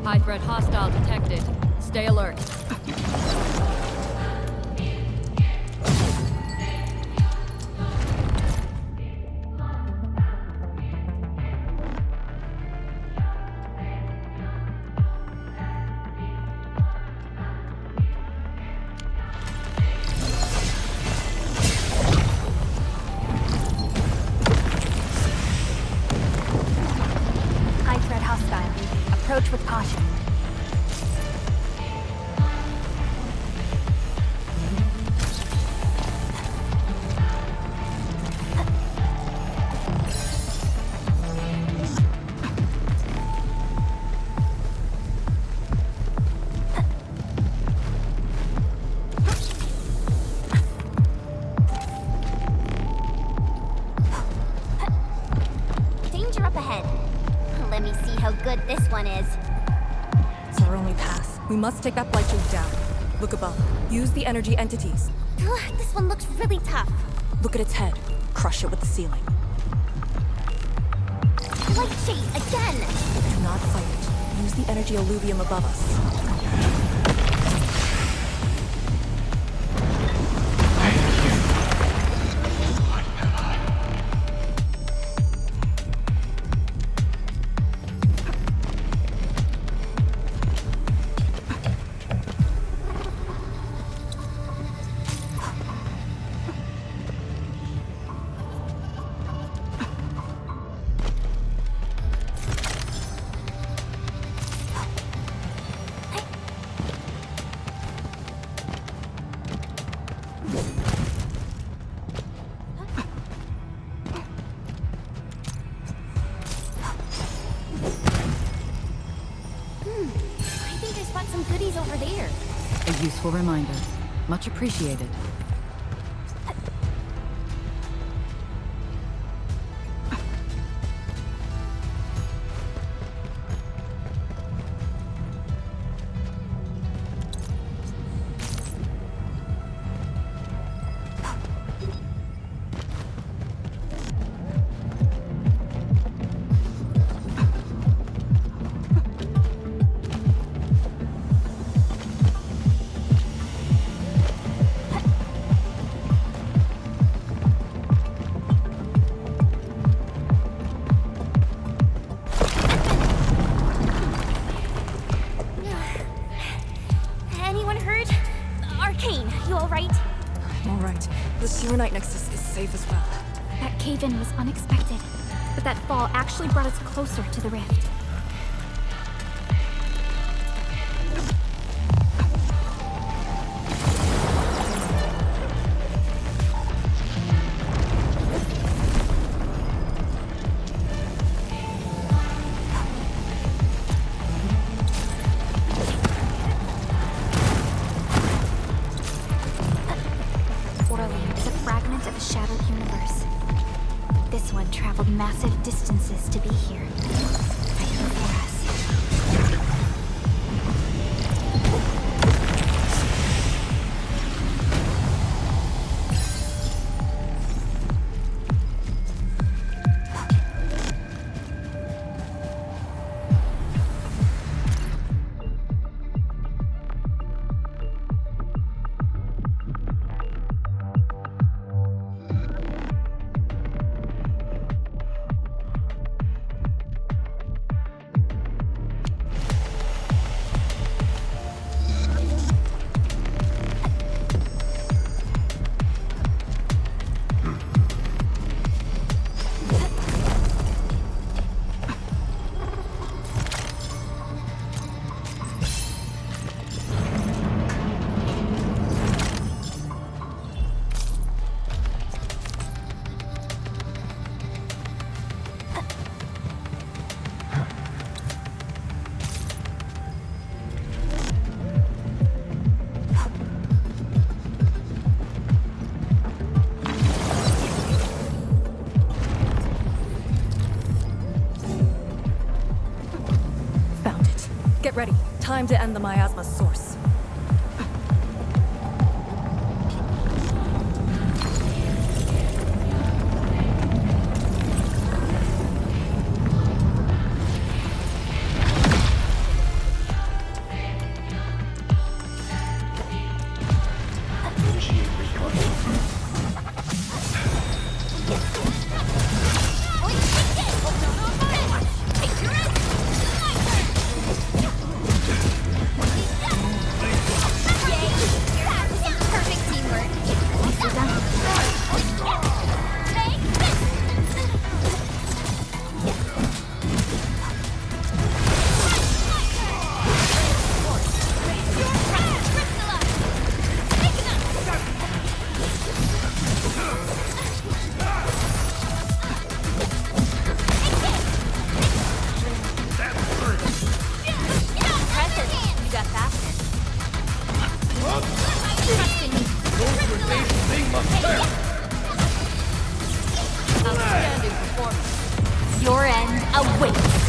High threat hostile detected. Stay alert. Approach with caution. Danger up ahead. Let me see how good this one is. It's our only path. We must take that blight shade down. Look above. Use the energy entities. Ugh, this one looks really tough. Look at its head. Crush it with the ceiling. Blight shade again! Do not fight it. Use the energy alluvium above us. A useful reminder. Much appreciated. The Serenite Nexus is safe as well. That cave-in was unexpected. but that fall actually brought us closer to the rift. Massive distances to be here, right before us. Get ready. Time to end the Miasma's source. Your end awaits.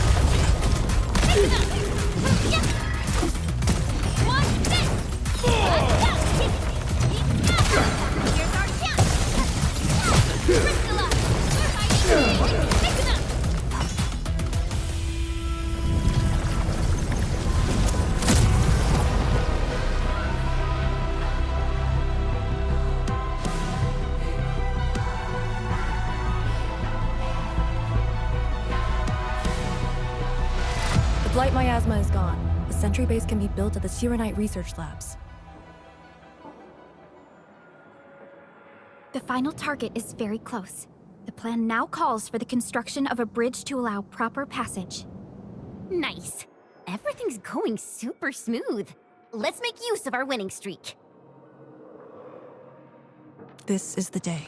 Blight Miasma is gone. The sentry base can be built at the Qianyu research labs. The final target is very close. The plan now calls for the construction of a bridge to allow proper passage. Nice. Everything's going super smooth. Let's make use of our winning streak. This is the day.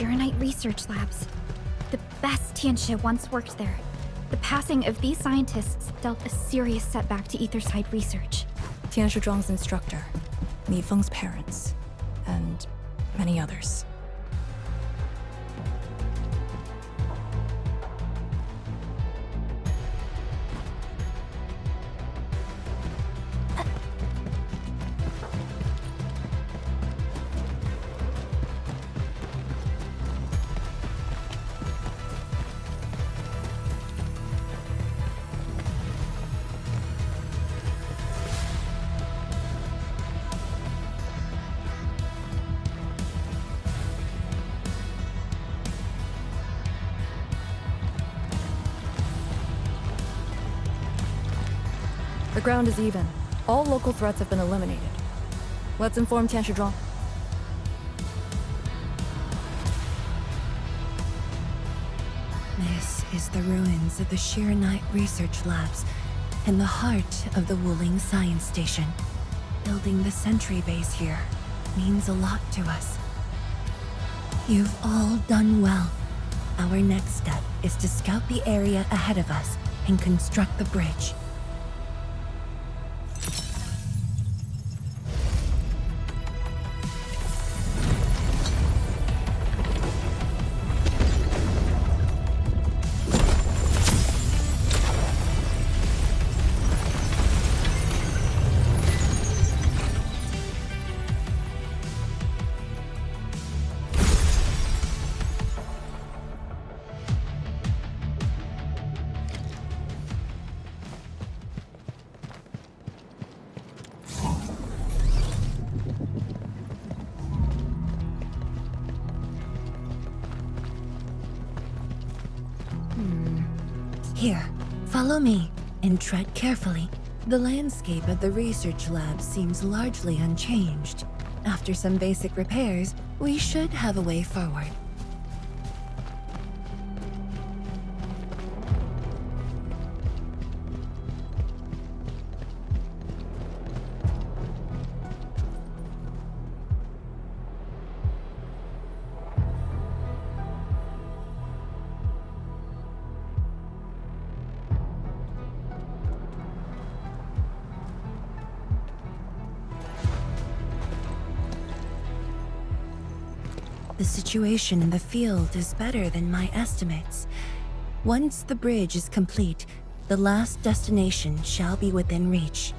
Qianyu Research Labs. The best Tianxia once worked there. The passing of these scientists dealt a serious setback to Etherside research. Zhuang's instructor, Lifeng's parents, and many others. The ground is even. All local threats have been eliminated. Let's inform Zhuang. This is the ruins of the Qianyu research labs in the heart of the Wuling Science Station. Building the sentry base here means a lot to us. You've all done well. Our next step is to scout the area ahead of us and construct the bridge. Here, follow me, and tread carefully. The landscape of the research lab seems largely unchanged. After some basic repairs, we should have a way forward. The situation in the field is better than my estimates. Once the bridge is complete, the last destination shall be within reach.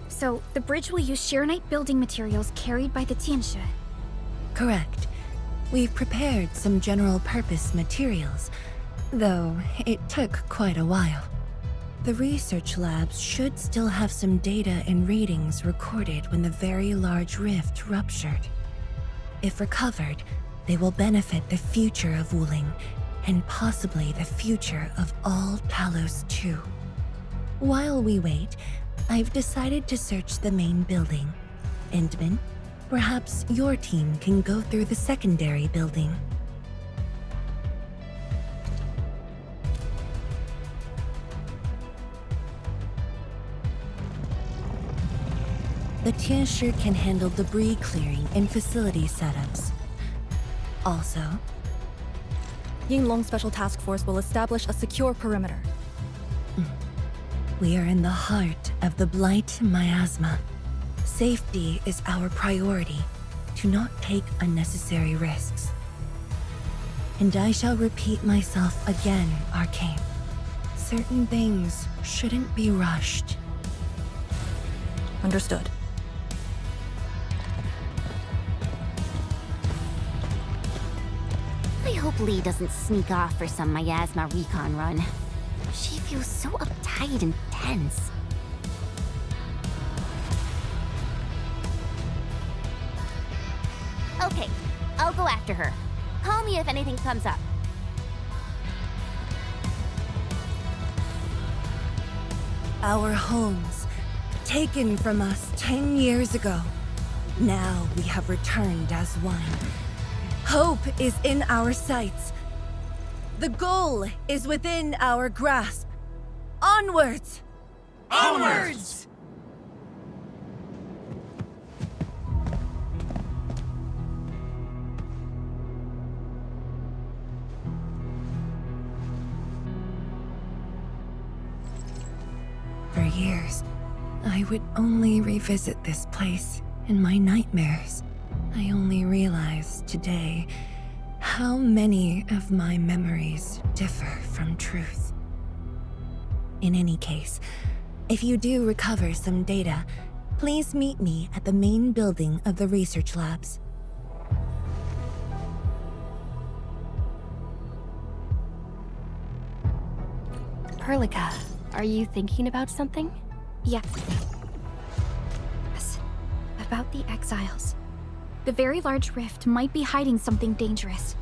So, the bridge will use Qianyu building materials carried by the Tianshe. Correct. We've prepared some general-purpose materials, though it took quite a while. The research labs should still have some data and readings recorded when the very large rift ruptured. If recovered, they will benefit the future of Wuling, and possibly the future of all Talos too. While we wait, I've decided to search the main building. Endmin, perhaps your team can go through the secondary building. The Tianshe can handle debris clearing and facility setups. Also, Yinglong Special Task Force will establish a secure perimeter. We are in the heart of the Blight Miasma. Safety is our priority. Do not take unnecessary risks. And I shall repeat myself again, Arcane. Certain things shouldn't be rushed. Understood. I hope Lee doesn't sneak off for some Miasma recon run. She feels so uptight and tense. Okay, I'll go after her. Call me if anything comes up. Our homes, taken from us 10 years ago. Now we have returned as one. Hope is in our sights. The goal is within our grasp. Onwards! Onwards! years. I would only revisit this place in my nightmares. I only realized today how many of my memories differ from truth. In any case, if you do recover some data, please meet me at the main building of the research labs. Perlica, are you thinking about something? Yes. Yes. About the exiles. The very large rift might be hiding something dangerous.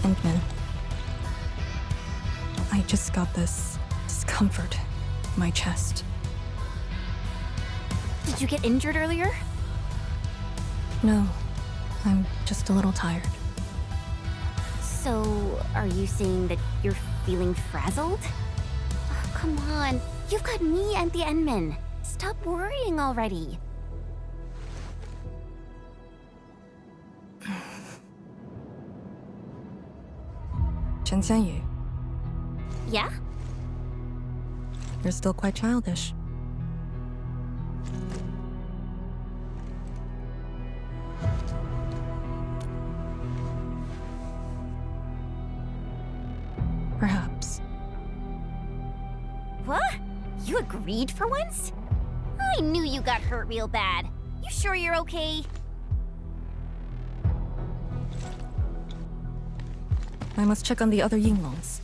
Endmin. I just got this discomfort in my chest. Did you get injured earlier? No, I'm just a little tired. So, are you saying that you're feeling frazzled? Oh, come on, you've got me and the Endmin. Stop worrying already. Qianyu, Yeah? you're still quite childish. Perhaps. What? You agreed for once? I knew you got hurt real bad. You sure you're okay? I must check on the other Yinglongs.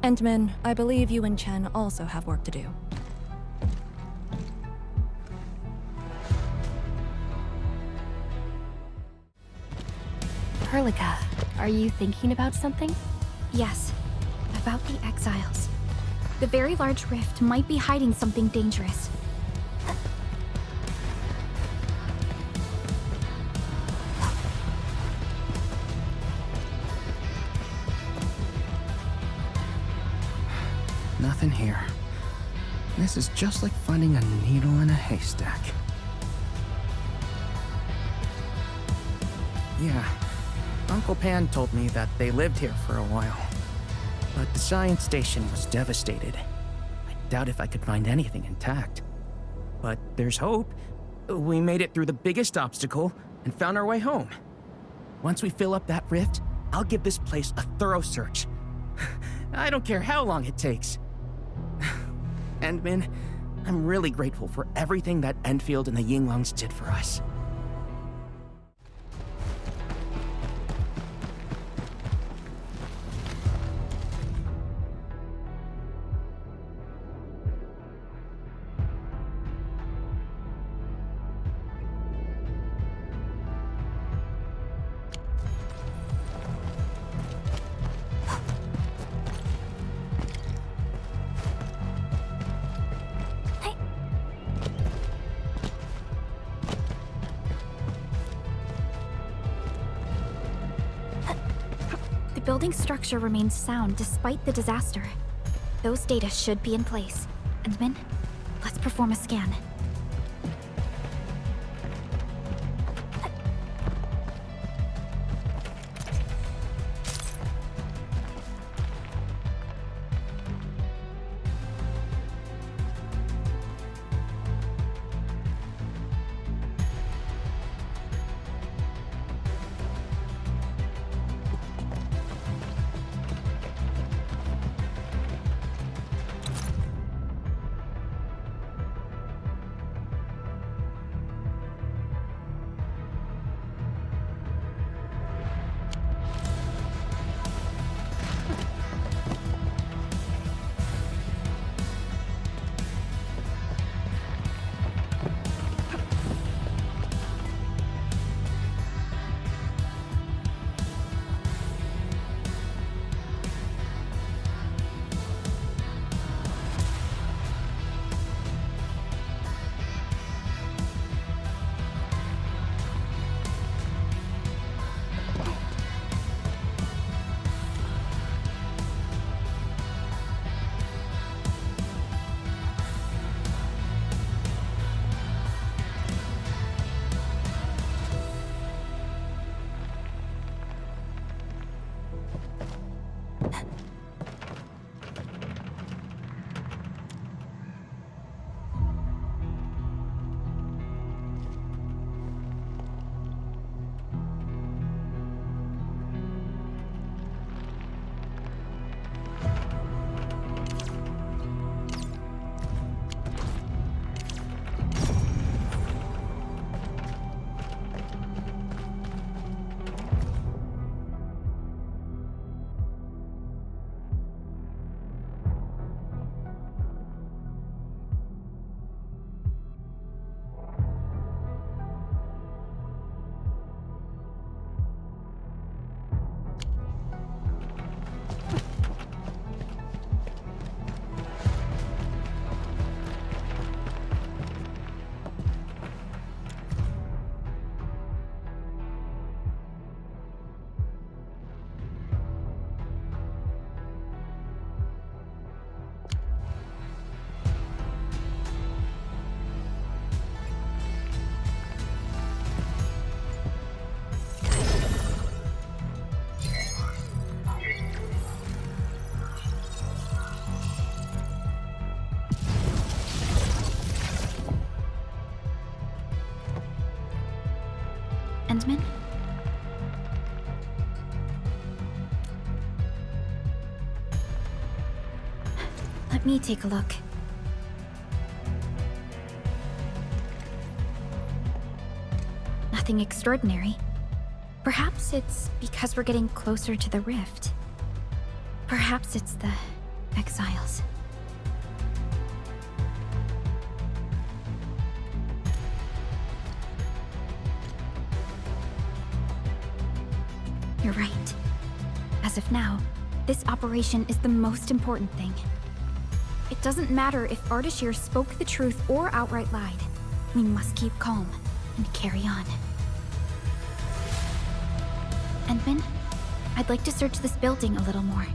Endmin, I believe you and Chen also have work to do. Perlica, are you thinking about something? Yes. About the exiles. The very large rift might be hiding something dangerous. Nothing here. This is just like finding a needle in a haystack. Yeah, Uncle Pan told me that they lived here for a while. But the science station was devastated. I doubt if I could find anything intact. But there's hope. We made it through the biggest obstacle and found our way home. Once we fill up that rift, I'll give this place a thorough search. I don't care how long it takes. Endmin, I'm really grateful for everything that Endfield and the Yinglongs did for us. building's structure remains sound despite the disaster. Those data should be in place. Endmin, let's perform a scan. Endmin? Let me take a look. Nothing extraordinary. Perhaps it's because we're getting closer to the rift. Perhaps it's the exiles. You're right. As of now, this operation is the most important thing. It doesn't matter if Ardashir spoke the truth or outright lied. We must keep calm and carry on. Endmin, I'd like to search this building a little more.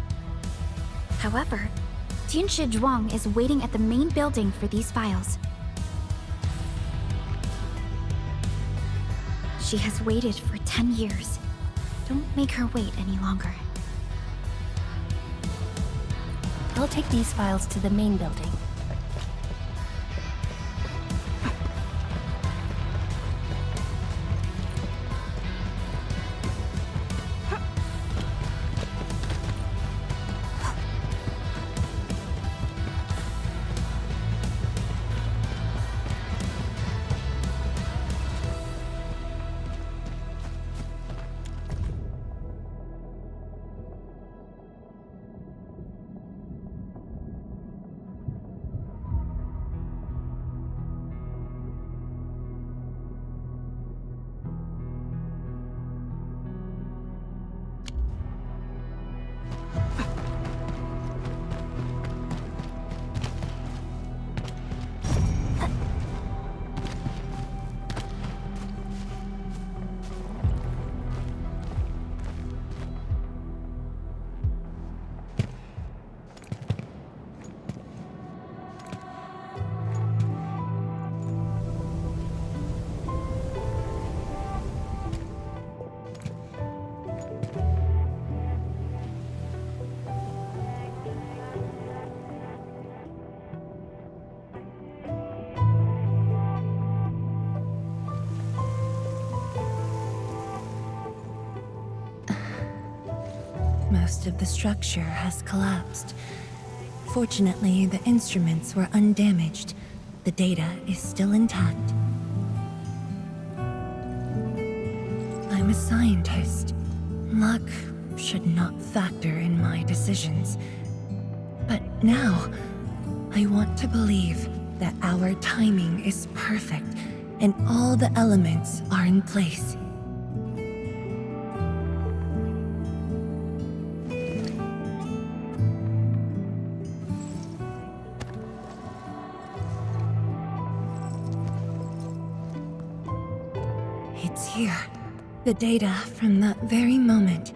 However, Tianshi Zhuang is waiting at the main building for these files. She has waited for 10 years. Don't make her wait any longer. I'll take these files to the main building. most of the structure has collapsed. Fortunately, the instruments were undamaged. The data is still intact. I'm a scientist. Luck should not factor in my decisions. But now, I want to believe that our timing is perfect and all the elements are in place. It's here. The data from that very moment,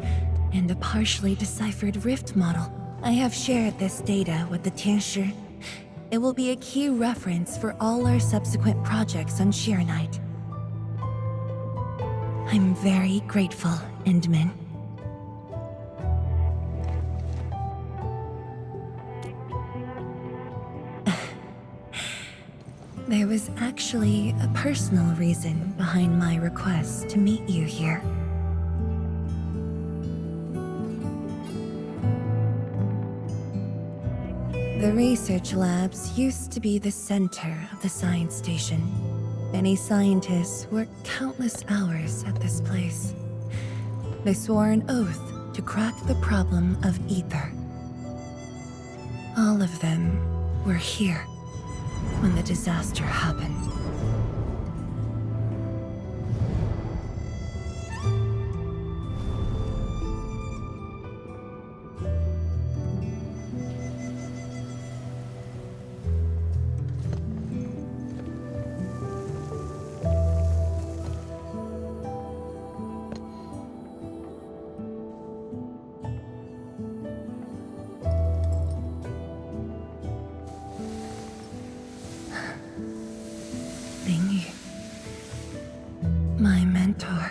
and a partially deciphered rift model. I have shared this data with the Tianshi. It will be a key reference for all our subsequent projects on Shiranite. I'm very grateful, Endmin. There was actually a personal reason behind my request to meet you here. The research labs used to be the center of the science station. Many scientists worked countless hours at this place. They swore an oath to crack the problem of ether. All of them were here when the disaster happened. My mentor.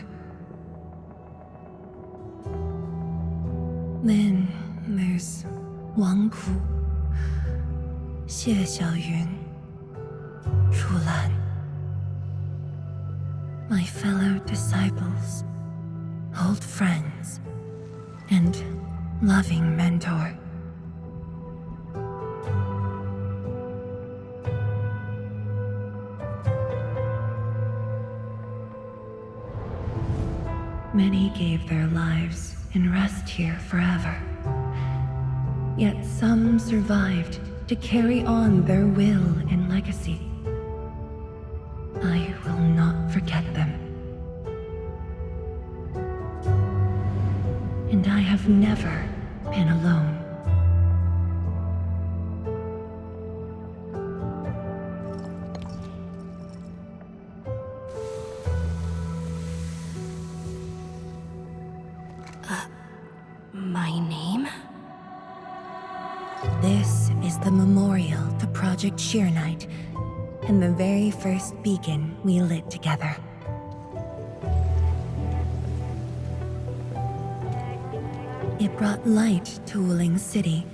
Then there's Wang Ku, Xie Xiaoyun, Shu Lan. My fellow disciples, old friends, and loving mentor. Many gave their lives and rest here forever. Yet some survived to carry on their will and legacy. I will not forget them. And I have never been alone. My name? This is the memorial to Project Shiranite, and the very first beacon we lit together. It brought light to Wuling City,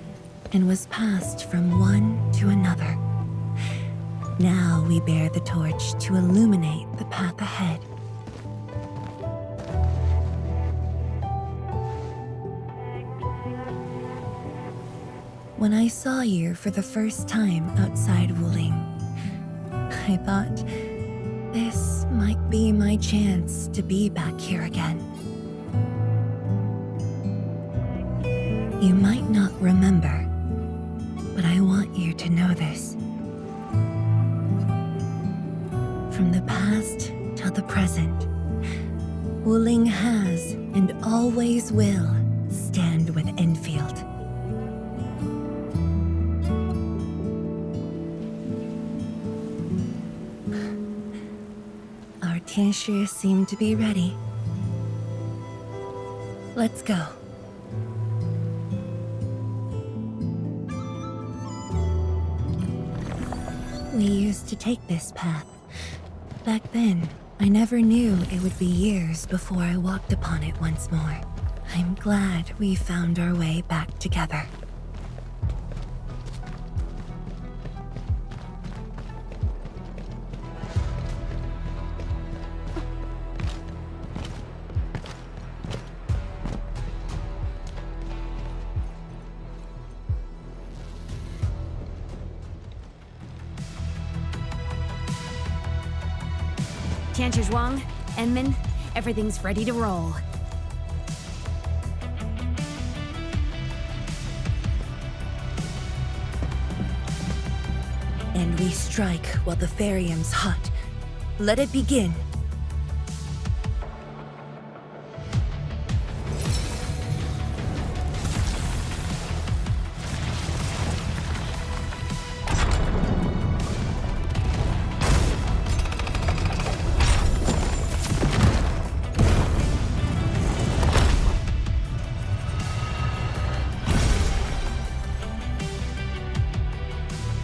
and was passed from one to another. Now we bear the torch to illuminate the path ahead. When I saw you for the first time outside Wuling, I thought this might be my chance to be back here again. You might not remember, but I want you to know this. From the past till the present, Wuling has and always will stand with Endfield. Our Tianshi seem to be ready. Let's go. We used to take this path. Back then, I never knew it would be years before I walked upon it once more. I'm glad we found our way back together. Chancellor Zhuang, Endmin, everything's ready to roll. And we strike while the Therium's hot. Let it begin.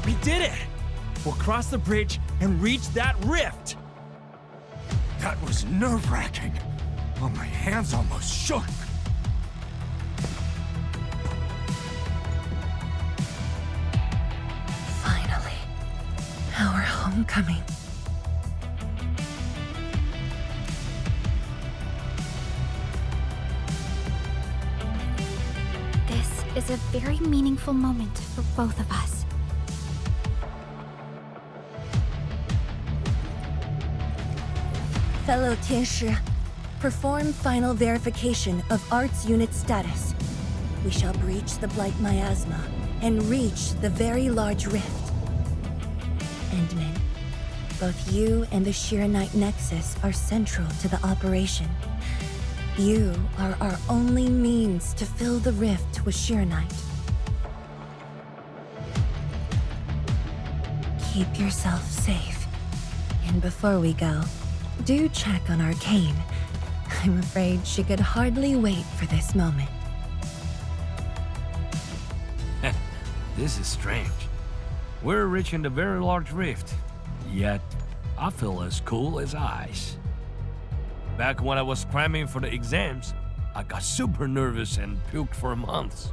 We did it! We'll cross the bridge and reach that rift! That was nerve-wracking. Oh, my hands almost shook. Finally, our homecoming. This is a very meaningful moment for both of us. Fellow Tianshi, perform final verification of Arts Unit status. We shall breach the Blight Miasma and reach the very large rift. Endmin, both you and the Shiranite Nexus are central to the operation. You are our only means to fill the rift with Shiranite. Keep yourself safe. And before we go, do check on Arcane. I'm afraid she could hardly wait for this moment. This is strange. We're reaching the very large rift, yet I feel as cool as ice. Back when I was cramming for the exams, I got super nervous and puked for months.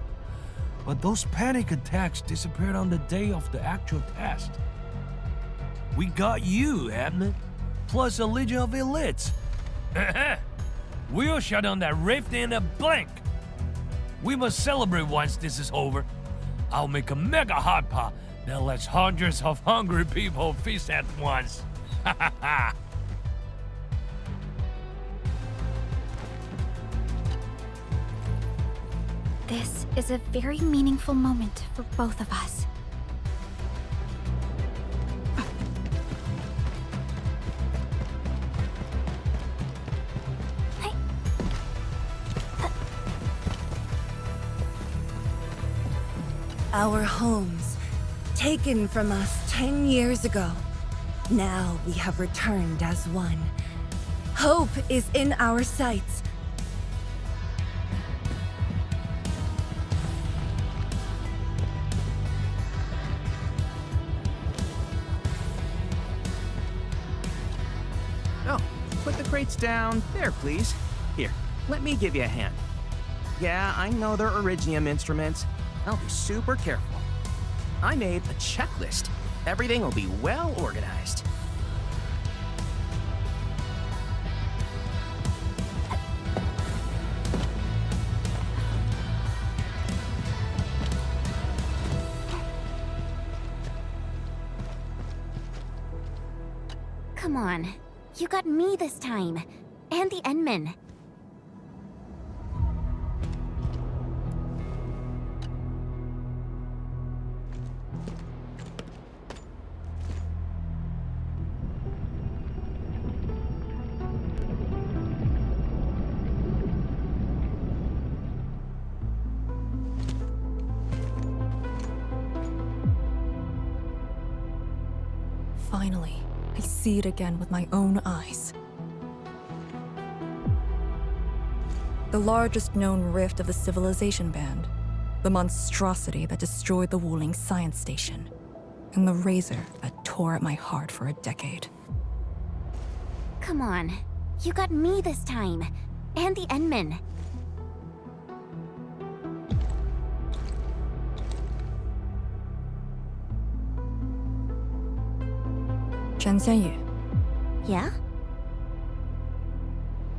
But those panic attacks disappeared on the day of the actual test. We got you, Endmin, plus a legion of elites. We'll shut down that rift in a blink. We must celebrate once this is over. I'll make a mega hot pot that lets hundreds of hungry people feast at once. This is a very meaningful moment for both of us. Our homes, taken from us 10 years ago. Now we have returned as one. Hope is in our sights. Oh, put the crates down there, please. Here, let me give you a hand. Yeah, I know they're Originium instruments. I'll be super careful. I made a checklist. Everything will be well organized. Come on. You got me this time. And the Endmin. Finally, I see it again with my own eyes. The largest known rift of the Civilization Band. The monstrosity that destroyed the Wuling Science Station. And the razor that tore at my heart for a decade. Come on. You got me this time. And the Endmin. Qianyu. Yeah?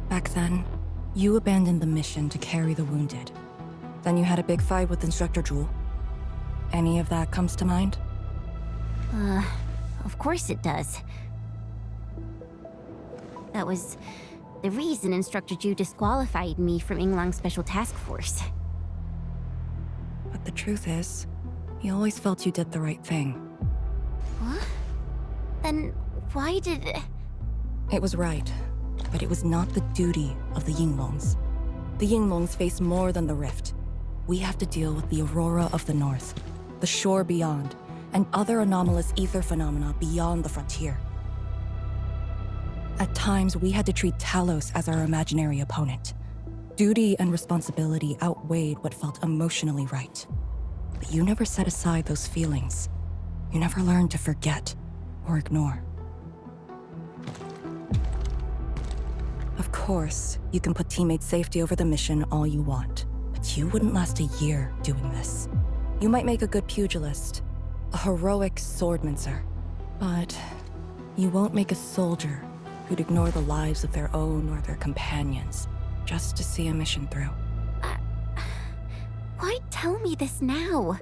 Back then, you abandoned the mission to carry the wounded. Then you had a big fight with Instructor Zhu. Any of that comes to mind? Of course it does. That was the reason Instructor Zhu disqualified me from Yinglang's special task force. But the truth is, he always felt you did the right thing. What? Then why did... It was right, but it was not the duty of the Yinglongs. The Yinglongs face more than the rift. We have to deal with the aurora of the north, the shore beyond, and other anomalous ether phenomena beyond the frontier. At times, we had to treat Talos as our imaginary opponent. Duty and responsibility outweighed what felt emotionally right. But you never set aside those feelings. You never learned to forget or ignore. Of course, you can put teammates' safety over the mission all you want, but you wouldn't last a year doing this. You might make a good pugilist, a heroic swordmancer, but you won't make a soldier who'd ignore the lives of their own or their companions just to see a mission through. Why tell me this now?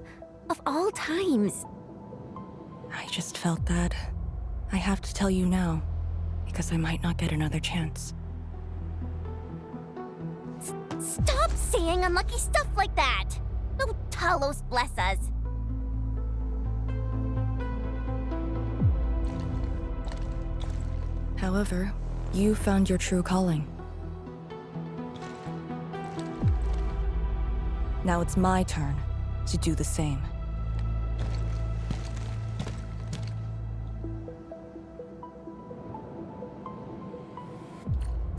Of all times. I just felt that I have to tell you now, because I might not get another chance. Stop saying unlucky stuff like that! No Talos bless us. However, you found your true calling. Now it's my turn to do the same.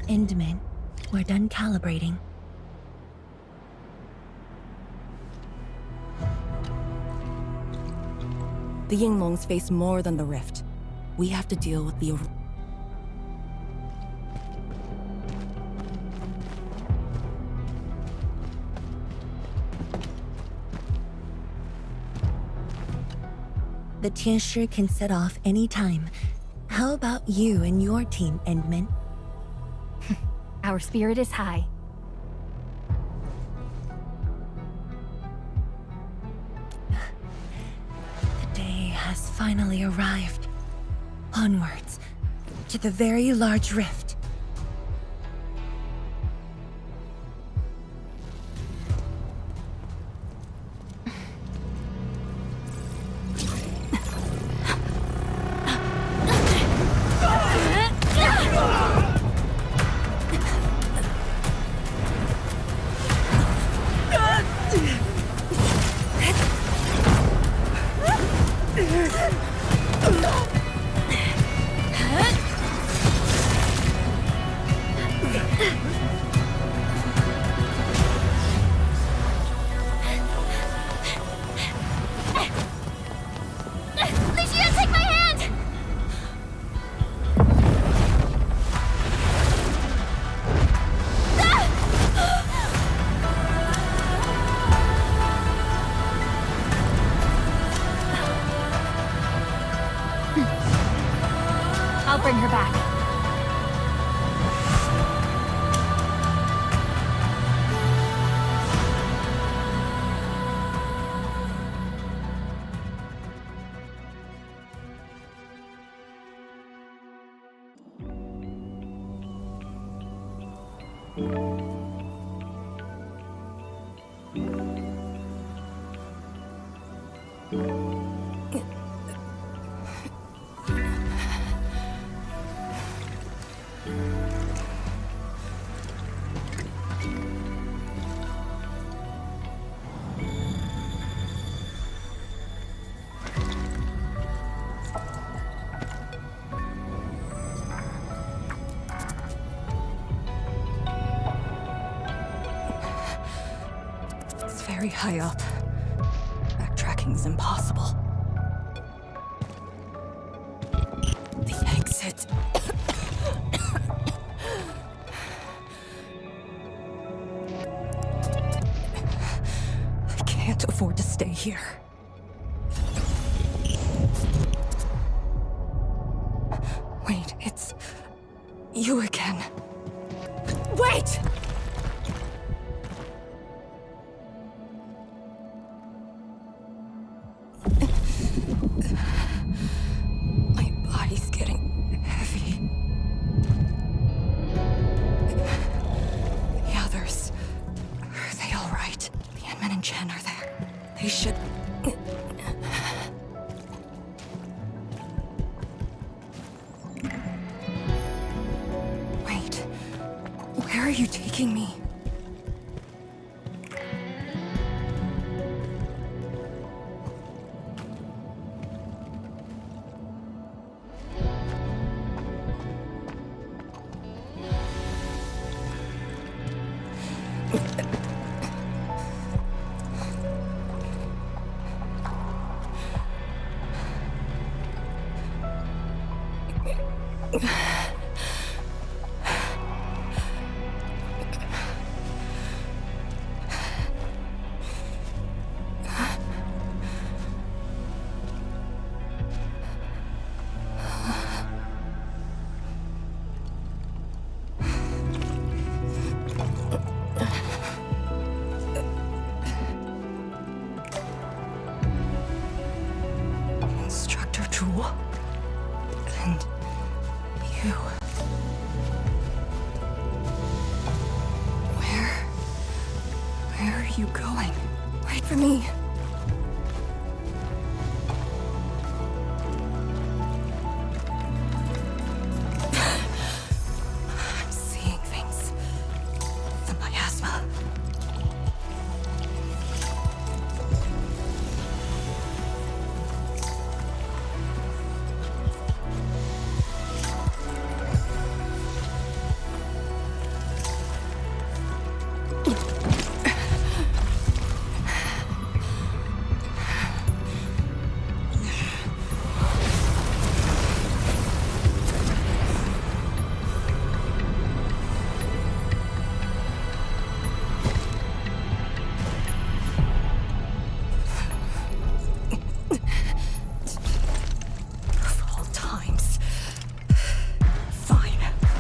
Endmin, we're done calibrating. The Yinglongs face more than the rift. We have to deal with the... The Tianshi can set off any time. How about you and your team, Endmin? Our spirit is high. The day has finally arrived. Onwards, to the very large rift. I'll bring her back. Very high up. Backtracking is impossible. The exit. I can't afford to stay here. Wait, it's you again. Wait! are you taking me? And you... Where are you going? Wait for me. I'm seeing things. The Miasma.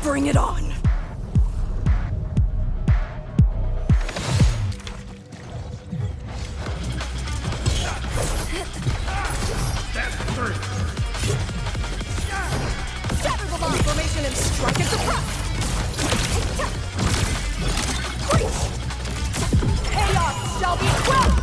Bring it on! Shatter the line! Formation and strike at the front! Chaos shall be quelled!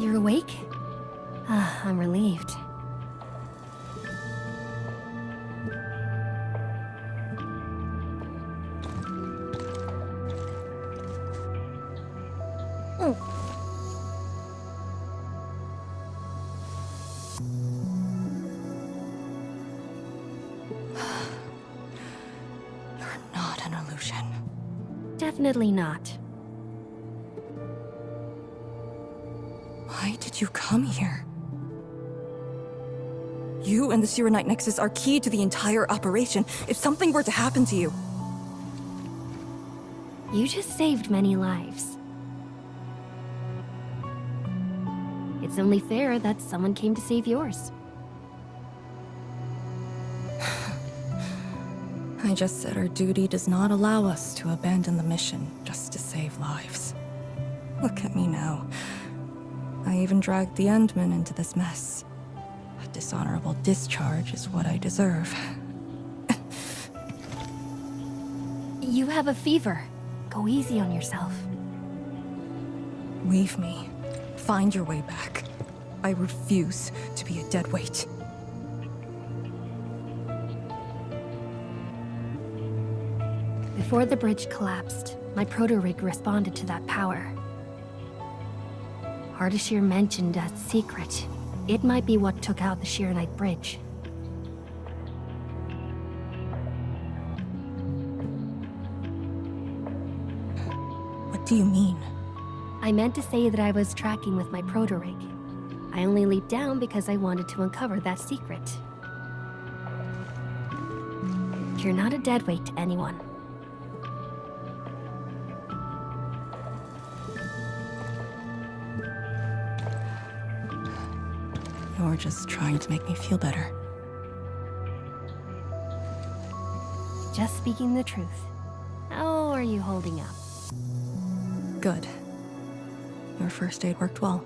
You're awake? I'm relieved. You're not an illusion. Definitely not. Why did you come here? You and the Qianyu Nexus are key to the entire operation. If something were to happen to you... You just saved many lives. It's only fair that someone came to save yours. I just said our duty does not allow us to abandon the mission just to save lives. Look at me now. I even dragged the Endmin into this mess. A dishonorable discharge is what I deserve. You have a fever. Go easy on yourself. Leave me. Find your way back. I refuse to be a dead weight. Before the bridge collapsed, my proto-rig responded to that power. Ardashir mentioned that secret. It might be what took out the Qianyu bridge. What do you mean? I meant to say that I was tracking with my proto-rig. I only leaped down because I wanted to uncover that secret. You're not a deadweight to anyone. You're just trying to make me feel better. Just speaking the truth. How are you holding up? Good. Your first aid worked well.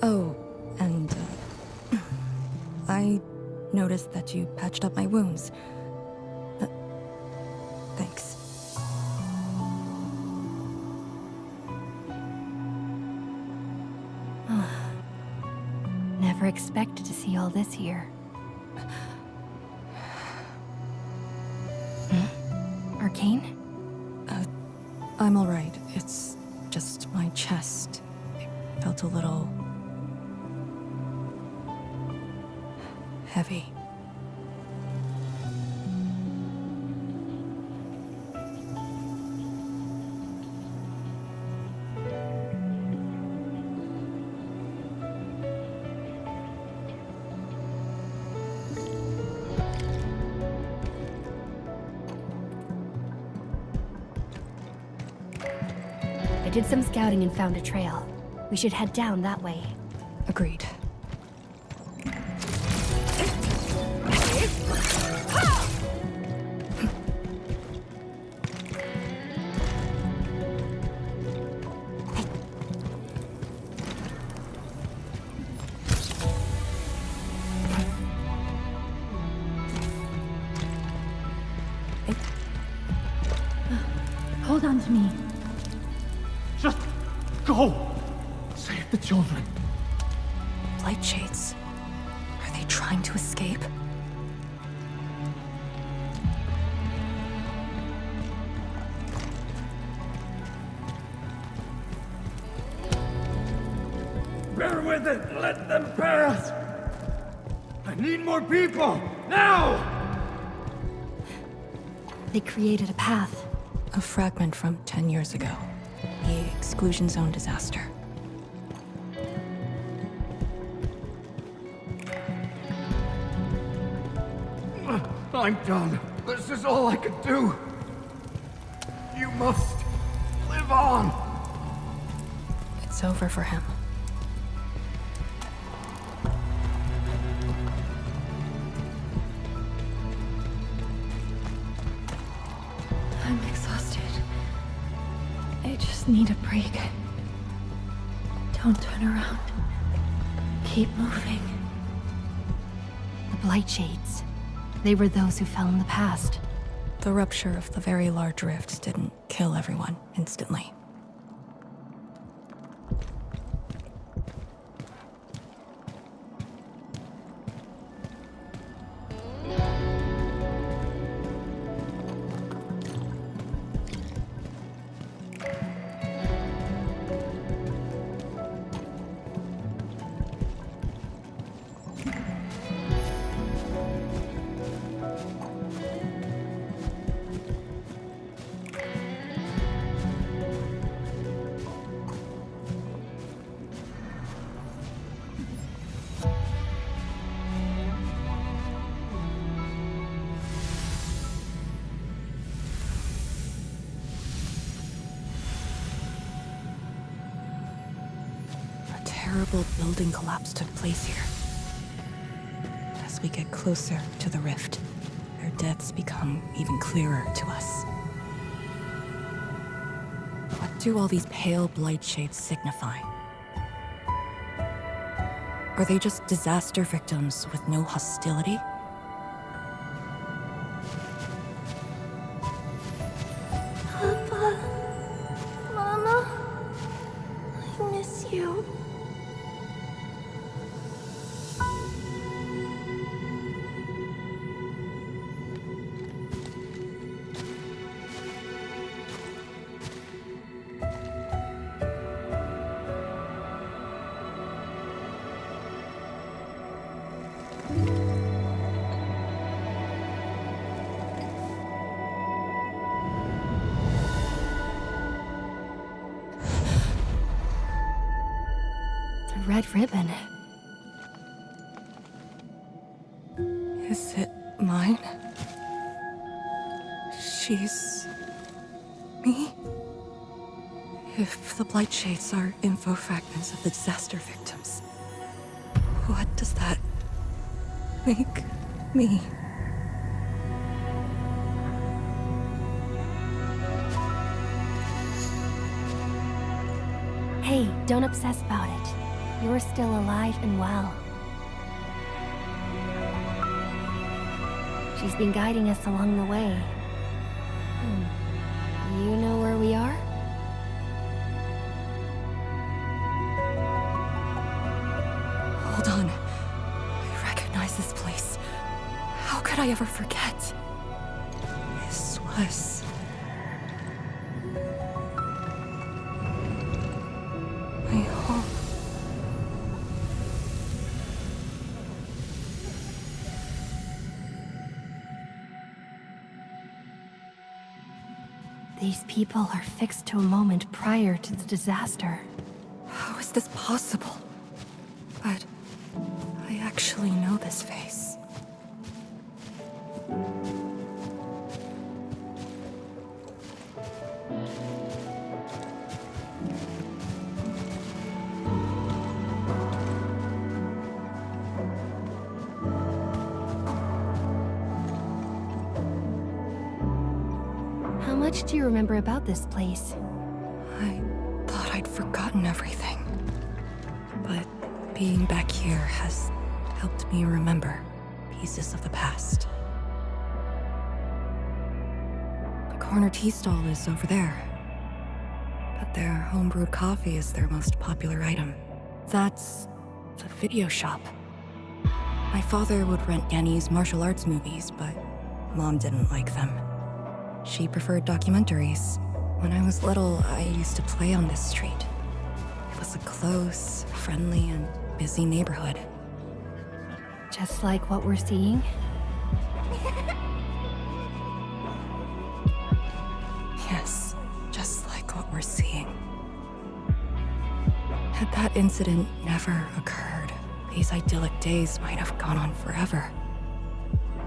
Oh, and I noticed that you patched up my wounds. Thanks. Never expected to see all this here. Arcane? I'm alright. It's just my chest. It felt a little... heavy. I did some scouting and found a trail. We should head down that way. Agreed. Hold on to me. Just go! Save the children. Light shades. Are they trying to escape? Bear with it! Let them pass! I need more people! Now! They created a path. A fragment from 10 years ago. The exclusion zone disaster. I'm done. This is all I could do. You must live on. It's over for him. I'm exhausted. I just need a break. Don't turn around. Keep moving. The Blight Shades. They were those who fell in the past. the rupture of the very large rift didn't kill everyone instantly. Terrible building collapse took place here. As we get closer to the rift, their deaths become even clearer to us. What do all these pale blight shades signify? Are they just disaster victims with no hostility? Papa, Mama, I miss you. Red ribbon. Is it mine? She's... me? If the blight shades are info fragments of the disaster victims, what does that make me? Hey, don't obsess about it. You're still alive and well. She's been guiding us along the way. You know where we are? Hold on. I recognize this place. How could I ever forget? This was... my home. These people are fixed to a moment prior to the disaster. How is this possible? But I actually know this face. How much do you remember about this place? I thought I'd forgotten everything. But being back here has helped me remember pieces of the past. The corner tea stall is over there. But their homebrewed coffee is their most popular item. That's the video shop. My father would rent Yanni's martial arts movies, but Mom didn't like them. She preferred documentaries. When I was little, I used to play on this street. It was a close, friendly, and busy neighborhood. Just like what we're seeing? Yes, just like what we're seeing. Had that incident never occurred, these idyllic days might have gone on forever.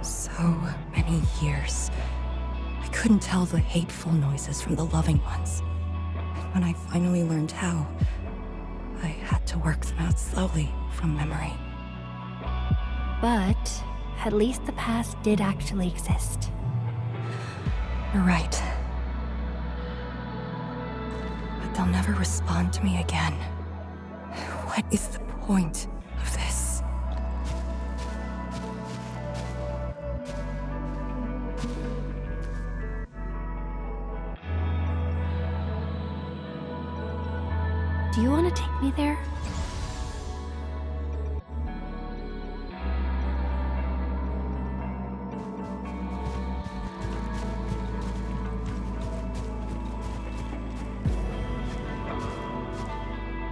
So many years. I couldn't tell the hateful noises from the loving ones. And when I finally learned how, I had to work them out slowly from memory. But at least the past did actually exist. You're right. But they'll never respond to me again. What is the point of this? me there?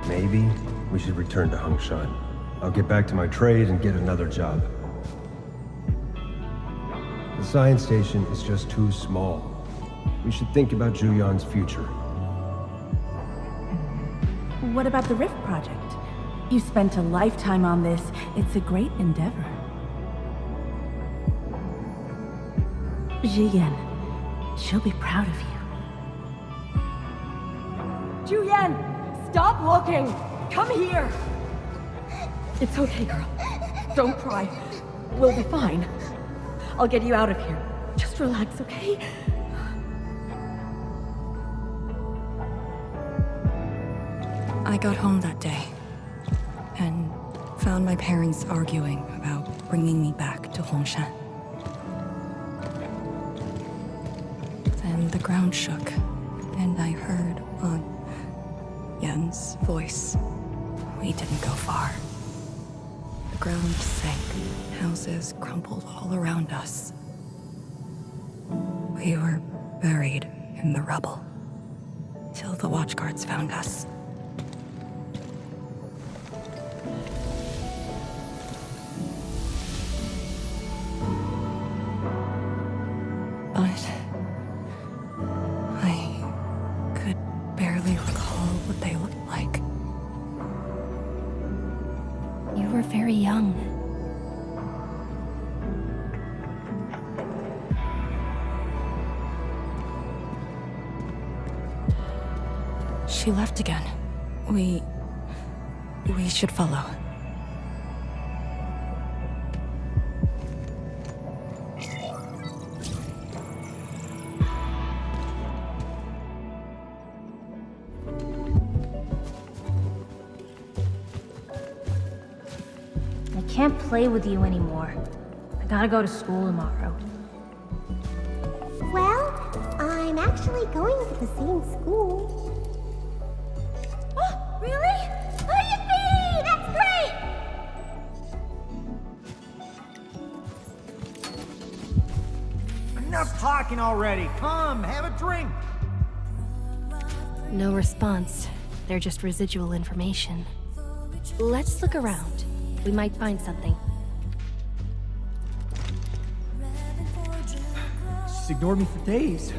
Maybe we should return to Hangshan. I'll get back to my trade and get another job. The science station is just too small. We should think about Julian's future. What about the Rift project? You spent a lifetime on this. It's a great endeavor. Jiyan, she'll be proud of you. Julian, stop looking! Come here! It's okay, girl. Don't cry. We'll be fine. I'll get you out of here. Just relax, okay? I got home that day, and found my parents arguing about bringing me back to Hongshan. Then the ground shook, and I heard Yan's voice. We didn't go far. The ground sank, houses crumbled all around us. We were buried in the rubble, till the watchguards found us. But I could barely recall what they looked like. You were very young. She left again. We should follow. I can't play with you anymore. I gotta go to school tomorrow. Well, I'm actually going to the same school. Oh, really? Oh, yippee! That's great! Enough talking already. Come, have a drink. No response. They're just residual information. Let's look around. We might find something. She's ignored me for days.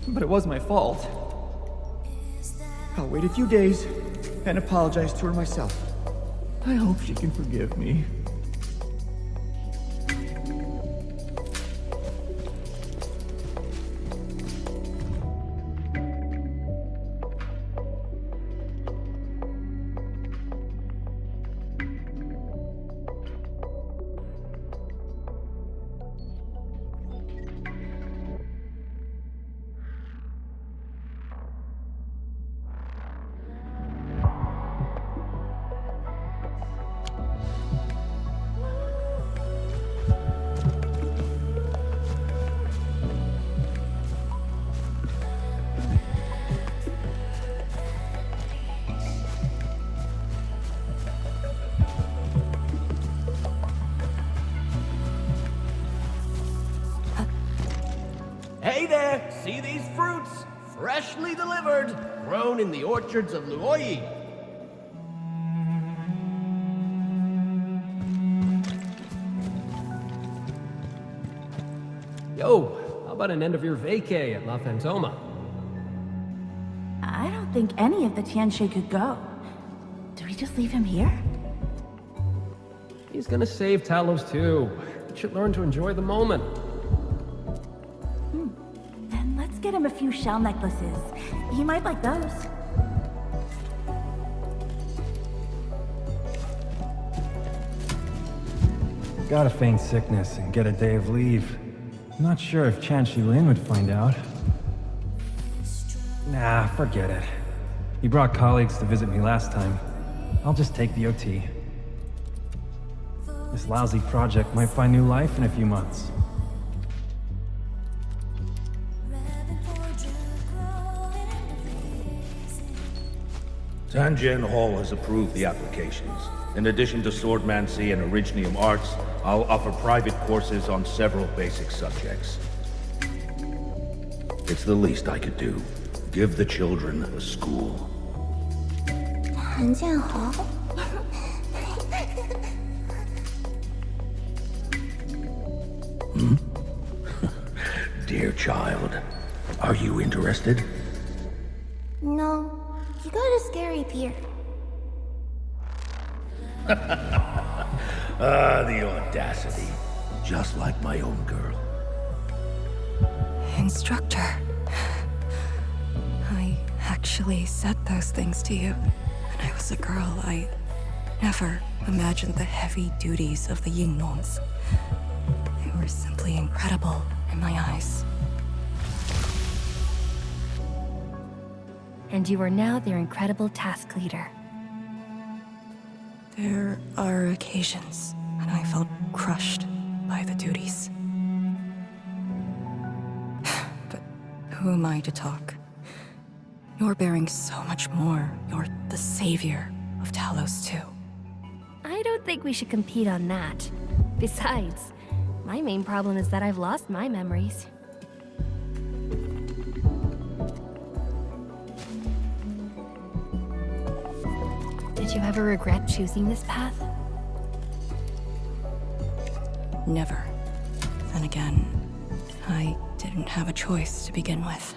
But it was my fault. I'll wait a few days and apologize to her myself. I hope she can forgive me. Hey there! See these fruits? Freshly delivered, grown in the orchards of Luoyi. Yo, how about an end of your vacay at La Fantoma? I don't think any of the Tianxie could go. Do we just leave him here? He's gonna save Talos too. He should learn to enjoy the moment. Then let's get him a few shell necklaces. He might like those. Gotta feign sickness and get a day of leave. I'm not sure if Chan Shilin would find out. Nah, forget it. He brought colleagues to visit me last time. I'll just take the OT. This lousy project might find new life in a few months. Tanjian Hall has approved the applications. In addition to swordmancy and originium arts, I'll offer private courses on several basic subjects. It's the least I could do. Give the children a school. Tanjian Hall? Dear child, are you interested? No, you got a scary pier. The audacity. Just like my own girl. Instructor. I actually said those things to you. When I was a girl, I never imagined the heavy duties of the Yinglongs. They were simply incredible in my eyes. And you are now their incredible task leader. There are occasions when I felt crushed by the duties. But who am I to talk? You're bearing so much more. You're the savior of Talos too. I don't think we should compete on that. Besides, my main problem is that I've lost my memories. Did you ever regret choosing this path? Never. Then again, I didn't have a choice to begin with.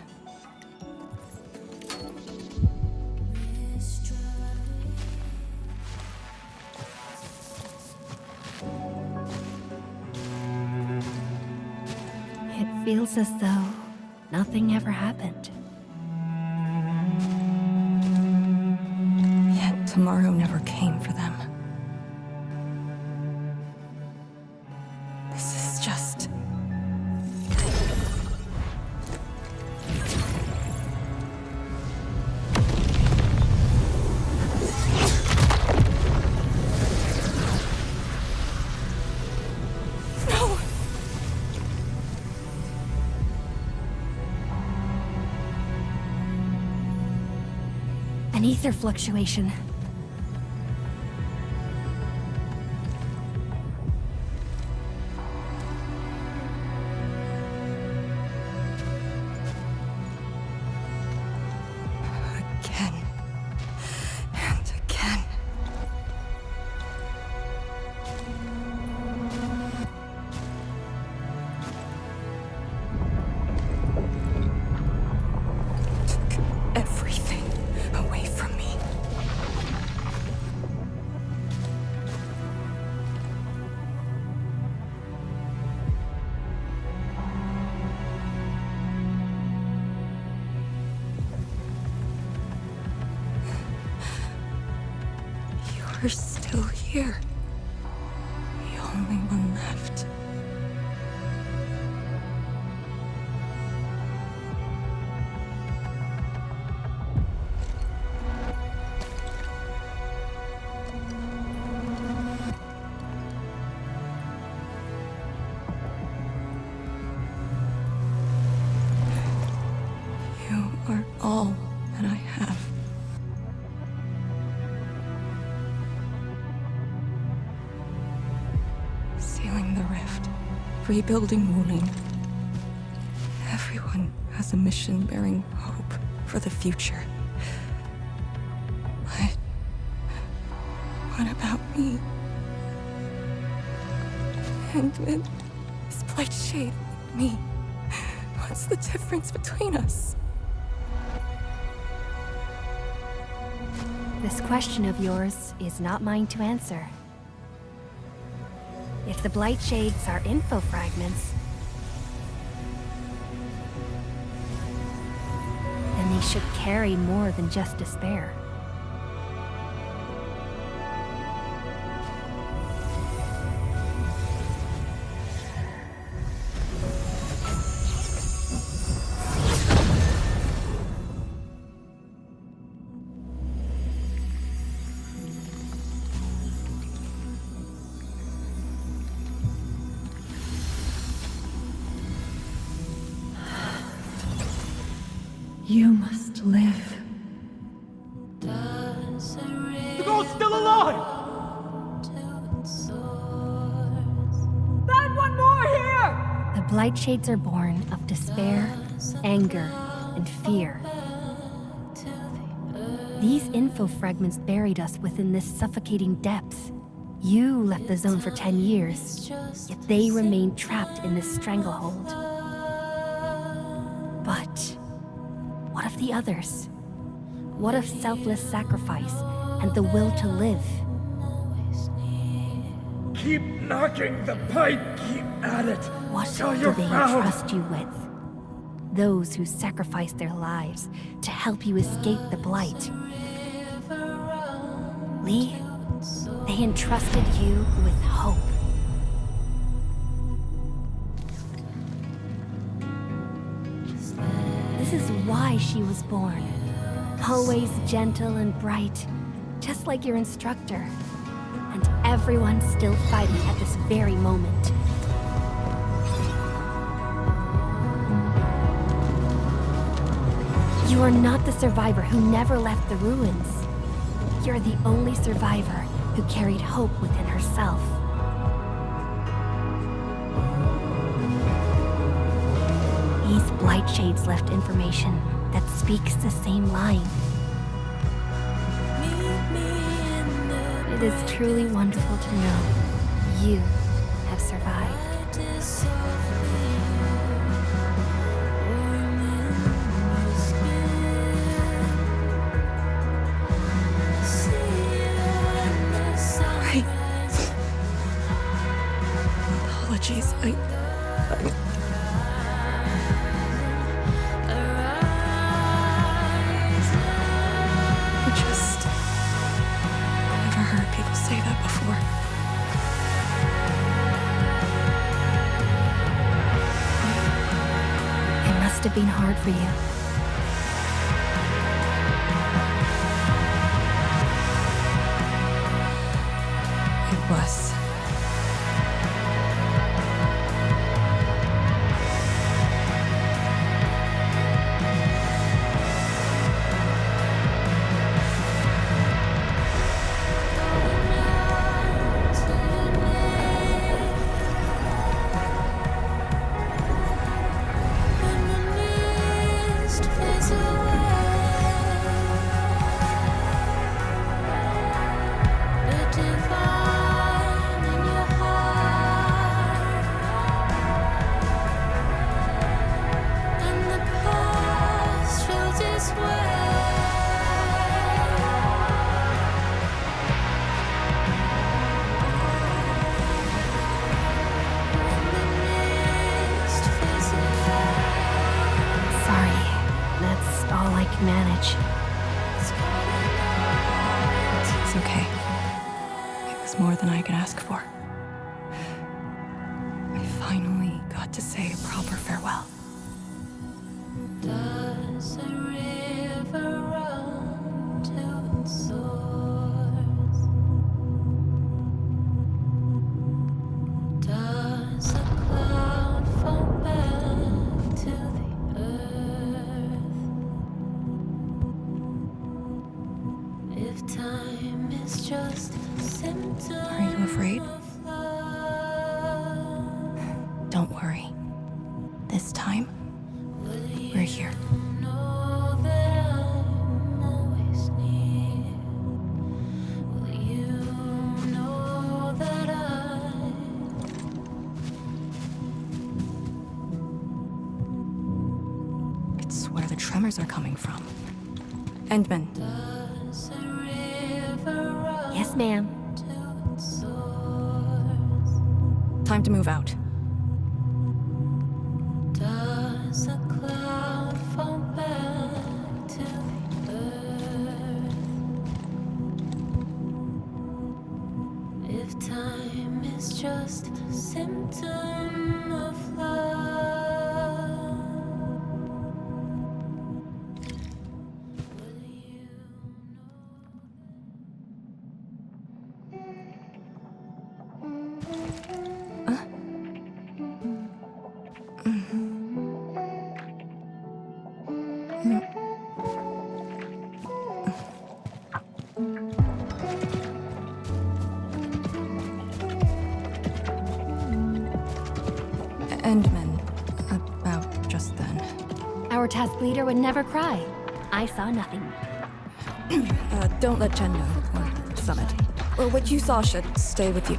It feels as though nothing ever happened. Yet tomorrow never came for them. This is just... No! An ether fluctuation. Again. And again. Took everything away from me. You're still here. The only one left. You are all that I have. Sealing the rift, rebuilding Wuling. Everyone has a mission bearing hope for the future. But what about me? Endmin, this blight shade, me. What's the difference between us? This question of yours is not mine to answer. If the Blight Shades are info fragments, then they should carry more than just despair. You must live. Blight Shades are born of despair, anger, and fear. These info fragments buried us within this suffocating depths. You left the zone for 10 years, yet they remained trapped in this stranglehold. But what of the others? What of selfless sacrifice and the will to live? Keep knocking the pipe, keep at it. What till do you're they found. entrust you with? Those who sacrificed their lives to help you escape the Blight. Lee, they entrusted you with hope. This is why she was born. Always gentle and bright, just like your instructor. And everyone's still fighting at this very moment. You are not the survivor who never left the ruins. You're the only survivor who carried hope within herself. These Blight Shades left information that speaks the same line. It is truly wonderful to know you have survived. Apologies, I just never heard people say that before. It must have been hard for you. It was. Manage. It's okay. It was more than I could ask for. I finally got to say a proper farewell. Does a river run to its source? Does a cloud fall back to the earth? If time is just a symptom. Are you afraid? Don't worry. This time, we're here. Know that I'm always near. Will you know that It's where the tremors are coming from. Endmin. Yes, ma'am. Time to move out. Does a cloud fall back to the earth? If time is just a symptom of love. Endmin. Our task leader would never cry. I saw nothing. Don't let Chen know, or Summit. Or what you saw should stay with you.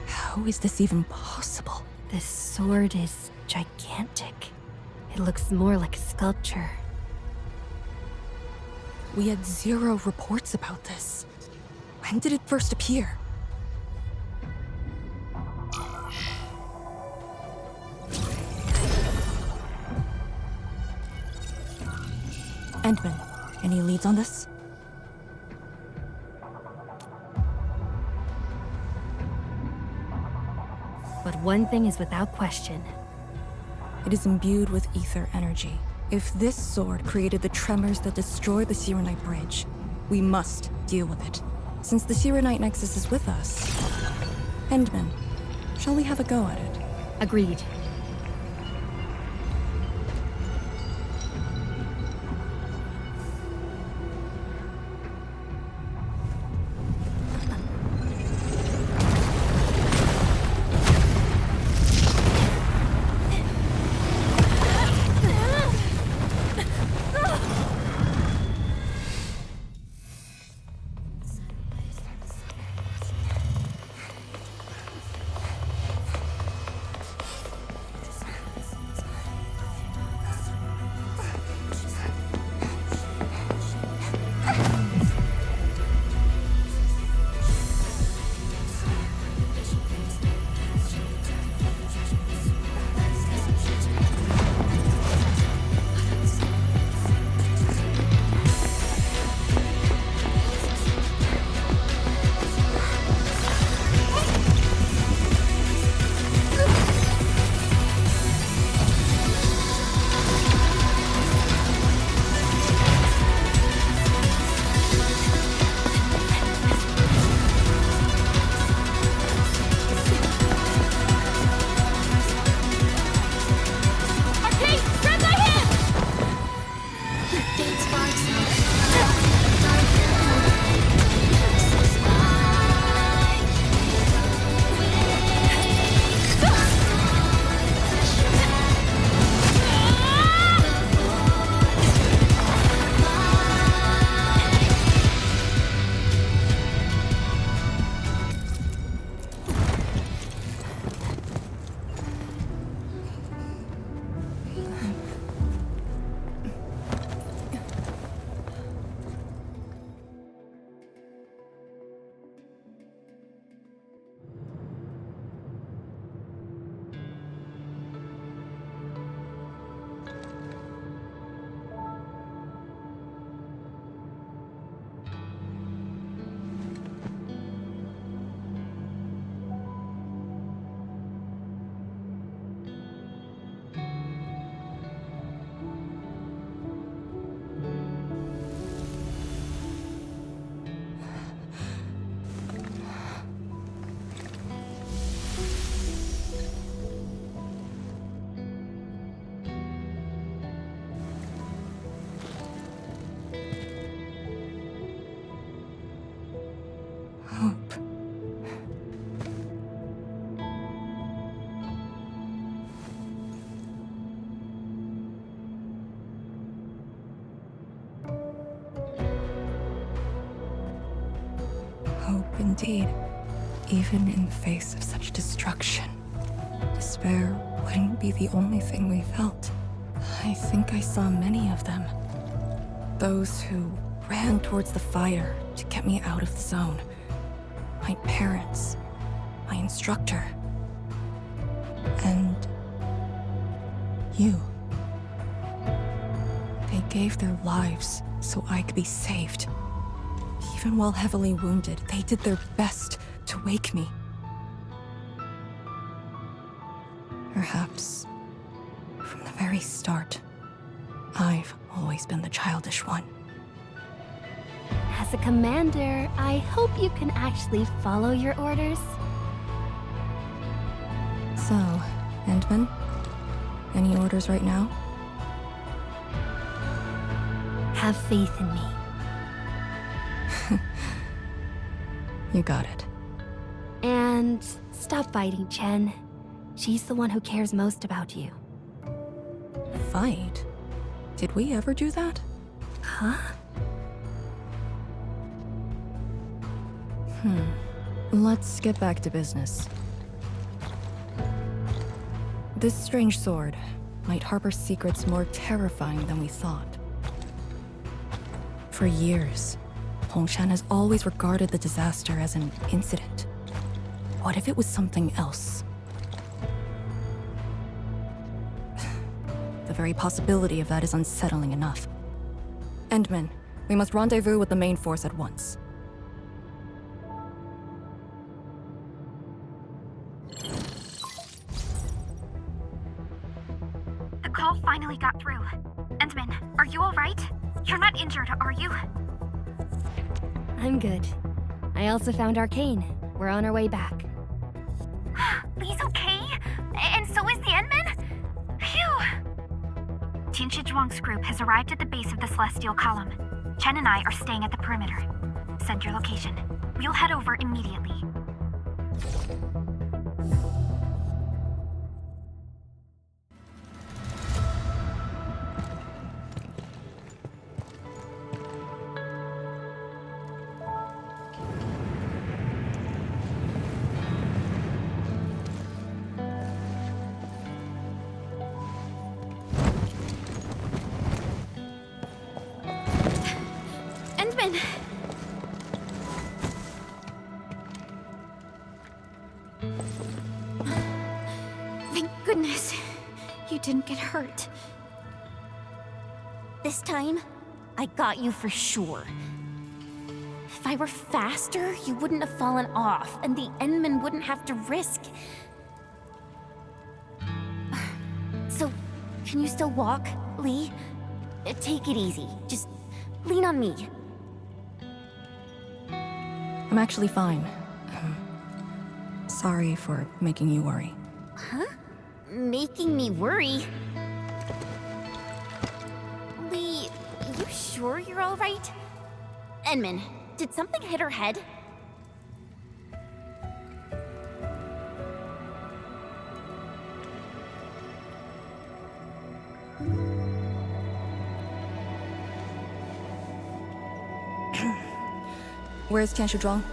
How is this even possible? This sword is gigantic. It looks more like a sculpture. We had 0 reports about this. When did it first appear? Endmin, any leads on this? But one thing is without question. It is imbued with ether energy. If this sword created the tremors that destroyed the Sirenite Bridge, we must deal with it. Since the Sirenite Nexus is with us, Endmin, shall we have a go at it? Agreed. Indeed, even in face of such destruction, despair wouldn't be the only thing we felt. I think I saw many of them. Those who ran towards the fire to get me out of the zone. My parents, my instructor, and you. They gave their lives so I could be saved. Even while heavily wounded, they did their best to wake me. Perhaps, from the very start, I've always been the childish one. As a commander, I hope you can actually follow your orders. So, Endmin, any orders right now? Have faith in me. You got it. And stop fighting, Chen. She's the one who cares most about you. Fight? Did we ever do that? Huh? Let's get back to business. This strange sword might harbor secrets more terrifying than we thought. For years, Hongshan has always regarded the disaster as an incident. What if it was something else? The very possibility of that is unsettling enough. Endmin, we must rendezvous with the main force at once. The call finally got through. Endmin, are you alright? You're not injured, are you? I'm good. I also found Arcane. We're on our way back. Lee's okay? And so is the Endmin? Phew! Zhuang's group has arrived at the base of the Celestial Column. Chen and I are staying at the perimeter. Send your location. We'll head over immediately. Thank goodness you didn't get hurt. This time, I got you for sure. If I were faster, you wouldn't have fallen off, and the Endmin wouldn't have to risk. So, can you still walk, Lee? Take it easy. Just lean on me. I'm actually fine. Sorry for making you worry. Huh? Making me worry? Lee, you sure you're all right? Endmin, did something hit her head? Where's Zhuang?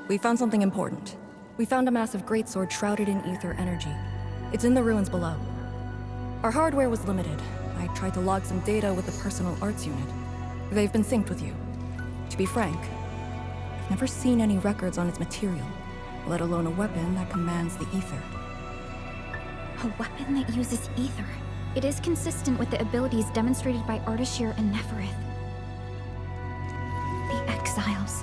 We found something important. We found a massive greatsword shrouded in ether energy. It's in the ruins below. Our hardware was limited. I tried to log some data with the personal arts unit. They've been synced with you. To be frank, I've never seen any records on its material, let alone a weapon that commands the ether. A weapon that uses ether. It is consistent with the abilities demonstrated by Ardashir and Nefarith. The Exiles.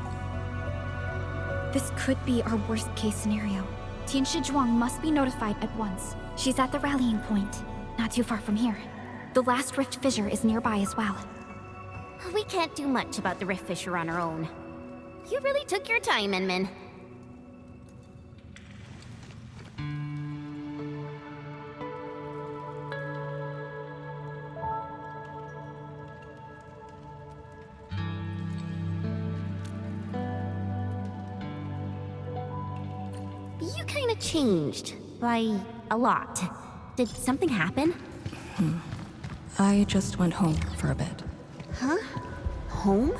This could be our worst-case scenario. Zhuang must be notified at once. She's at the rallying point, not too far from here. The last rift fissure is nearby as well. We can't do much about the rift fissure on our own. You really took your time, Endmin. You kinda changed. By a lot. Did something happen? I just went home for a bit. Huh? Home?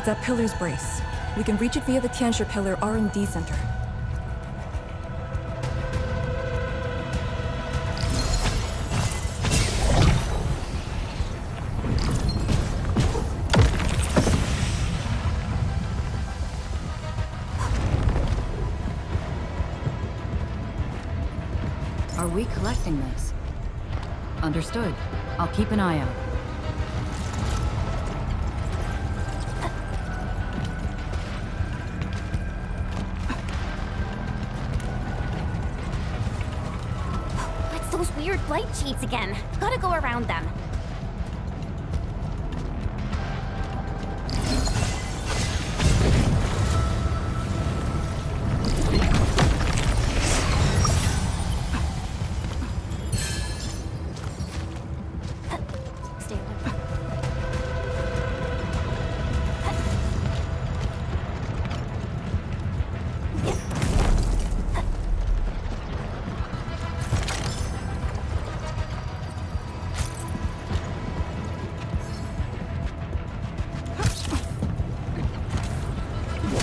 It's at Pillar's Brace. We can reach it via the Tianshi Pillar R&D Center. Are we collecting this? Understood. I'll keep an eye out. It's those weird light sheets again. Gotta go around them.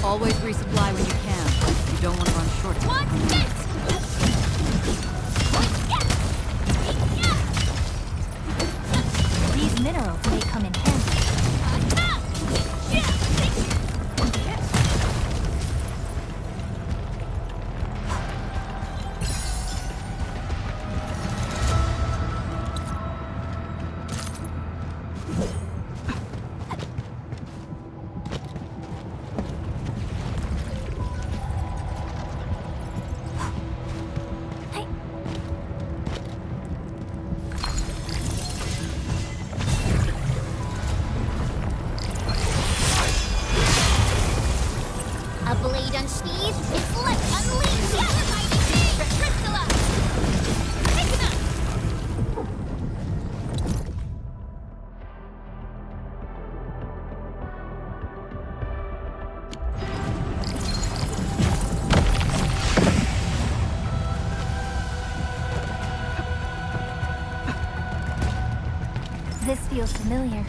Always resupply when you can. You don't want to run short of it. What's this? These minerals may come in handy. This feels familiar.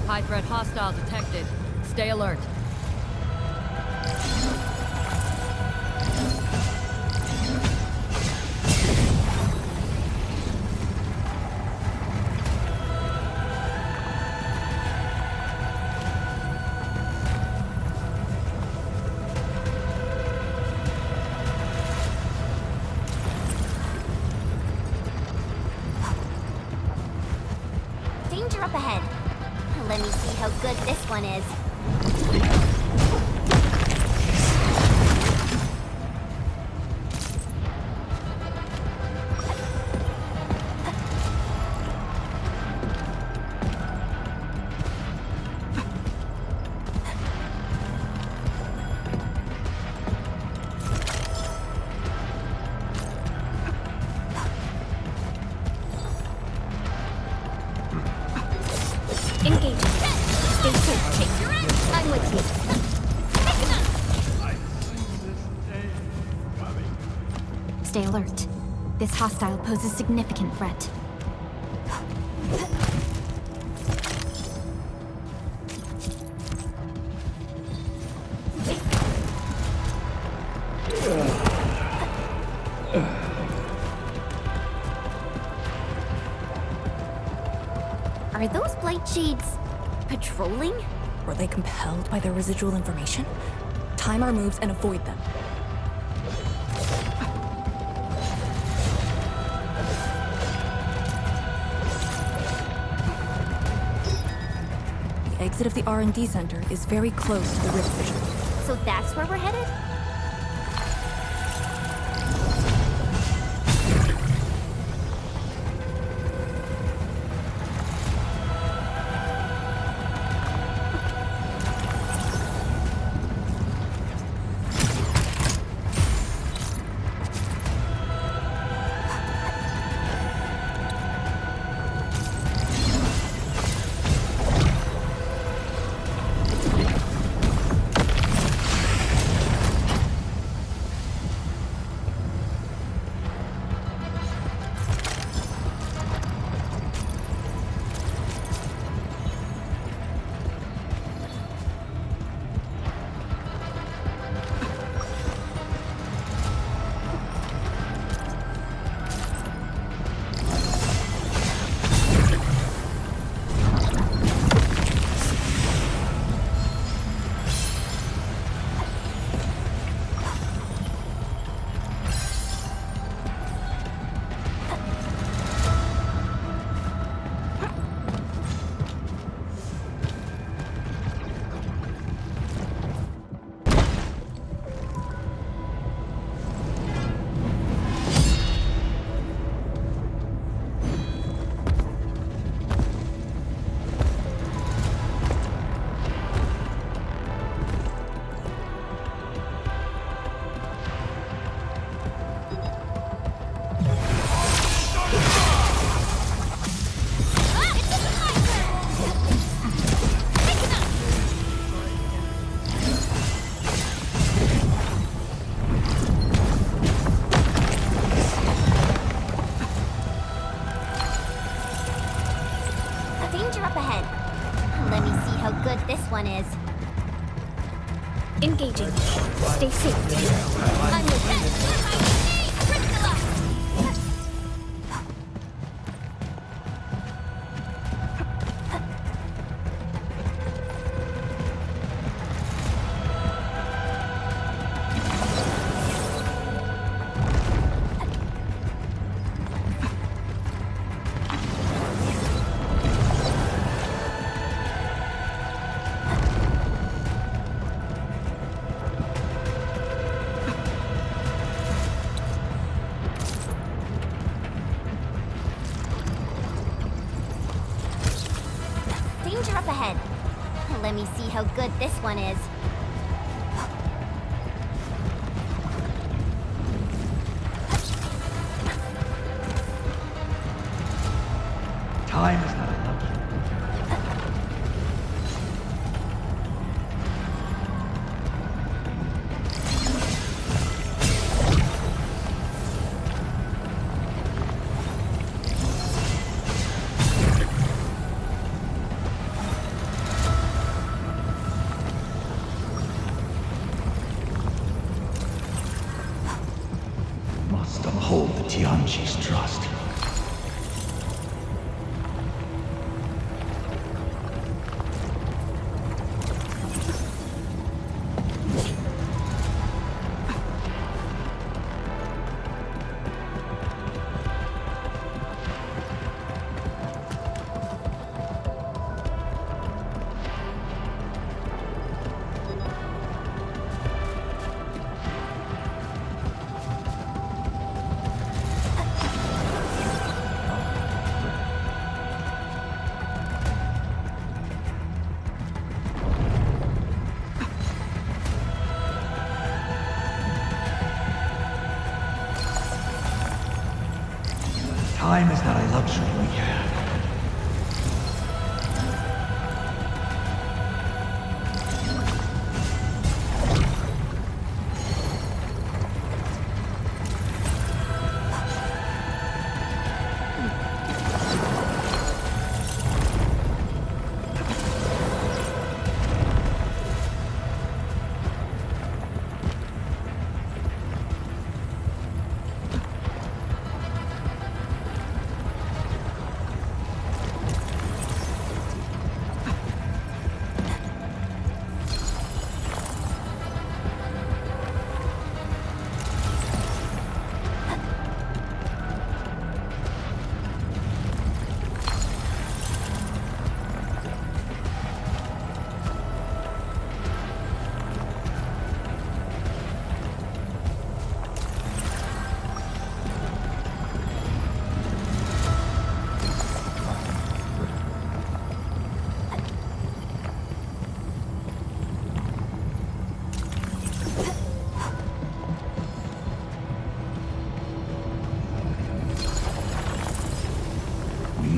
High threat hostile detected. Stay alert. up ahead. Let me see how good this one is. Stay alert. This hostile poses significant threat. Are those blight shades patrolling? Were they compelled by their residual information? Time our moves and avoid them. The exit of the R&D center is very close to the rift fissure. So that's where we're headed? Is. Engaging. Stay safe. I'm with danger up ahead. Let me see how good this one is. Time is not enough. Must uphold the Tianqi's trust. Time is not a luxury we have.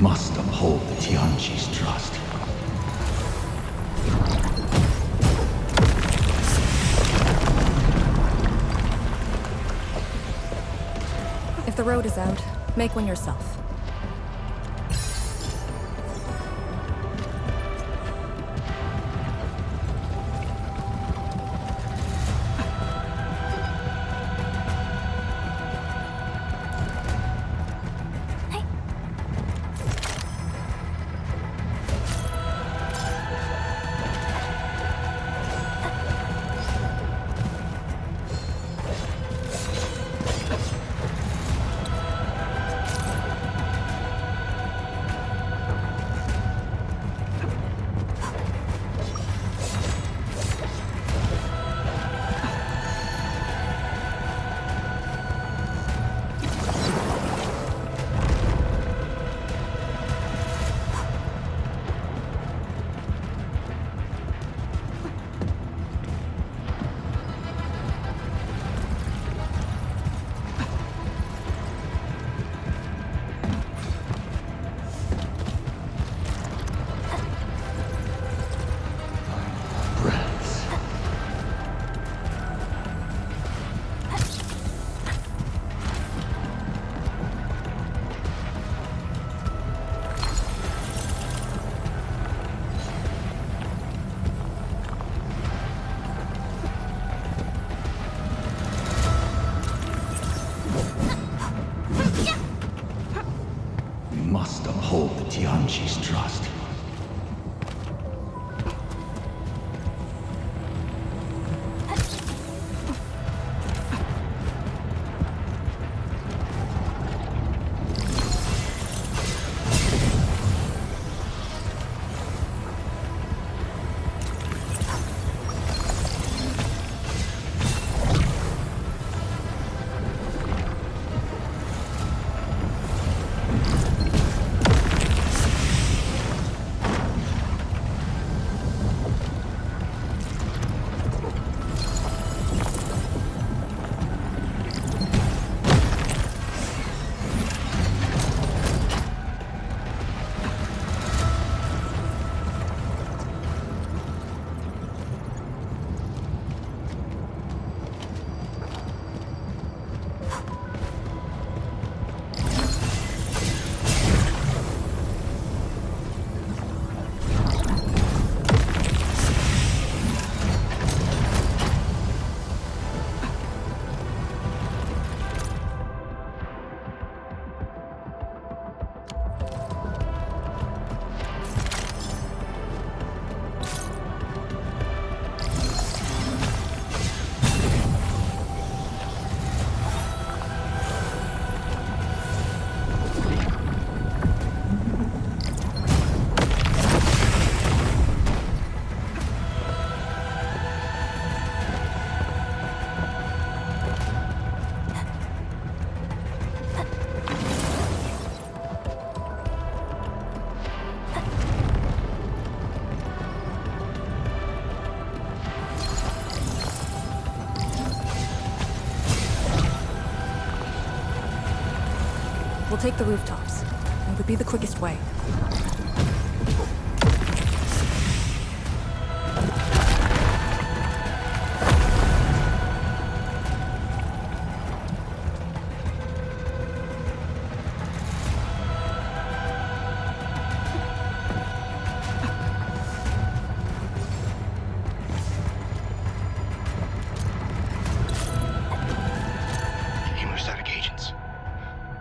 Must uphold the Tianqi's trust. If the road is out, make one yourself. Must uphold the Tianqi's trust. We'll take the rooftops. It would be the quickest way.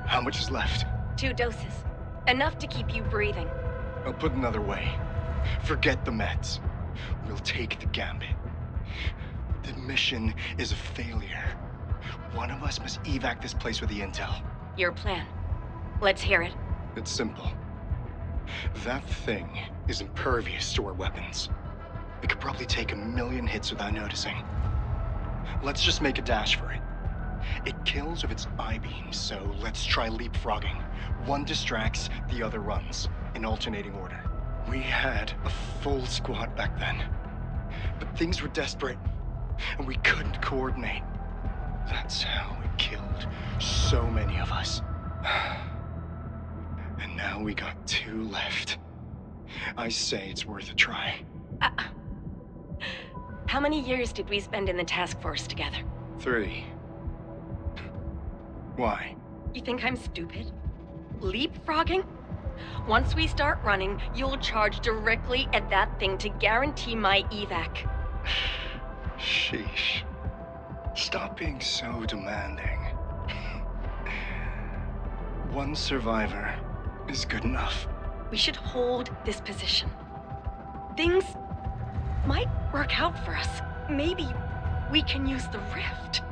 How much is left? 2 doses. Enough to keep you breathing. I'll put another way. Forget the meds. We'll take the gambit. The mission is a failure. One of us must evac this place with the intel. Your plan. Let's hear it. It's simple. That thing is impervious to our weapons. It could probably take 1,000,000 hits without noticing. Let's just make a dash for it. It kills with its I-beams, so let's try leapfrogging. One distracts, the other runs, in alternating order. We had a full squad back then, but things were desperate, and we couldn't coordinate. That's how it killed so many of us. And now we got 2 left. I say it's worth a try. How many years did we spend in the task force together? 3. Why? You think I'm stupid? Leapfrogging? Once we start running, you'll charge directly at that thing to guarantee my evac. Sheesh. Stop being so demanding. 1 survivor is good enough. We should hold this position. Things might work out for us. Maybe we can use the rift.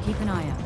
Keep an eye out.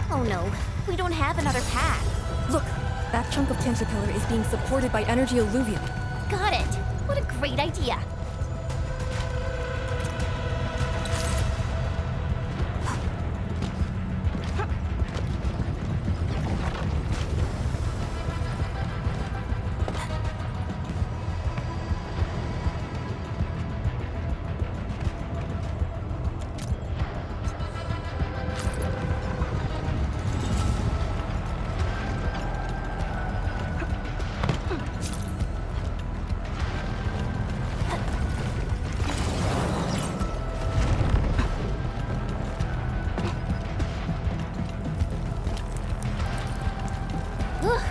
Oh no, we don't have another path. Look, that chunk of Tentapillar is being supported by energy alluvium. Got it. What a great idea.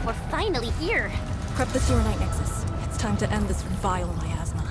We're finally here. Prep the Sewer Knight Nexus. It's time to end this vile miasma.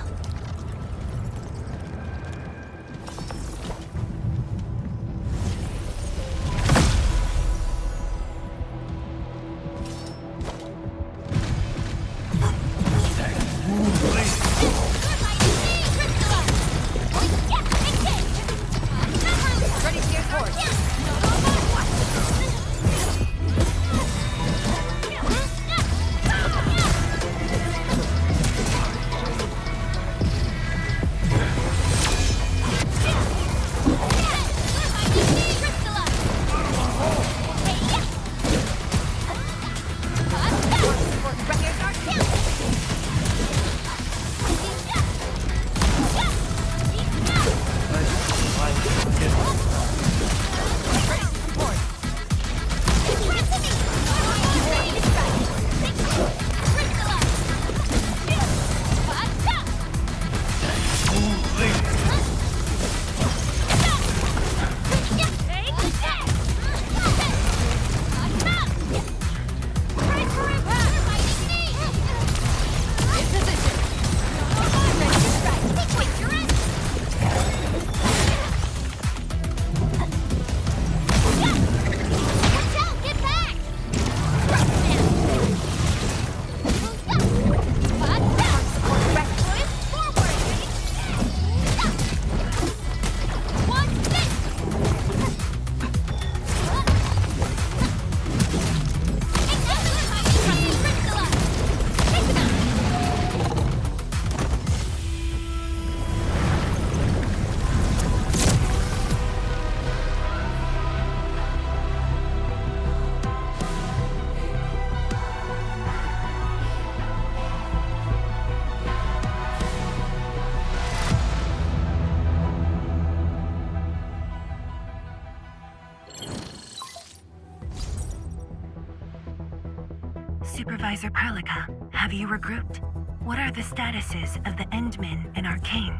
Supervisor Perlica, have you regrouped? What are the statuses of the Endmin and Arcane?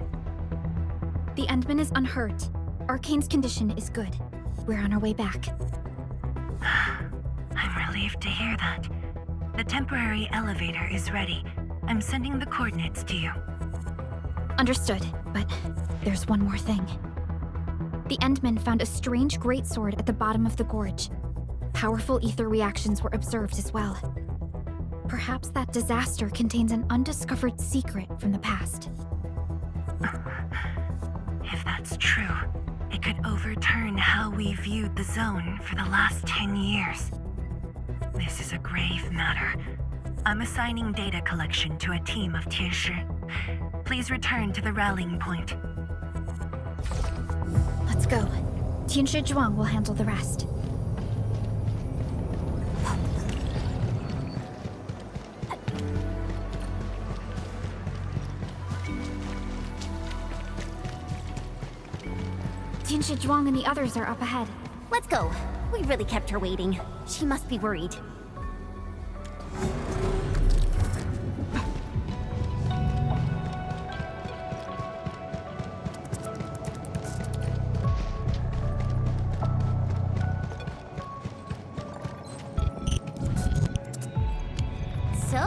The Endmin is unhurt. Arcane's condition is good. We're on our way back. I'm relieved to hear that. The temporary elevator is ready. I'm sending the coordinates to you. Understood, but there's one more thing. The Endmin found a strange greatsword at the bottom of the gorge. Powerful ether reactions were observed as well. Perhaps that disaster contains an undiscovered secret from the past. If that's true, it could overturn how we viewed the zone for the last 10 years. This is a grave matter. I'm assigning data collection to a team of Qianyu. Please return to the rallying point. Let's go. Qianyu Zhuang will handle the rest. Qianyu Zhuang and the others are up ahead. Let's go. We really kept her waiting. She must be worried. So,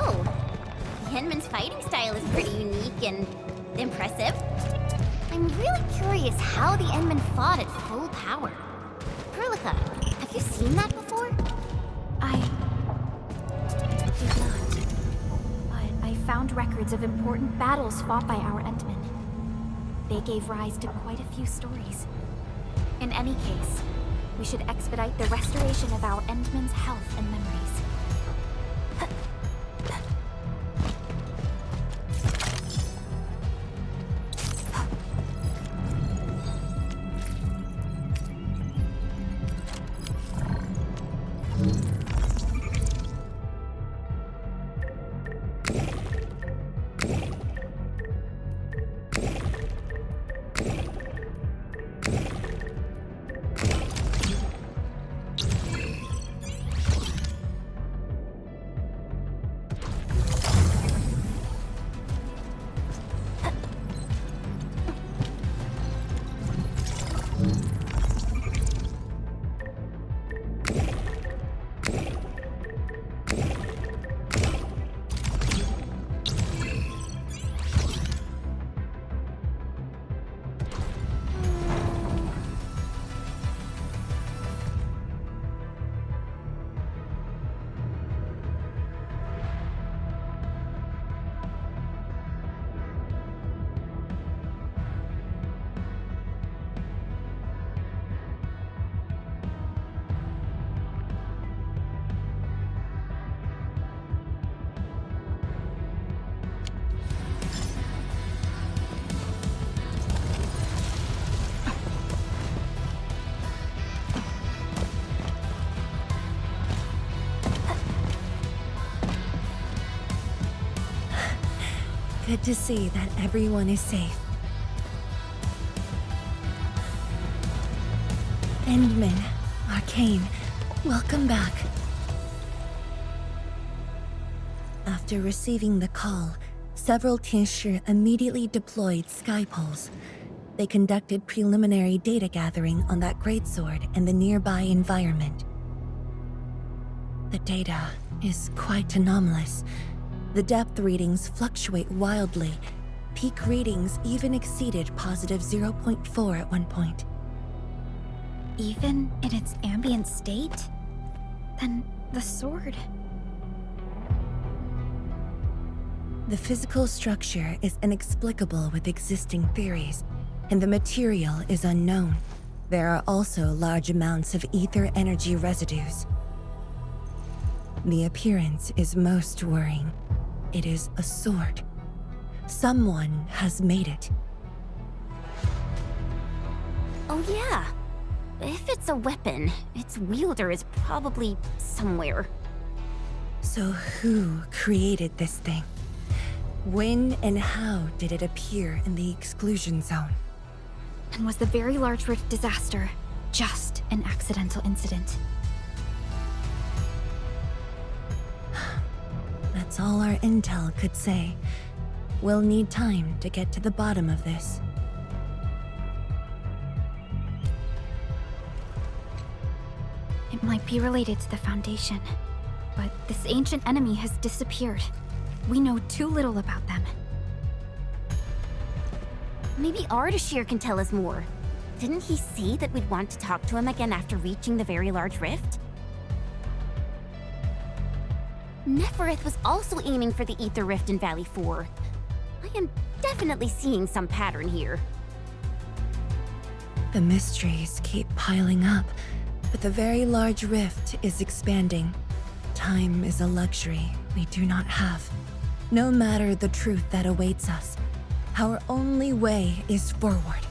the Endmin's fighting style is pretty unique and impressive. I'm really curious how the Endmin fought at full power. Perlica, have you seen that before? I did not. But I found records of important battles fought by our Endmin. They gave rise to quite a few stories. In any case, we should expedite the restoration of our Endmin's health and memories. Good to see that everyone is safe. Endmin, Arcane, welcome back. After receiving the call, several Tianshi immediately deployed skypoles. They conducted preliminary data gathering on that greatsword and the nearby environment. The data is quite anomalous. The depth readings fluctuate wildly. Peak readings even exceeded positive 0.4 at one point. Even in its ambient state? Then the sword... The physical structure is inexplicable with existing theories, and the material is unknown. There are also large amounts of ether energy residues. The appearance is most worrying. It is a sword. Someone has made it. Oh yeah. If it's a weapon, its wielder is probably somewhere. So who created this thing? When and how did it appear in the exclusion zone? And was the Very Large Rift disaster just an accidental incident? That's all our intel could say. We'll need time to get to the bottom of this. It might be related to the Foundation, but this ancient enemy has disappeared. We know too little about them. Maybe Ardashir can tell us more. Didn't he say that we'd want to talk to him again after reaching the Very Large Rift? Nefarith was also aiming for the Ether Rift in Valley 4. I am definitely seeing some pattern here. The mysteries keep piling up, but the Very Large Rift is expanding. Time is a luxury we do not have. No matter the truth that awaits us, our only way is forward.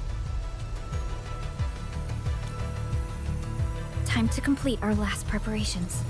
Time to complete our last preparations.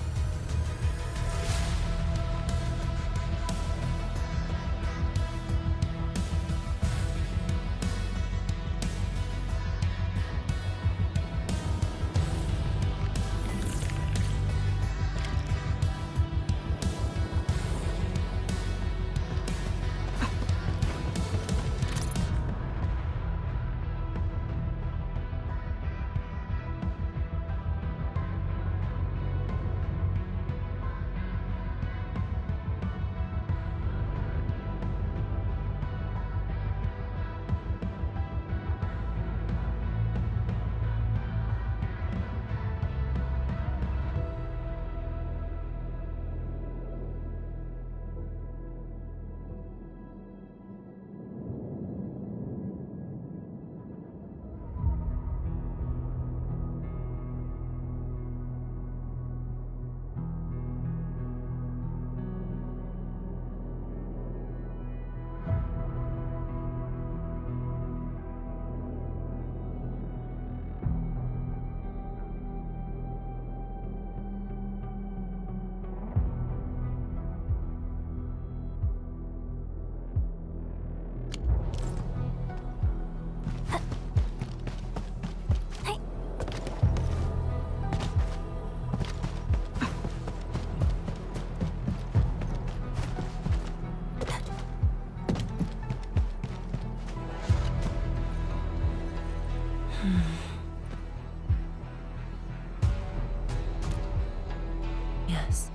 Yes,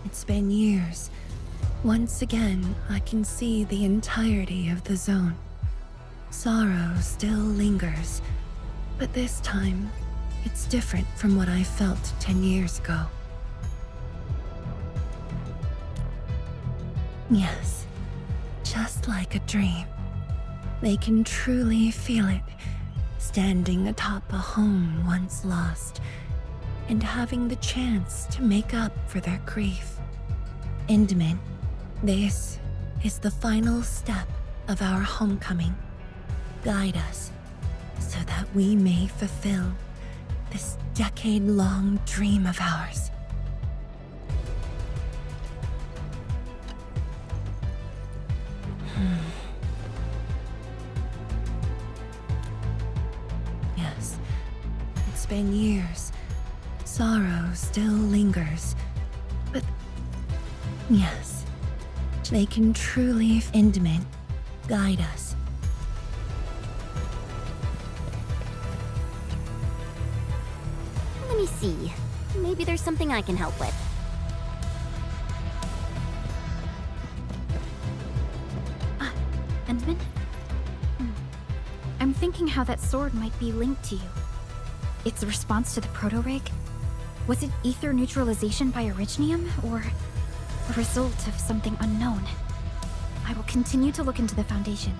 it's been years. Once again, I can see the entirety of the zone. Sorrow still lingers, but this time, it's different from what I felt 10 years ago. Yes, just like a dream. They can truly feel it, standing atop a home once lost, and having the chance to make up for their grief. Endmin, this is the final step of our homecoming. Guide us, so that we may fulfill this decade-long dream of ours. Yes, it's been years. Sorrow still lingers. But yes, they can truly, Endmin, guide us. Let me see. Maybe there's something I can help with. Endmin? I'm thinking how that sword might be linked to you. Its response to the proto-rig? Was it ether neutralization by Originium, or a result of something unknown? I will continue to look into the Foundation.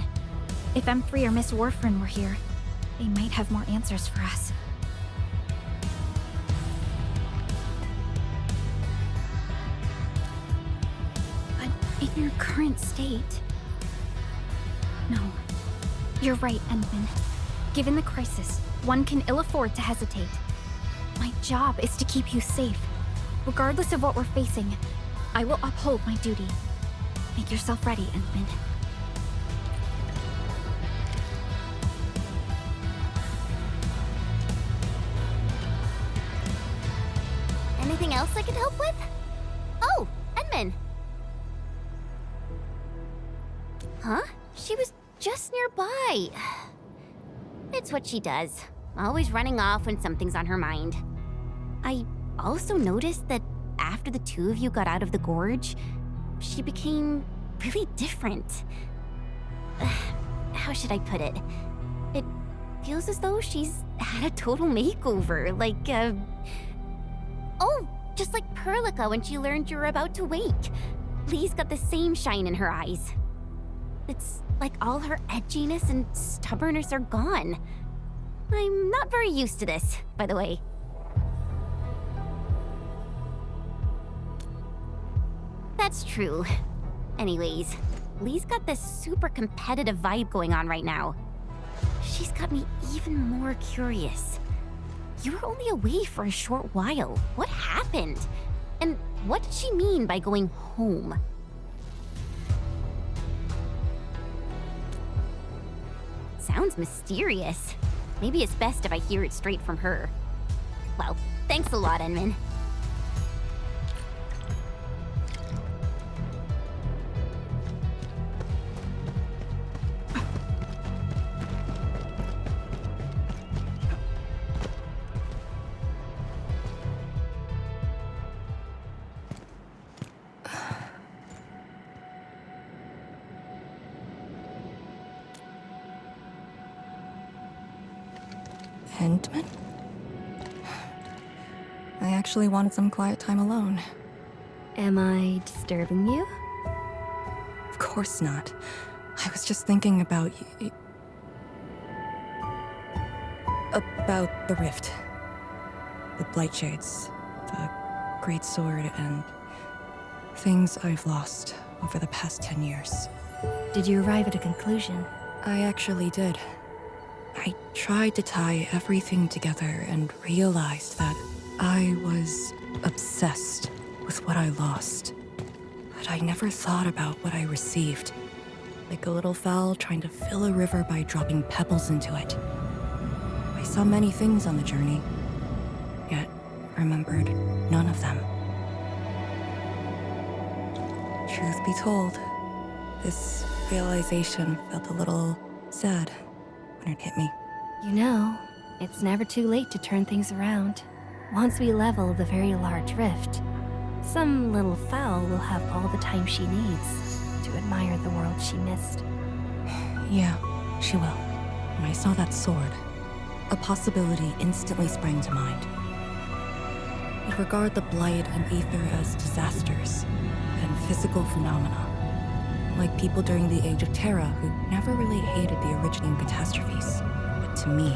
If M3 or Miss Warfarin were here, they might have more answers for us. But in your current state... No. You're right, Endmin. Given the crisis, one can ill afford to hesitate. My job is to keep you safe. Regardless of what we're facing, I will uphold my duty. Make yourself ready, Endmin. Anything else I can help with? Oh, Endmin! Huh? She was just nearby. It's what she does. Always running off when something's on her mind. I also noticed that after the two of you got out of the gorge, she became really different. How should I put it? It feels as though she's had a total makeover, like, Oh, just like Perlica when she learned you were about to wake. Lee's got the same shine in her eyes. It's like all her edginess and stubbornness are gone. I'm not very used to this, by the way. That's true. Anyways, Lee's got this super competitive vibe going on right now. She's got me even more curious. You were only away for a short while. What happened? And what did she mean by going home? Sounds mysterious. Maybe it's best if I hear it straight from her. Well, thanks a lot, Endmin. Endmin? I actually wanted some quiet time alone. Am I disturbing you? Of course not. I was just thinking about about the rift. The Blightshades, the Great Sword, and things I've lost over the past 10 years. Did you arrive at a conclusion? I actually did. I tried to tie everything together and realized that I was obsessed with what I lost. But I never thought about what I received. Like a little fowl trying to fill a river by dropping pebbles into it. I saw many things on the journey, yet remembered none of them. Truth be told, this realization felt a little sad when it hit me. You know, it's never too late to turn things around. Once we level the very large rift, some little fowl will have all the time she needs to admire the world she missed. Yeah, she will. When I saw that sword, a possibility instantly sprang to mind. We'd regard the Blight and Ether as disasters and physical phenomena, like people during the Age of Terra who never really hated the originating catastrophes. But to me,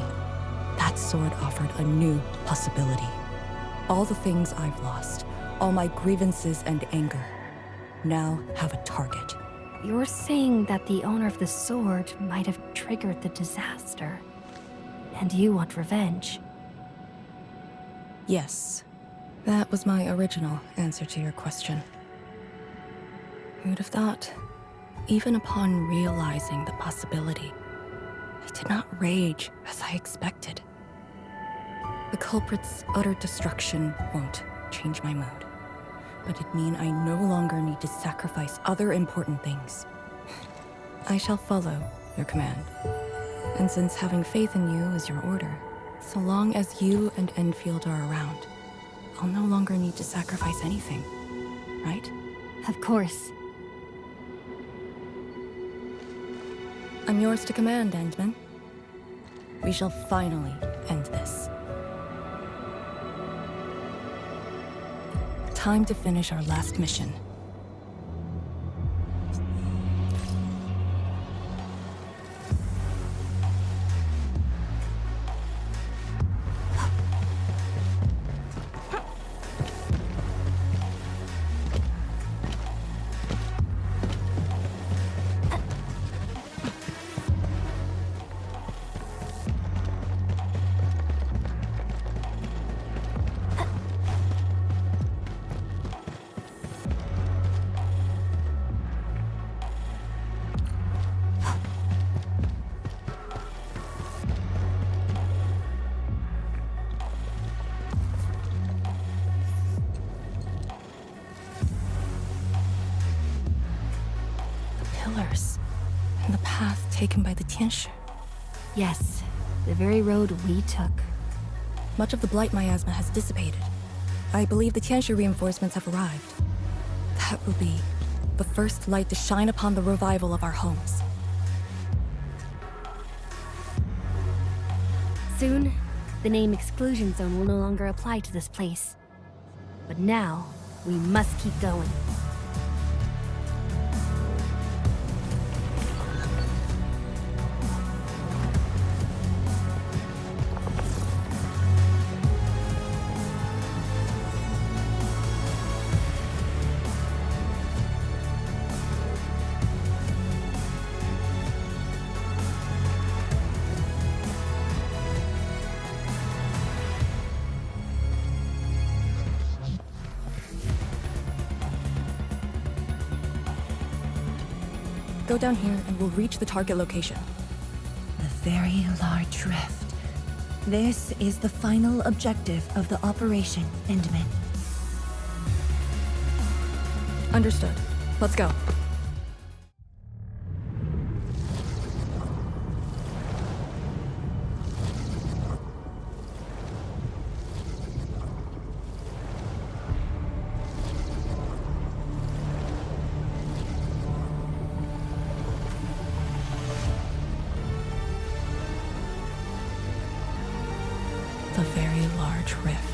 that sword offered a new possibility. All the things I've lost, all my grievances and anger, now have a target. You're saying that the owner of the sword might have triggered the disaster, and you want revenge? Yes. That was my original answer to your question. Who'd have thought? even upon realizing the possibility, I did not rage as I expected. The culprit's utter destruction won't change my mood, but it means I no longer need to sacrifice other important things. I shall follow your command. And since having faith in you is your order, so long as you and Endfield are around, I'll no longer need to sacrifice anything, right? Of course. I'm yours to command, Endmin. We shall finally end this. Time to finish our last mission. And the path taken by the Qianyu. Yes, the very road we took. Much of the blight miasma has dissipated. I believe the Qianyu reinforcements have arrived. That will be the first light to shine upon the revival of our homes. Soon, the name Exclusion Zone will no longer apply to this place. But now, we must keep going. Go down here and we'll reach the target location. The very large rift. This is the final objective of the operation, Endmin. Understood. Let's go. The very large rift.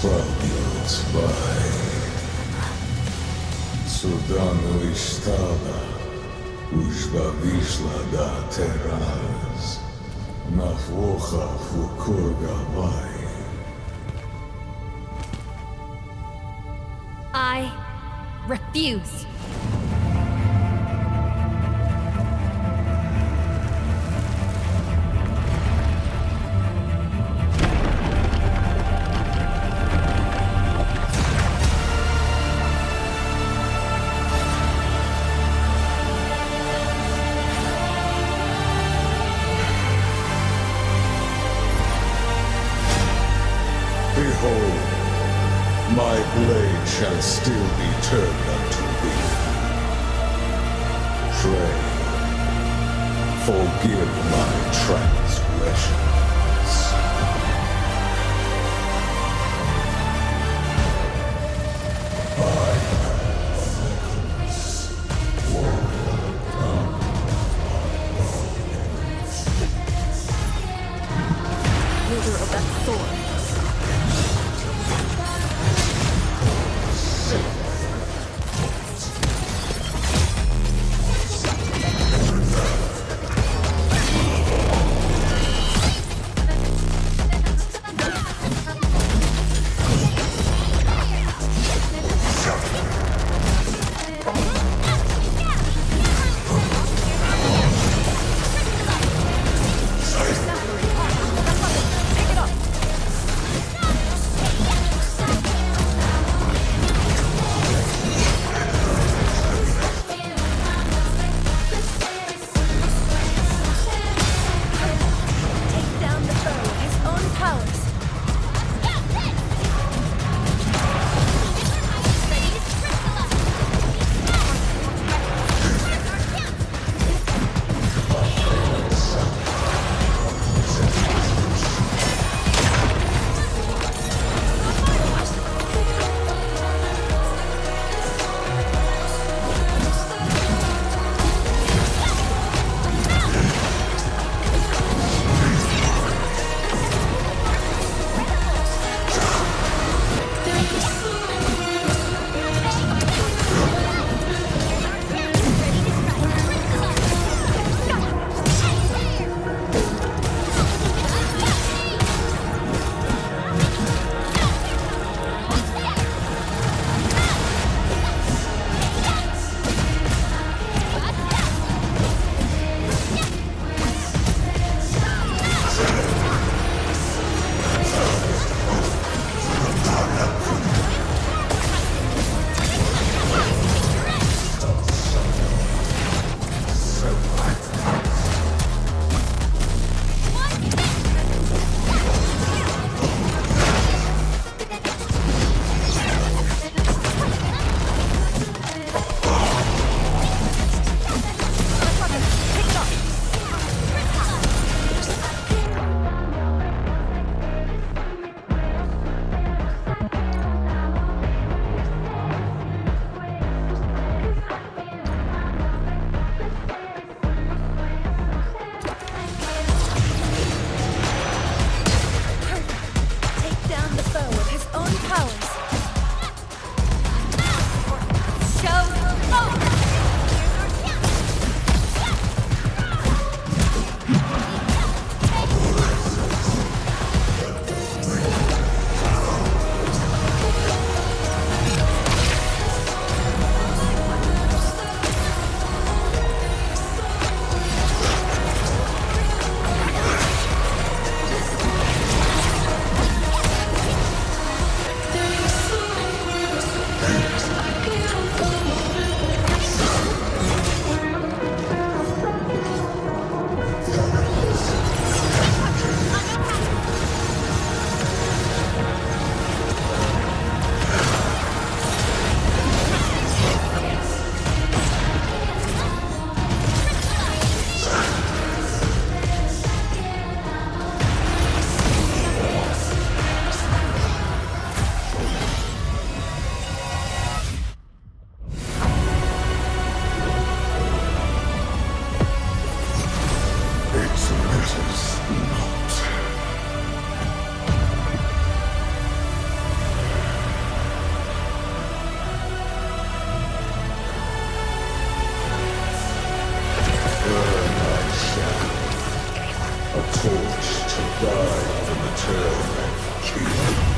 Spadł Sudanu istala, użba wiśla da teraz, na włocha fukurga waj. I refuse. Behold, my blade shall still be turned unto thee. Pray, forgive my transgressions. Wielder of that sword. A torch to guide the return of Qianyu.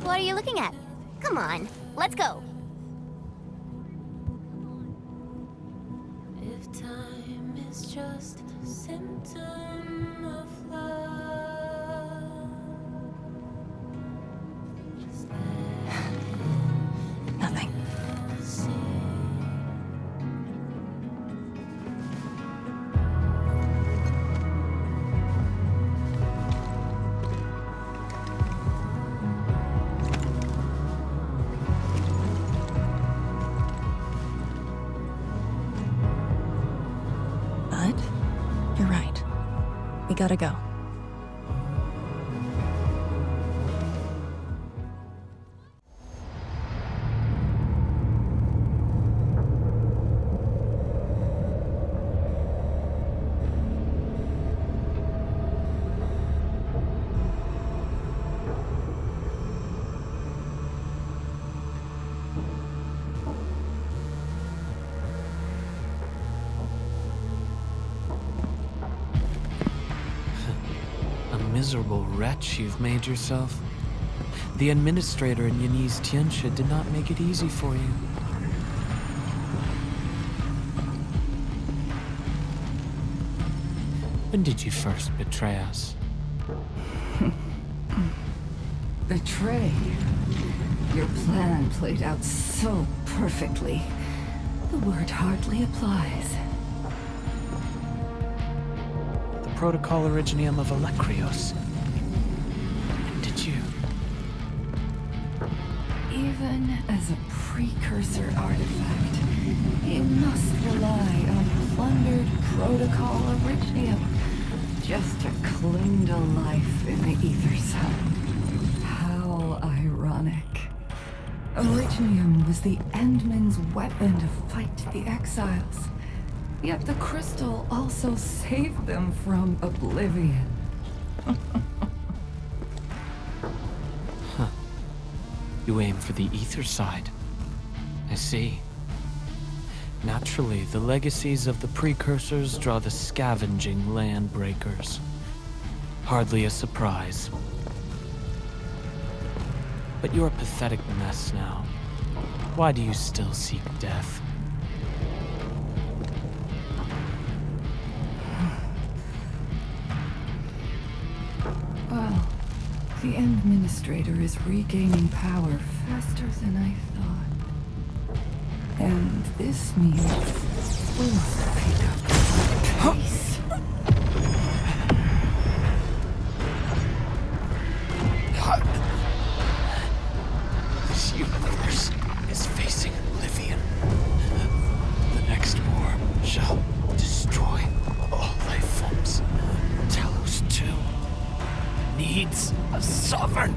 What are you looking at? Come on, let's go. If time is just a symptom of love. Nothing. But you're right. We gotta go. Miserable wretch you've made yourself. The Administrator and Yanni's Tianxia did not make it easy for you. When did you first betray us? Betray? Your plan played out so perfectly. The word hardly applies. Protocol Originium of Electrios. When did you? Even as a precursor artifact, it must rely on plundered Protocol Originium just to cling to life in the Ether Sun. How ironic. Originium was the Endmin's weapon to fight the Exiles. Yet the crystal also saved them from oblivion. Huh. You aim for the ether side. I see. Naturally, the legacies of the precursors draw the scavenging land breakers. Hardly a surprise. But you're a pathetic mess now. Why do you still seek death? Well, the Endministrator is regaining power faster than I thought. And this means we must pick up the pace. This universe is facing oblivion. The next war shall destroy all life forms. Talos II needs a sovereign.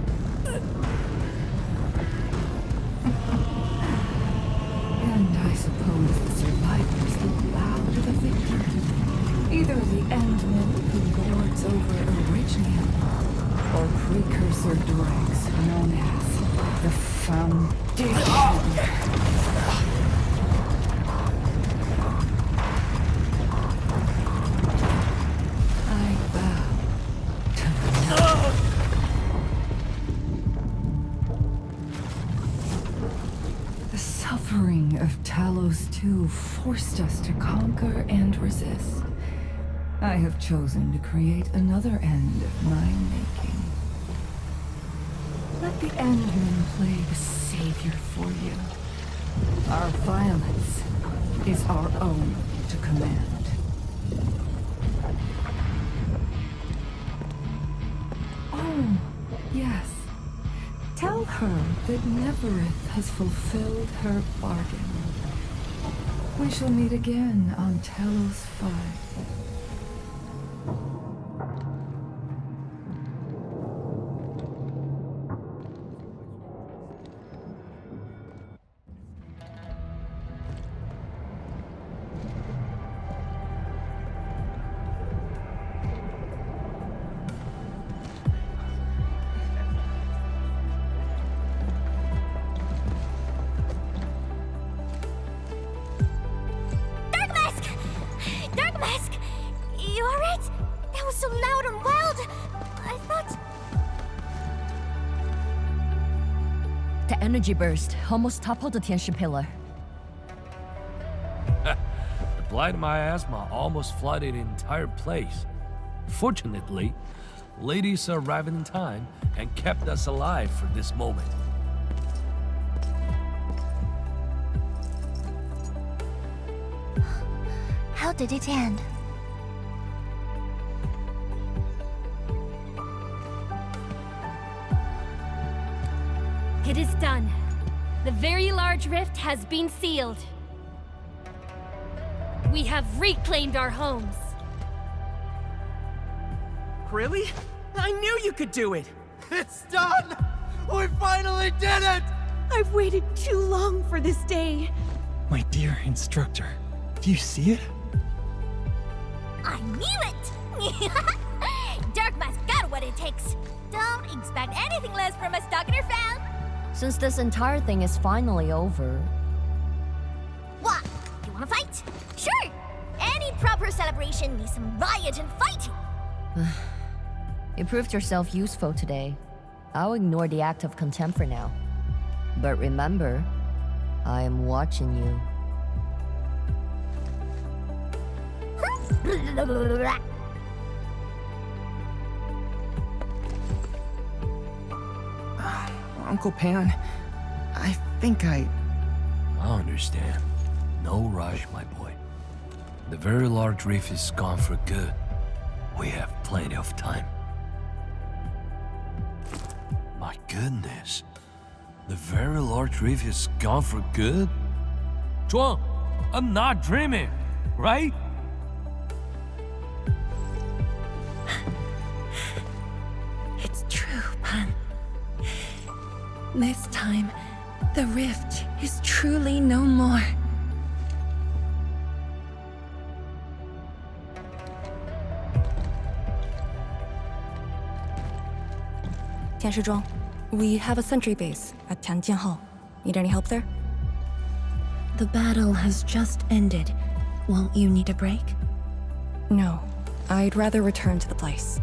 And I suppose the survivors will bow to the victor. Either the Endmin who lords over Originium, or precursor dregs known as the Foundation. The suffering of Talos II forced us to conquer and resist. I have chosen to create another end of my making. Let the Endmin play the savior for you. Our violence is our own to command. Oh, yes. Tell her that Nefarith has fulfilled her bargain. We shall meet again on Talos V. Energy burst almost toppled the Tianshi pillar. The blind miasma almost flooded the entire place. Fortunately, ladies arrived in time and kept us alive for this moment. How did it end? It is done. The very large rift has been sealed. We have reclaimed our homes. Really? I knew you could do it! It's done! We finally did it! I've waited too long for this day. My dear instructor, do you see it? I knew it! Darkma's got what it takes. Don't expect anything less from a Stalker fan. Since this entire thing is finally over... What? You wanna fight? Sure! Any proper celebration needs some riot and fighting. You proved yourself useful today. I'll ignore the act of contempt for now. But remember, I am watching you. Uncle Pan, I think I understand. No rush, my boy. The very large reef is gone for good. We have plenty of time. My goodness. The very large reef is gone for good? Zhuang, I'm not dreaming, right? It's true, Pan. This time, the rift is truly no more. Zhuang, we have a sentry base at Tianjianhao. Need any help there? The battle has just ended. Won't you need a break? No, I'd rather return to the place.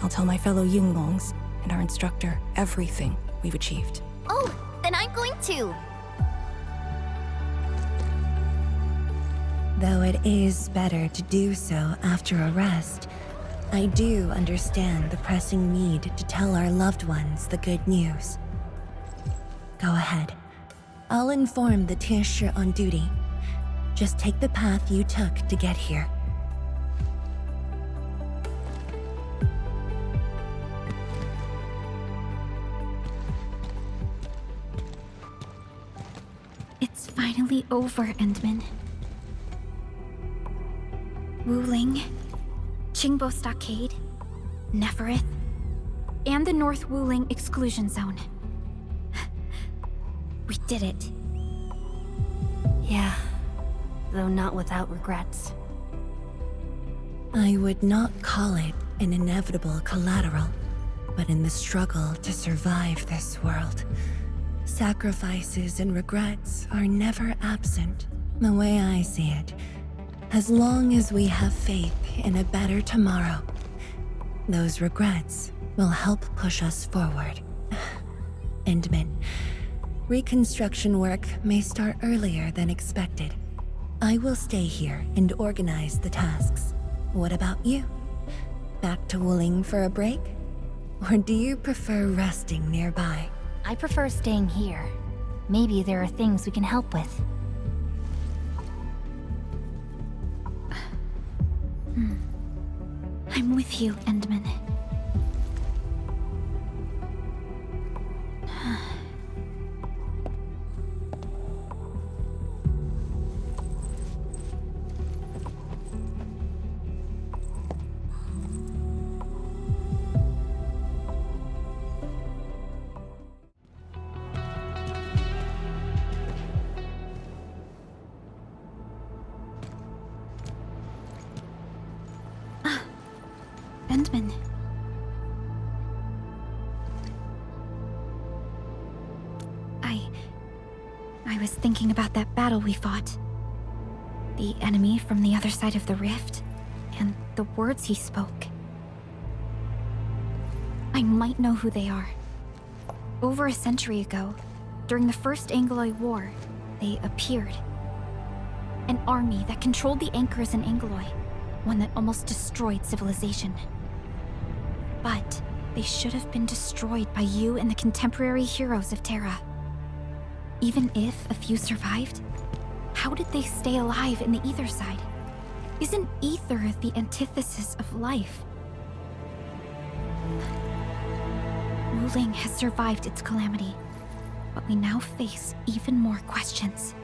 I'll tell my fellow Yinglongs and our instructor everything we've achieved. Oh, then I'm going to. Though it is better to do so after a rest, I do understand the pressing need to tell our loved ones the good news. Go ahead. I'll inform the Tianshi on duty. Just take the path you took to get here. It's finally over, Endmin. Wuling, Qingbo Stockade, Nefarith, and the North Wuling Exclusion Zone. We did it. Yeah, though not without regrets. I would not call it an inevitable collateral, but in the struggle to survive this world, sacrifices and regrets are never absent. The way I see it, as long as we have faith in a better tomorrow, those regrets will help push us forward. Endmin, reconstruction work may start earlier than expected. I will stay here and organize the tasks. What about you? Back to Wuling for a break? Or do you prefer resting nearby? I prefer staying here. Maybe there are things we can help with. I'm with you, Endmin. Endmin. I was thinking about that battle we fought. The enemy from the other side of the rift, and the words he spoke. I might know who they are. Over a century ago, During the First Angloy War, they appeared. An army that controlled the anchors in Angloy, one that almost destroyed civilization. But they should have been destroyed by you and the contemporary heroes of Terra. Even if a few survived, how did they stay alive in the Ether side? Isn't Ether the antithesis of life? Wuling has survived its calamity, but we now face even more questions.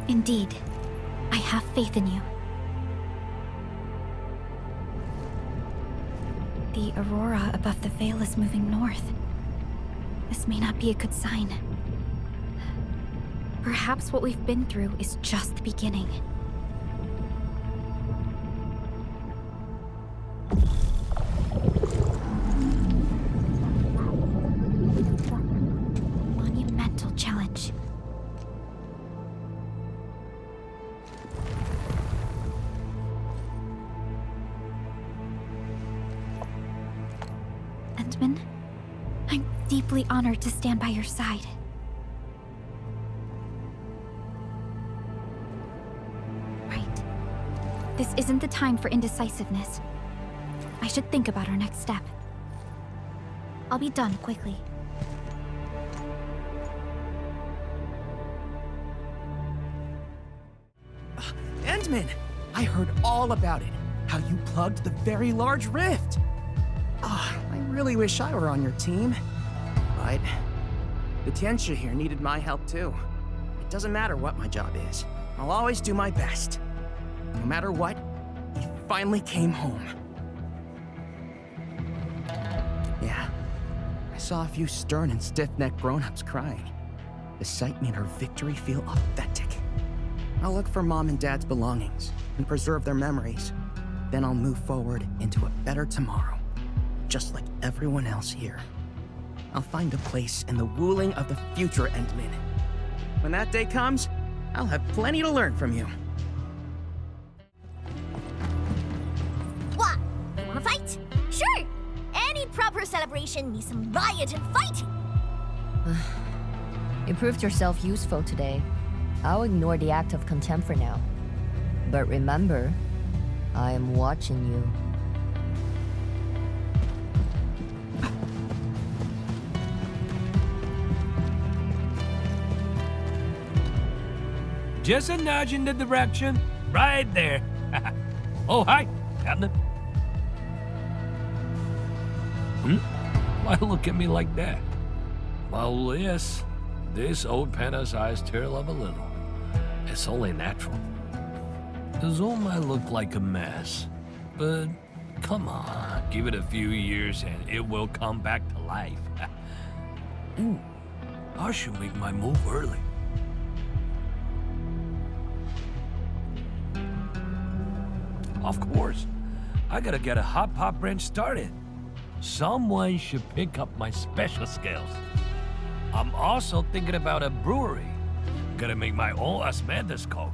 Indeed, I have faith in you. The aurora above the veil is moving north. This may not be a good sign. Perhaps what we've been through is just the beginning. Monumental challenge. Endmin, I'm deeply honored to stand by your side. Right. This isn't the time for indecisiveness. I should think about our next step. I'll be done quickly. Endmin! I heard all about it. How you plugged the very large rift. I really wish I were on your team. But the Tianxia here needed my help too. It doesn't matter what my job is. I'll always do my best. No matter what, he finally came home. Yeah, I saw a few stern and stiff-necked grown-ups crying. The sight made her victory feel authentic. I'll look for Mom and Dad's belongings and preserve their memories. Then I'll move forward into a better tomorrow, just like everyone else here. I'll find a place in the Wuling of the future, Endmin. When that day comes, I'll have plenty to learn from you. What? You wanna fight? Sure! Any proper celebration needs some riot and fighting! You proved yourself useful today. I'll ignore the act of contempt for now. But remember, I am watching you. Just a nudge in the direction. Right there. Oh, hi. Captain. Why look at me like that? Well, yes. This old panda's eyes tear up a little. It's only natural. The zone might look like a mess, but come on, give it a few years and it will come back to life. Ooh, I should make my move early. Of course, I gotta get a hot pot branch started. Someone should pick up my special skills. I'm also thinking about a brewery. Gotta make my own osmanthus coat.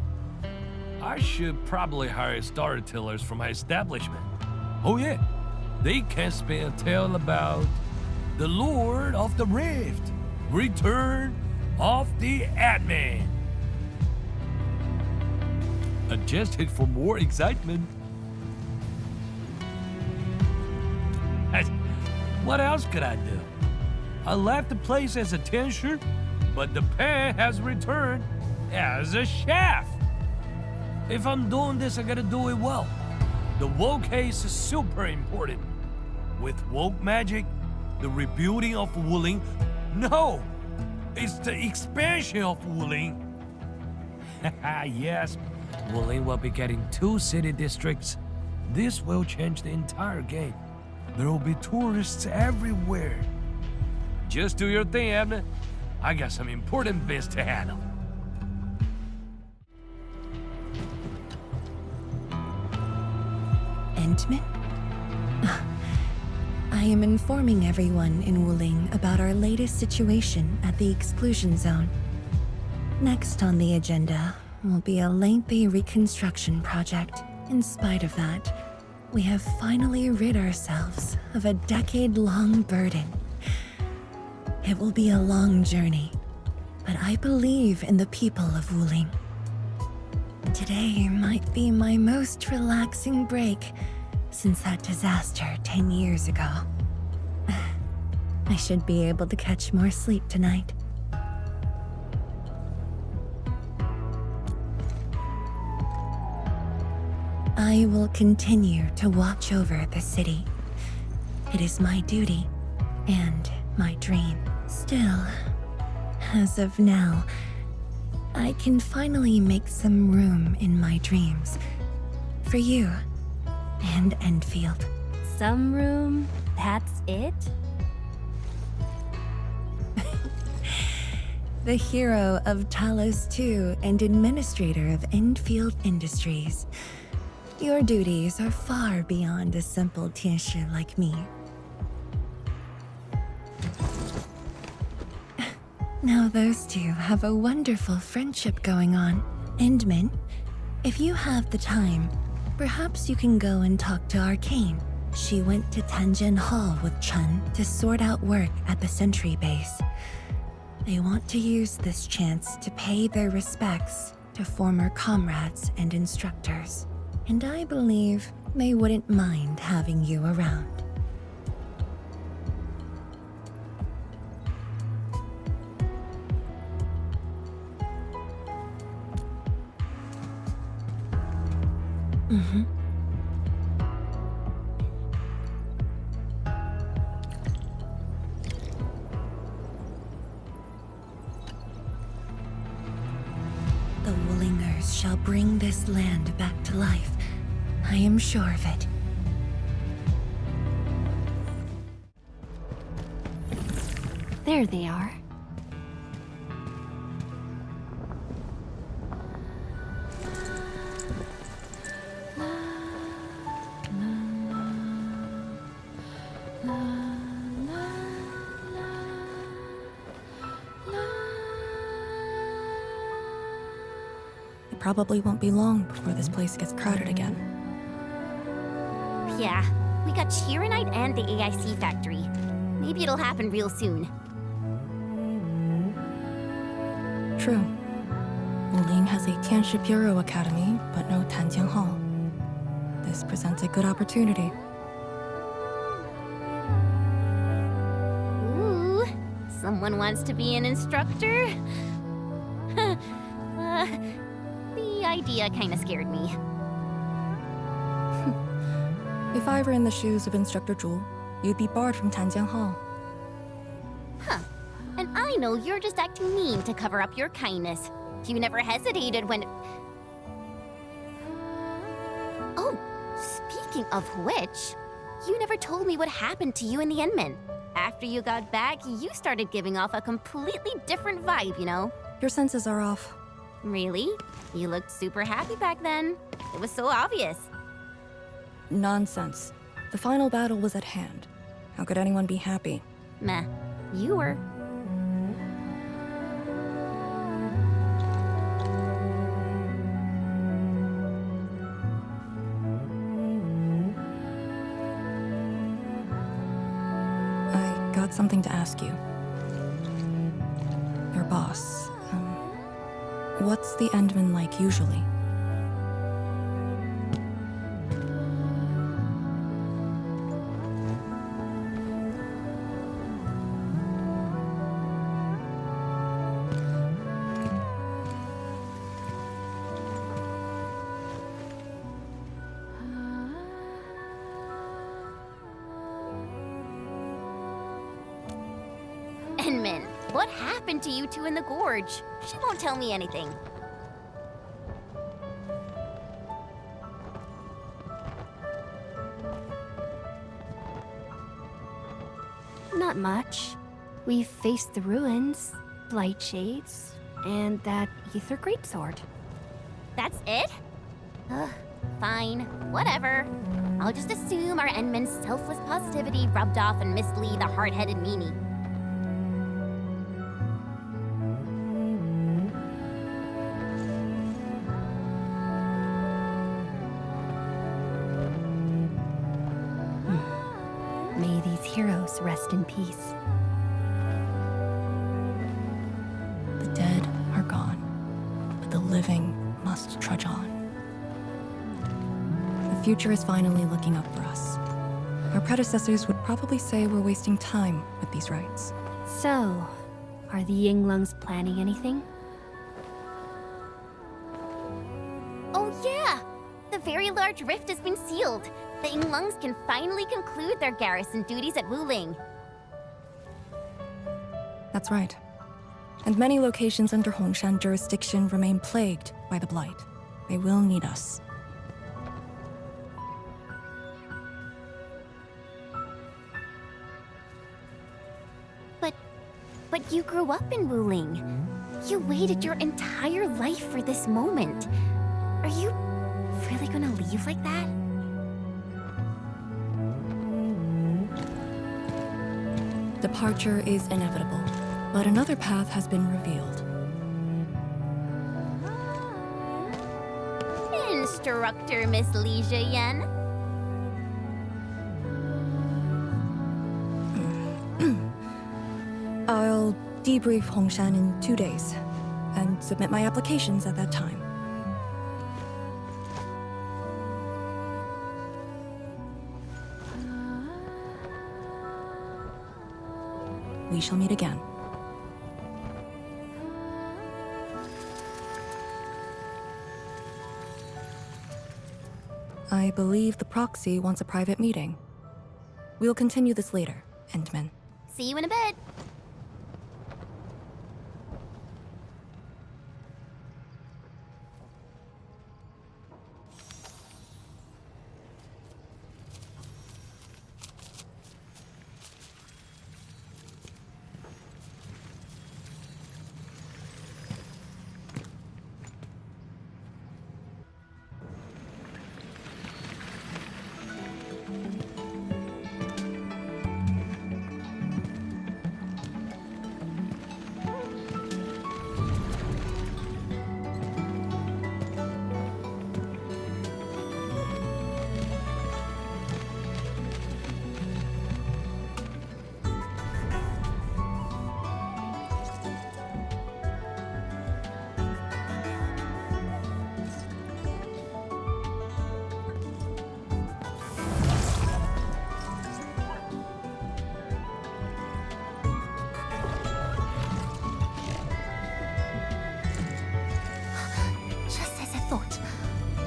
I should probably hire storytellers for my establishment. Oh yeah, they can spin a tale about the Lord of the Rift, Return of the Endmin. Adjusted for more excitement. What else could I do? I left the place as a Tianxia, but the pen has returned as a chef. If I'm doing this, I gotta do it well. The woke case is super important. With woke magic, the rebuilding of Wuling. No, it's the expansion of Wuling. Yes, Wuling will be getting 2 city districts. This will change the entire game. There will be tourists everywhere. Just do your thing, Abner. I got some important biz to handle. Endmin? I am informing everyone in Wuling about our latest situation at the exclusion zone. Next on the agenda will be a lengthy reconstruction project. In spite of that, we have finally rid ourselves of a decade-long burden. It will be a long journey, but I believe in the people of Wuling. Today might be my most relaxing break since that disaster 10 years ago. I should be able to catch more sleep tonight. I will continue to watch over the city. It is my duty and my dream. Still, as of now, I can finally make some room in my dreams for you and Endfield. Some room? That's it? The hero of Talos II and administrator of Endfield Industries. Your duties are far beyond a simple Tianshi like me. Now those two have a wonderful friendship going on. Endmin, if you have the time, perhaps you can go and talk to Arcane. She went to Tanjin Hall with Chen to sort out work at the sentry base. They want to use this chance to pay their respects to former comrades and instructors. And I believe they wouldn't mind having you around. The Wulingers shall bring this land back to life. I am sure of it. There they are. It probably won't be long before this place gets crowded again. Yeah, we got Chironite and the AIC factory. Maybe it'll happen real soon. True. Wuling has a Tianshi Bureau Academy, but no Tanjiang Hall. This presents a good opportunity. Ooh, someone wants to be an instructor? The idea kinda scared me. If I were in the shoes of Instructor Zhu, you'd be barred from Tanjiang Hall. Huh. And I know you're just acting mean to cover up your kindness. You never hesitated when... Oh, speaking of which, you never told me what happened to you in the Endmin. After you got back, you started giving off a completely different vibe, you know? Your senses are off. Really? You looked super happy back then. It was so obvious. Nonsense. The final battle was at hand. How could anyone be happy? Meh. You were. I got something to ask you. Your boss. What's the Endmin like usually? Endmin, what happened to you two in the gorge? She won't tell me anything. Not much. We faced the ruins, blight shades, and that ether greatsword. That's it? Ugh, fine, whatever. I'll just assume our Endmin's selfless positivity rubbed off on Miss Lee, the hard-headed meanie. house rest in peace. The dead are gone, but the living must trudge on. The future is finally looking up for us. Our predecessors would probably say we're wasting time with these rites. So, are the Yinglungs planning anything? Oh yeah! The very large rift has been sealed. The Yinglungs can finally conclude their garrison duties at Wuling. That's right. And many locations under Hongshan jurisdiction remain plagued by the Blight. They will need us. But you grew up in Wuling. You waited your entire life for this moment. Are you really gonna leave like that? Departure is inevitable, but another path has been revealed. Instructor Miss Li Zhiyan. I'll debrief Hongshan in 2 days, and submit my applications at that time. We shall meet again. I believe the proxy wants a private meeting. We'll continue this later, Endmin. See you in a bit.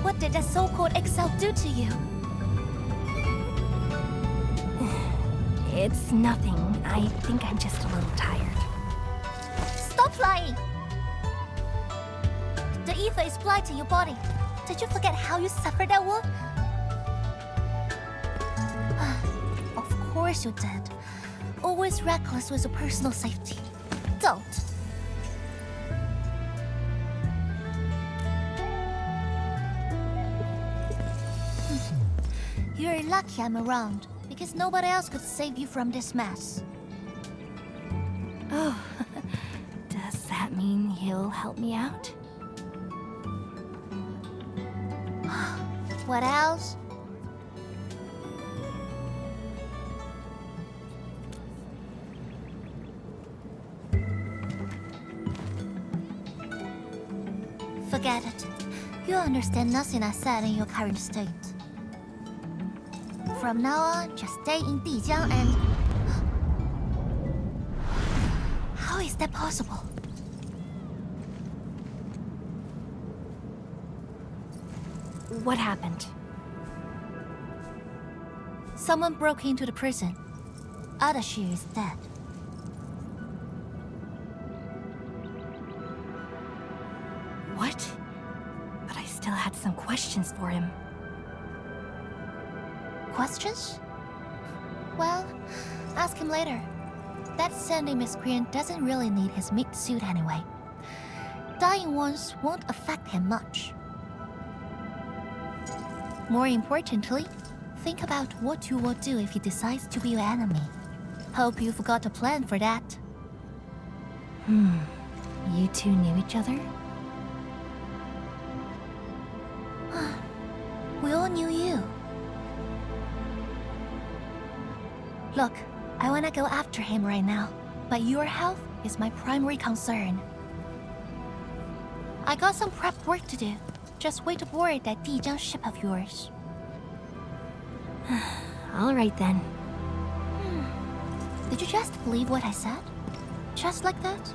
What did that so-called Excel do to you? It's nothing. I think I'm just a little tired. Stop flying! The ether is blighting your body. Did you forget how you suffered that wound? Of course you did. Always reckless with your personal safety. Don't. You're lucky I'm around, because nobody else could save you from this mess. Oh, does that mean he'll help me out? What else? Forget it. You understand nothing I said in your current state. From now on, just stay in Dijiang and... How is that possible? What happened? Someone broke into the prison. Adashi is dead. What? But I still had some questions for him. Questions? Well, ask him later. That sandy miscreant doesn't really need his meat suit anyway. Dying once won't affect him much. More importantly, think about what you will do if he decides to be your enemy. Hope you forgot a plan for that. You two knew each other? We all knew you. Look, I want wanna go after him right now, but your health is my primary concern. I got some prep work to do. Just wait to board that Dijang ship of yours. All right then. Did you just believe what I said? Just like that?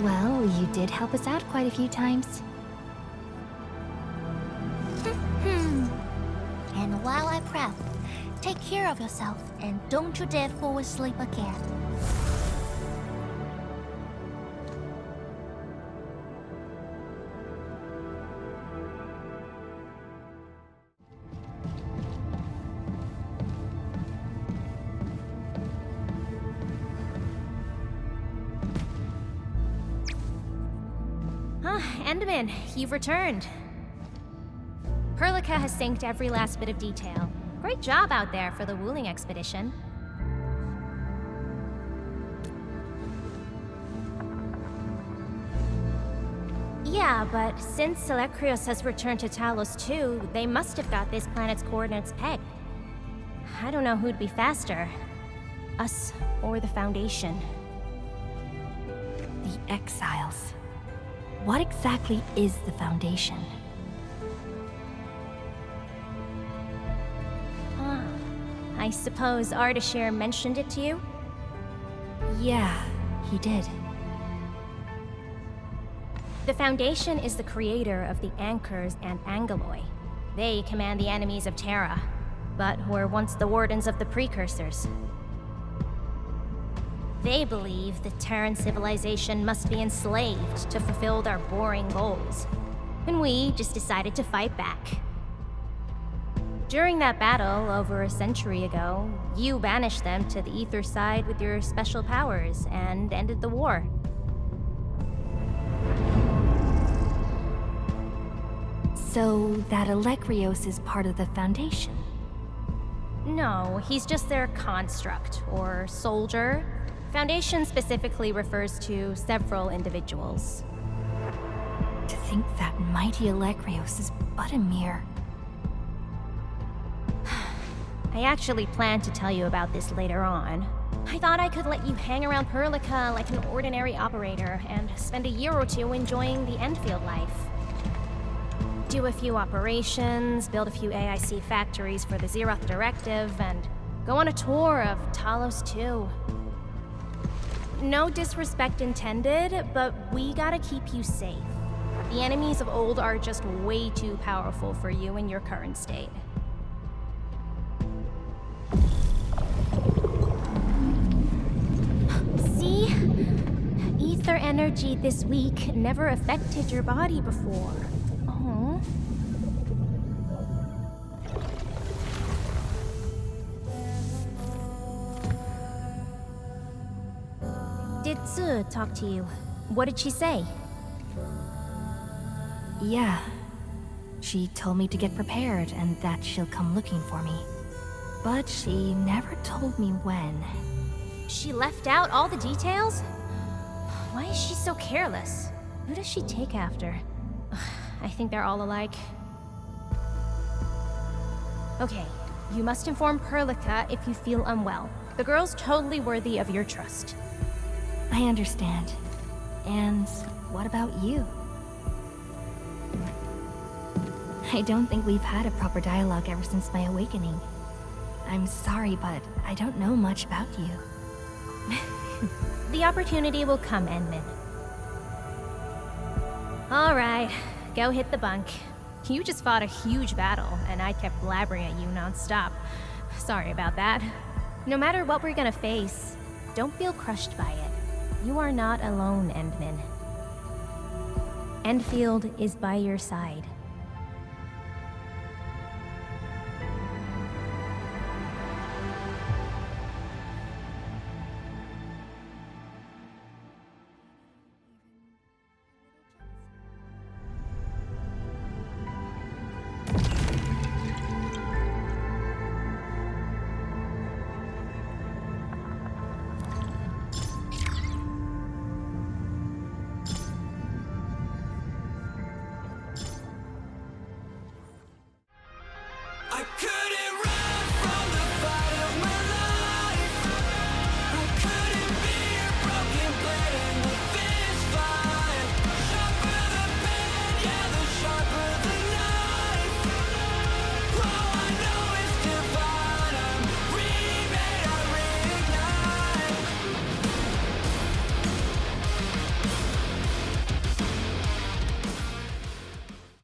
Well, you did help us out quite a few times. And while I prep, take care of yourself and don't you dare fall asleep again. Endmin, you've returned. Perlica has synced every last bit of detail. Great job out there for the Wuling expedition. Yeah, but since Selekrios has returned to Talos too, they must have got this planet's coordinates pegged. I don't know who'd be faster. Us or the Foundation. The Exiles. What exactly is the Foundation? I suppose Ardashir mentioned it to you? Yeah, he did. The Foundation is the creator of the Anchors and Angeloi. They command the enemies of Terra, but were once the wardens of the Precursors. They believe the Terran civilization must be enslaved to fulfill their boring goals. And we just decided to fight back. During that battle, over a century ago, you banished them to the Ether side with your special powers and ended the war. So that Alekrios is part of the Foundation? No, he's just their construct, or soldier. Foundation specifically refers to several individuals. To think that mighty Alekrios is but a mere... I actually planned to tell you about this later on. I thought I could let you hang around Perlica like an ordinary operator and spend a year or two enjoying the Endfield life. Do a few operations, build a few AIC factories for the Zeroth Directive, and go on a tour of Talos 2. No disrespect intended, but we gotta keep you safe. The enemies of old are just way too powerful for you in your current state. See? Ether energy this week never affected your body before. Oh. Did Tzu talk to you? What did she say? Yeah. She told me to get prepared and that she'll come looking for me. But she never told me when. She left out all the details? Why is she so careless? Who does she take after? I think they're all alike. Okay, you must inform Perlica if you feel unwell. The girl's totally worthy of your trust. I understand. And what about you? I don't think we've had a proper dialogue ever since my awakening. I'm sorry, but I don't know much about you. The opportunity will come, Endmin. All right, go hit the bunk. You just fought a huge battle, and I kept blabbering at you nonstop. Sorry about that. No matter what we're gonna face, don't feel crushed by it. You are not alone, Endmin. Endfield is by your side.